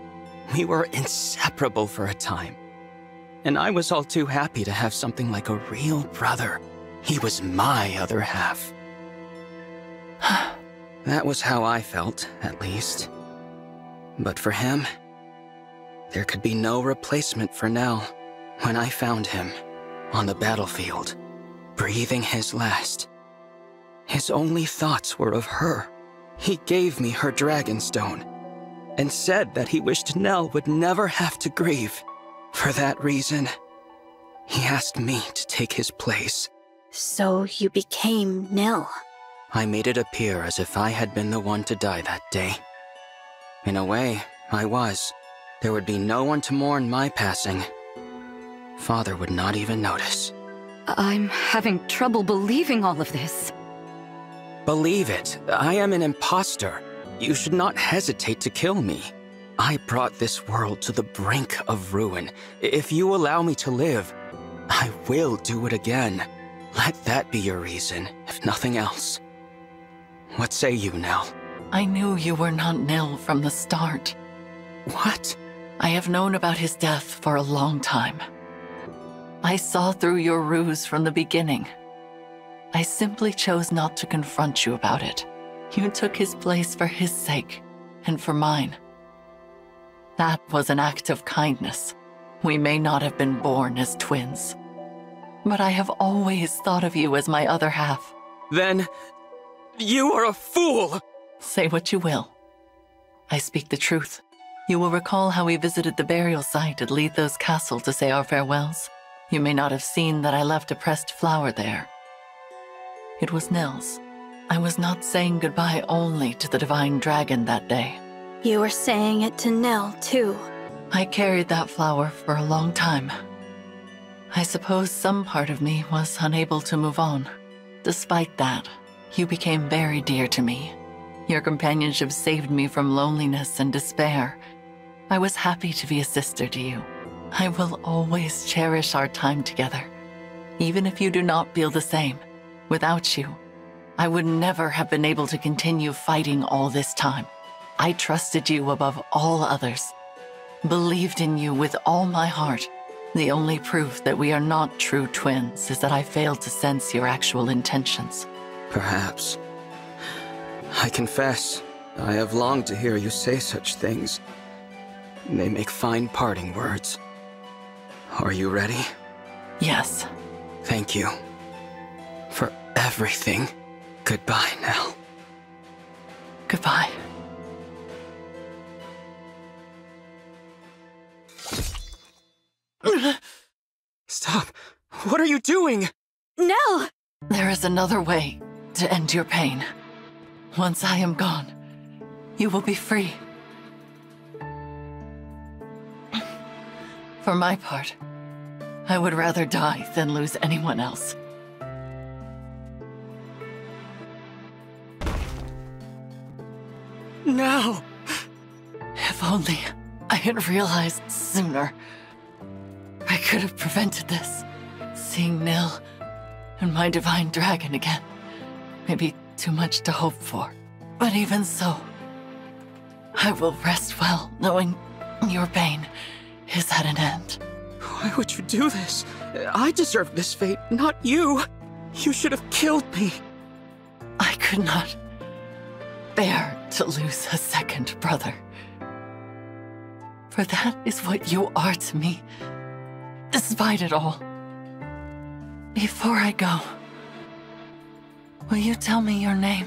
Speaker 5: We were inseparable for a time. And I was all too happy to have something like a real brother. He was my other half. That was how I felt, at least. But for him, there could be no replacement for Nell. When I found him, on the battlefield, breathing his last, his only thoughts were of her. He gave me her dragon stone, and said that he wished Nell would never have to grieve. For that reason, he asked me to take his place.
Speaker 21: So you became Nil.
Speaker 5: I made it appear as if I had been the one to die that day. In a way, I was. there would be no one to mourn my passing. Father would not even notice.
Speaker 8: I'm having trouble believing all of this.
Speaker 5: Believe it, I am an imposter. You should not hesitate to kill me. I brought this world to the brink of ruin. If you allow me to live, I will do it again. Let that be your reason, if nothing else. What say you, Nell?
Speaker 2: I knew you were not Nil from the start.
Speaker 5: What?
Speaker 2: I have known about his death for a long time. I saw through your ruse from the beginning. I simply chose not to confront you about it. You took his place for his sake, and for mine. That was an act of kindness. We may not have been born as twins, but I have always thought of you as my other half.
Speaker 5: Then, you are a fool!
Speaker 2: Say what you will. I speak the truth. You will recall how we visited the burial site at Letho's castle to say our farewells. You may not have seen that I left a pressed flower there. It was Nil's. I was not saying goodbye only to the Divine Dragon that day.
Speaker 3: You were saying it to Nil, too.
Speaker 2: I carried that flower for a long time. I suppose some part of me was unable to move on. Despite that, you became very dear to me. Your companionship saved me from loneliness and despair. I was happy to be a sister to you. I will always cherish our time together, even if you do not feel the same. Without you, I would never have been able to continue fighting all this time. I trusted you above all others, believed in you with all my heart. The only proof that we are not true twins is that I failed to sense your actual intentions.
Speaker 5: Perhaps. I confess, I have longed to hear you say such things. They make fine parting words. Are you ready?
Speaker 2: Yes.
Speaker 5: Thank you. For everything. Goodbye, Nell.
Speaker 2: Goodbye.
Speaker 5: Stop. What are you doing?
Speaker 3: No!
Speaker 2: There is another way to end your pain. Once I am gone, you will be free. For my part, I would rather die than lose anyone else.
Speaker 5: No!
Speaker 2: If only I had realized sooner. I could have prevented this. Seeing Nil and my Divine Dragon again may be too much to hope for. But even so, I will rest well knowing your pain is at an end.
Speaker 5: Why would you do this? I deserve this fate, not you. You should have killed me.
Speaker 2: I could not bear to lose a second brother. For that is what you are to me, despite it all. Before I go, will you tell me your name?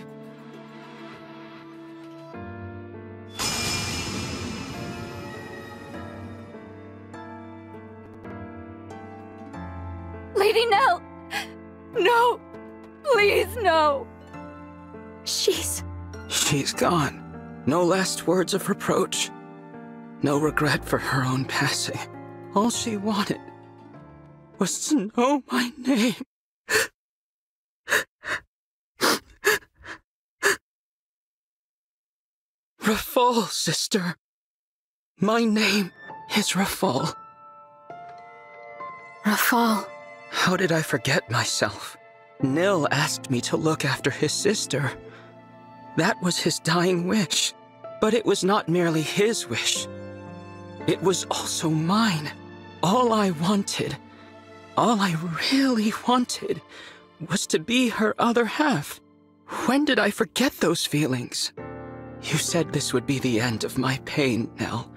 Speaker 8: Lady Nell! No! Please, no!
Speaker 5: She's gone. No last words of reproach. No regret for her own passing. All she wanted was to know my name. Rafal, sister. My name is Rafal.
Speaker 3: Rafal.
Speaker 5: How did I forget myself? Nil asked me to look after his sister. That was his dying wish. But it was not merely his wish. It was also mine. All I wanted, all I really wanted, was to be her other half. When did I forget those feelings? You said this would be the end of my pain, Nell.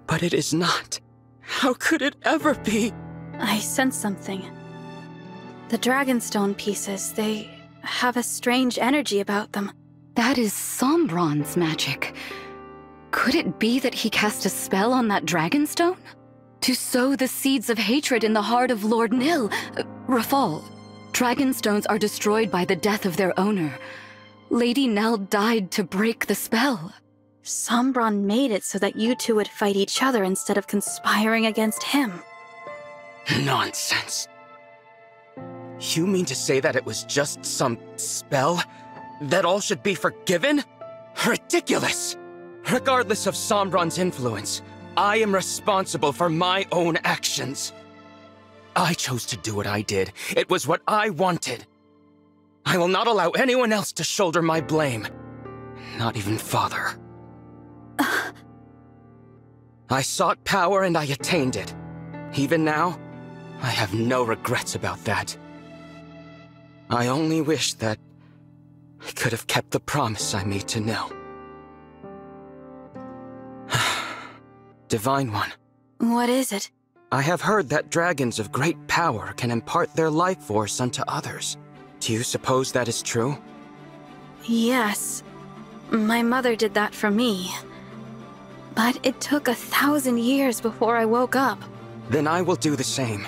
Speaker 5: But it is not. How could it ever be?
Speaker 3: I sense something. The Dragonstone pieces, they have a strange energy about them.
Speaker 8: That is Sombron's magic. Could it be that he cast a spell on that Dragonstone? To sow the seeds of hatred in the heart of Lord Nil? Rafal, Dragonstones are destroyed by the death of their owner. Lady Nell died to break the spell.
Speaker 3: Sombron made it so that you two would fight each other instead of conspiring against him.
Speaker 5: Nonsense. You mean to say that it was just some spell? That all should be forgiven? Ridiculous! Regardless of Sombron's influence, I am responsible for my own actions. I chose to do what I did. It was what I wanted. I will not allow anyone else to shoulder my blame. Not even Father. I sought power and I attained it. Even now, I have no regrets about that. I only wish that I could have kept the promise I made to Nil. Divine One.
Speaker 3: What is it?
Speaker 5: I have heard that dragons of great power can impart their life force unto others. Do you suppose that is true?
Speaker 3: Yes. My mother did that for me. But it took 1,000 years before I woke up.
Speaker 5: Then I will do the same.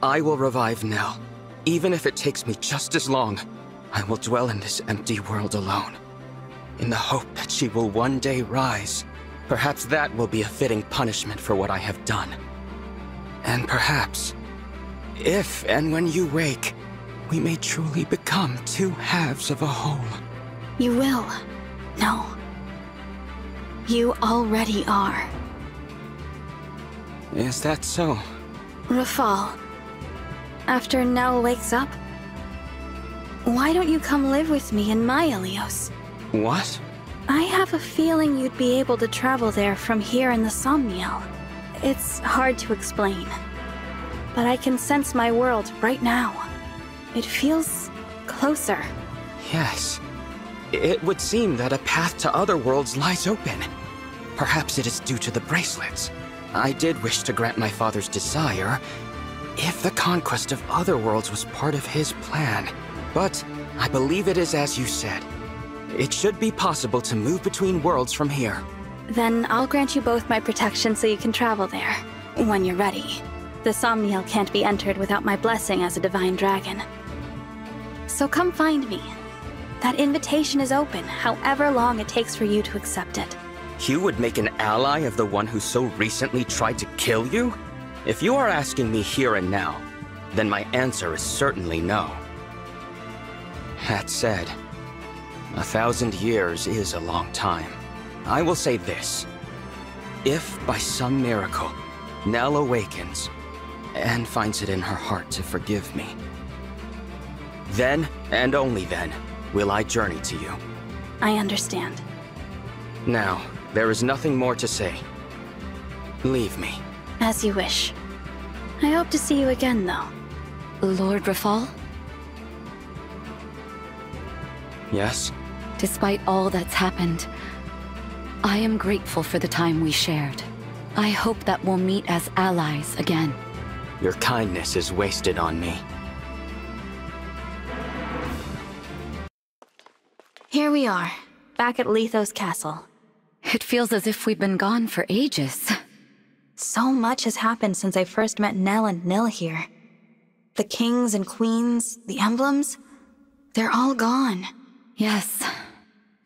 Speaker 5: I will revive Nell. Even if it takes me just as long, I will dwell in this empty world alone, in the hope that she will one day rise. Perhaps that will be a fitting punishment for what I have done. And perhaps, if and when you wake, we may truly become two halves of a whole.
Speaker 3: You will. No. You already are.
Speaker 5: Is that so?
Speaker 3: Rafal, after Nell wakes up, why don't you come live with me in my Ilios?
Speaker 5: What?
Speaker 3: I have a feeling you'd be able to travel there from here in the Somniel. It's hard to explain, but I can sense my world right now. It feels closer.
Speaker 5: Yes. It would seem that a path to other worlds lies open. Perhaps it is due to the bracelets. I did wish to grant my father's desire, if the conquest of other worlds was part of his plan. But I believe it is as you said. It should be possible to move between worlds from here.
Speaker 3: Then I'll grant you both my protection so you can travel there, when you're ready. The Somniel can't be entered without my blessing as a divine dragon. So come find me. That invitation is open, however long it takes for you to accept it.
Speaker 5: You would make an ally of the one who so recently tried to kill you? If you are asking me here and now, then my answer is certainly no. That said, 1,000 years is a long time. I will say this. If by some miracle, Nell awakens and finds it in her heart to forgive me, then, and only then, will I journey to you.
Speaker 3: I understand.
Speaker 5: Now, there is nothing more to say. Leave me.
Speaker 3: As you wish. I hope to see you again, though.
Speaker 8: Lord Rafal?
Speaker 5: Yes?
Speaker 8: Despite all that's happened, I am grateful for the time we shared. I hope that we'll meet as allies again.
Speaker 5: Your kindness is wasted on me.
Speaker 3: Here we are, back at Lethos Castle.
Speaker 8: It feels as if we've been gone for ages.
Speaker 3: So much has happened since I first met Nell and Nil here. The kings and queens, the emblems, they're all gone.
Speaker 8: Yes,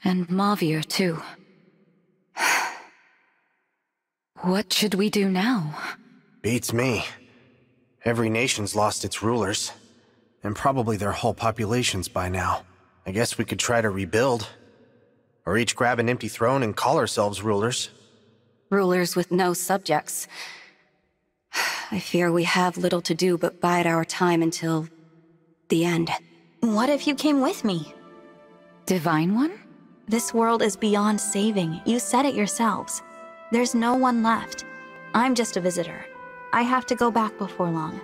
Speaker 8: and Mavir too. What should we do now?
Speaker 16: Beats me. Every nation's lost its rulers, and probably their whole populations by now. I guess we could try to rebuild. Or each grab an empty throne and call ourselves rulers.
Speaker 17: Rulers with no subjects. I fear we have little to do but bide our time until the end.
Speaker 3: What if you came with me?
Speaker 8: Divine One?
Speaker 3: This world is beyond saving. You said it yourselves. There's no one left. I'm just a visitor. I have to go back before long.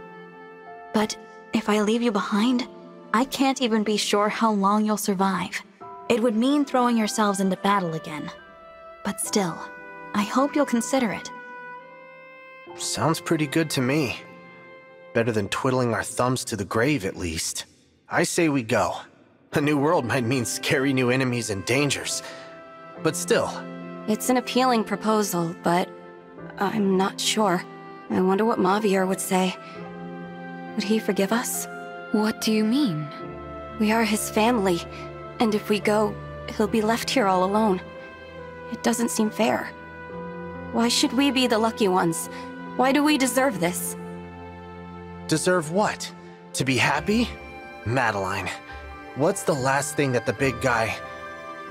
Speaker 3: But if I leave you behind, I can't even be sure how long you'll survive. It would mean throwing yourselves into battle again. But still, I hope you'll consider it.
Speaker 16: Sounds pretty good to me. Better than twiddling our thumbs to the grave, at least. I say we go. A new world might mean scary new enemies and dangers. But still.
Speaker 17: It's an appealing proposal, but I'm not sure. I wonder what Mavir would say. Would he forgive us?
Speaker 8: What do you mean?
Speaker 17: We are his family, and if we go, he'll be left here all alone. It doesn't seem fair. Why should we be the lucky ones? Why do we deserve this?
Speaker 16: Deserve what? To be happy? Madeline, what's the last thing that the big guy,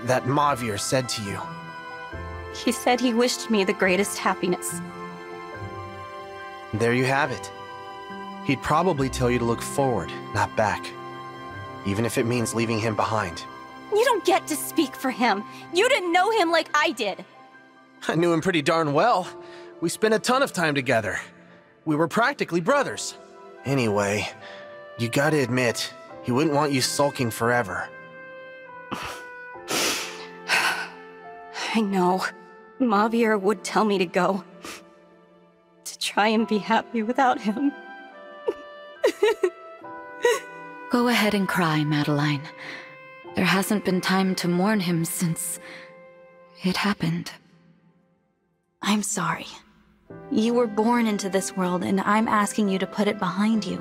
Speaker 16: that Mavir, said to you?
Speaker 17: He said he wished me the greatest happiness.
Speaker 16: There you have it. He'd probably tell you to look forward, not back. Even if it means leaving him behind.
Speaker 17: You don't get to speak for him. You didn't know him like I did.
Speaker 16: I knew him pretty darn well. We spent a ton of time together. We were practically brothers. Anyway, you gotta admit, he wouldn't want you sulking forever.
Speaker 17: I know. Mavir would tell me to go. To try and be happy without him.
Speaker 8: Go ahead and cry, Madeline. There hasn't been time to mourn him since it happened.
Speaker 21: I'm sorry. You were born into this world, and I'm asking you to put it behind you.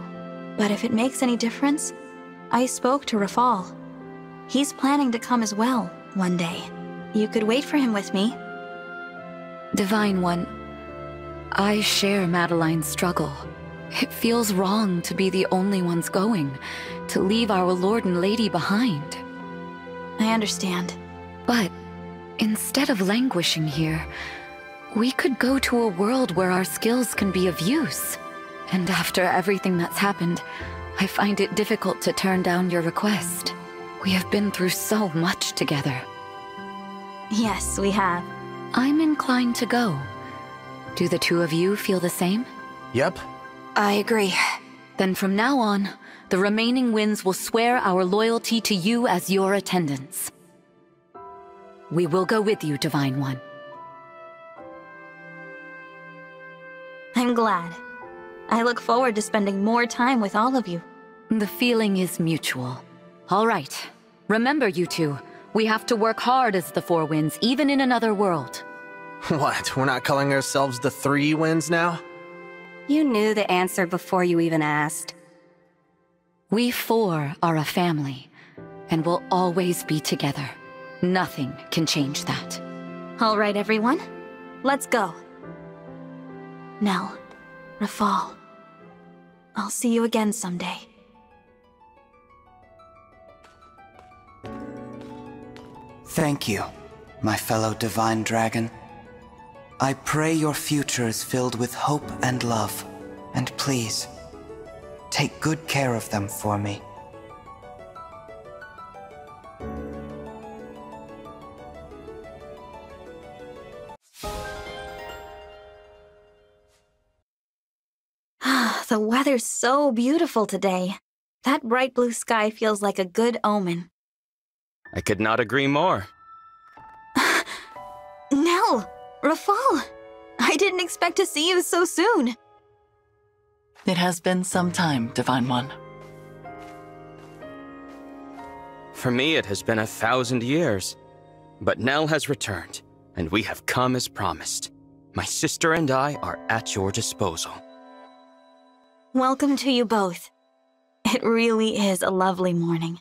Speaker 21: But if it makes any difference, I spoke to Rafal. He's planning to come as well, one day. You could wait for him with me.
Speaker 8: Divine One, I share Madeline's struggle. It feels wrong to be the only ones going, to leave our Lord and Lady behind.
Speaker 21: I understand.
Speaker 8: But instead of languishing here, we could go to a world where our skills can be of use. And after everything that's happened, I find it difficult to turn down your request. We have been through so much together.
Speaker 21: Yes, we have.
Speaker 8: I'm inclined to go. Do the two of you feel the same?
Speaker 16: Yep.
Speaker 17: I agree.
Speaker 8: Then from now on, the remaining winds will swear our loyalty to you as your attendants. We will go with you, Divine One.
Speaker 21: I'm glad. I look forward to spending more time with all of you.
Speaker 8: The feeling is mutual. All right. Remember, you two, we have to work hard as the Four Winds, even in another world.
Speaker 16: What, we're not calling ourselves the Three Winds now?
Speaker 17: You knew the answer before you even asked.
Speaker 8: We four are a family, and will always be together. Nothing can change that.
Speaker 21: All right, everyone. Let's go. Nell, Rafal, I'll see you again someday.
Speaker 4: Thank you, my fellow Divine Dragon. I pray your future is filled with hope and love, and please, take good care of them for me.
Speaker 21: The weather's so beautiful today. That bright blue sky feels like a good omen.
Speaker 1: I could not agree more.
Speaker 21: Nell! Rafal! I didn't expect to see you so soon.
Speaker 2: It has been some time, Divine One.
Speaker 1: For me, it has been 1,000 years. But Nell has returned, and we have come as promised. My sister and I are at your disposal.
Speaker 21: Welcome to you both. It really is a lovely morning.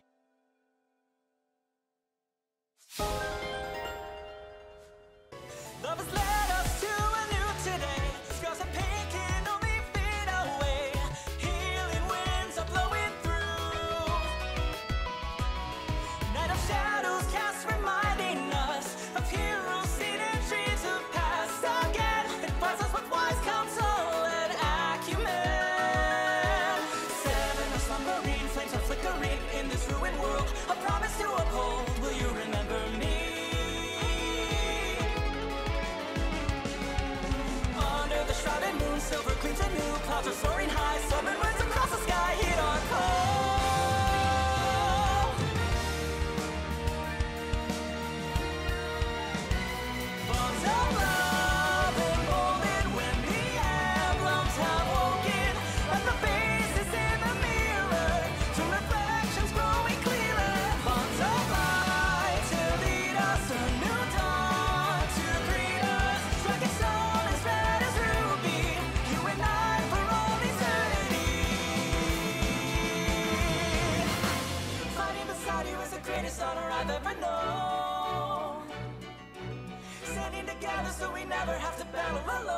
Speaker 9: All these never have to battle alone.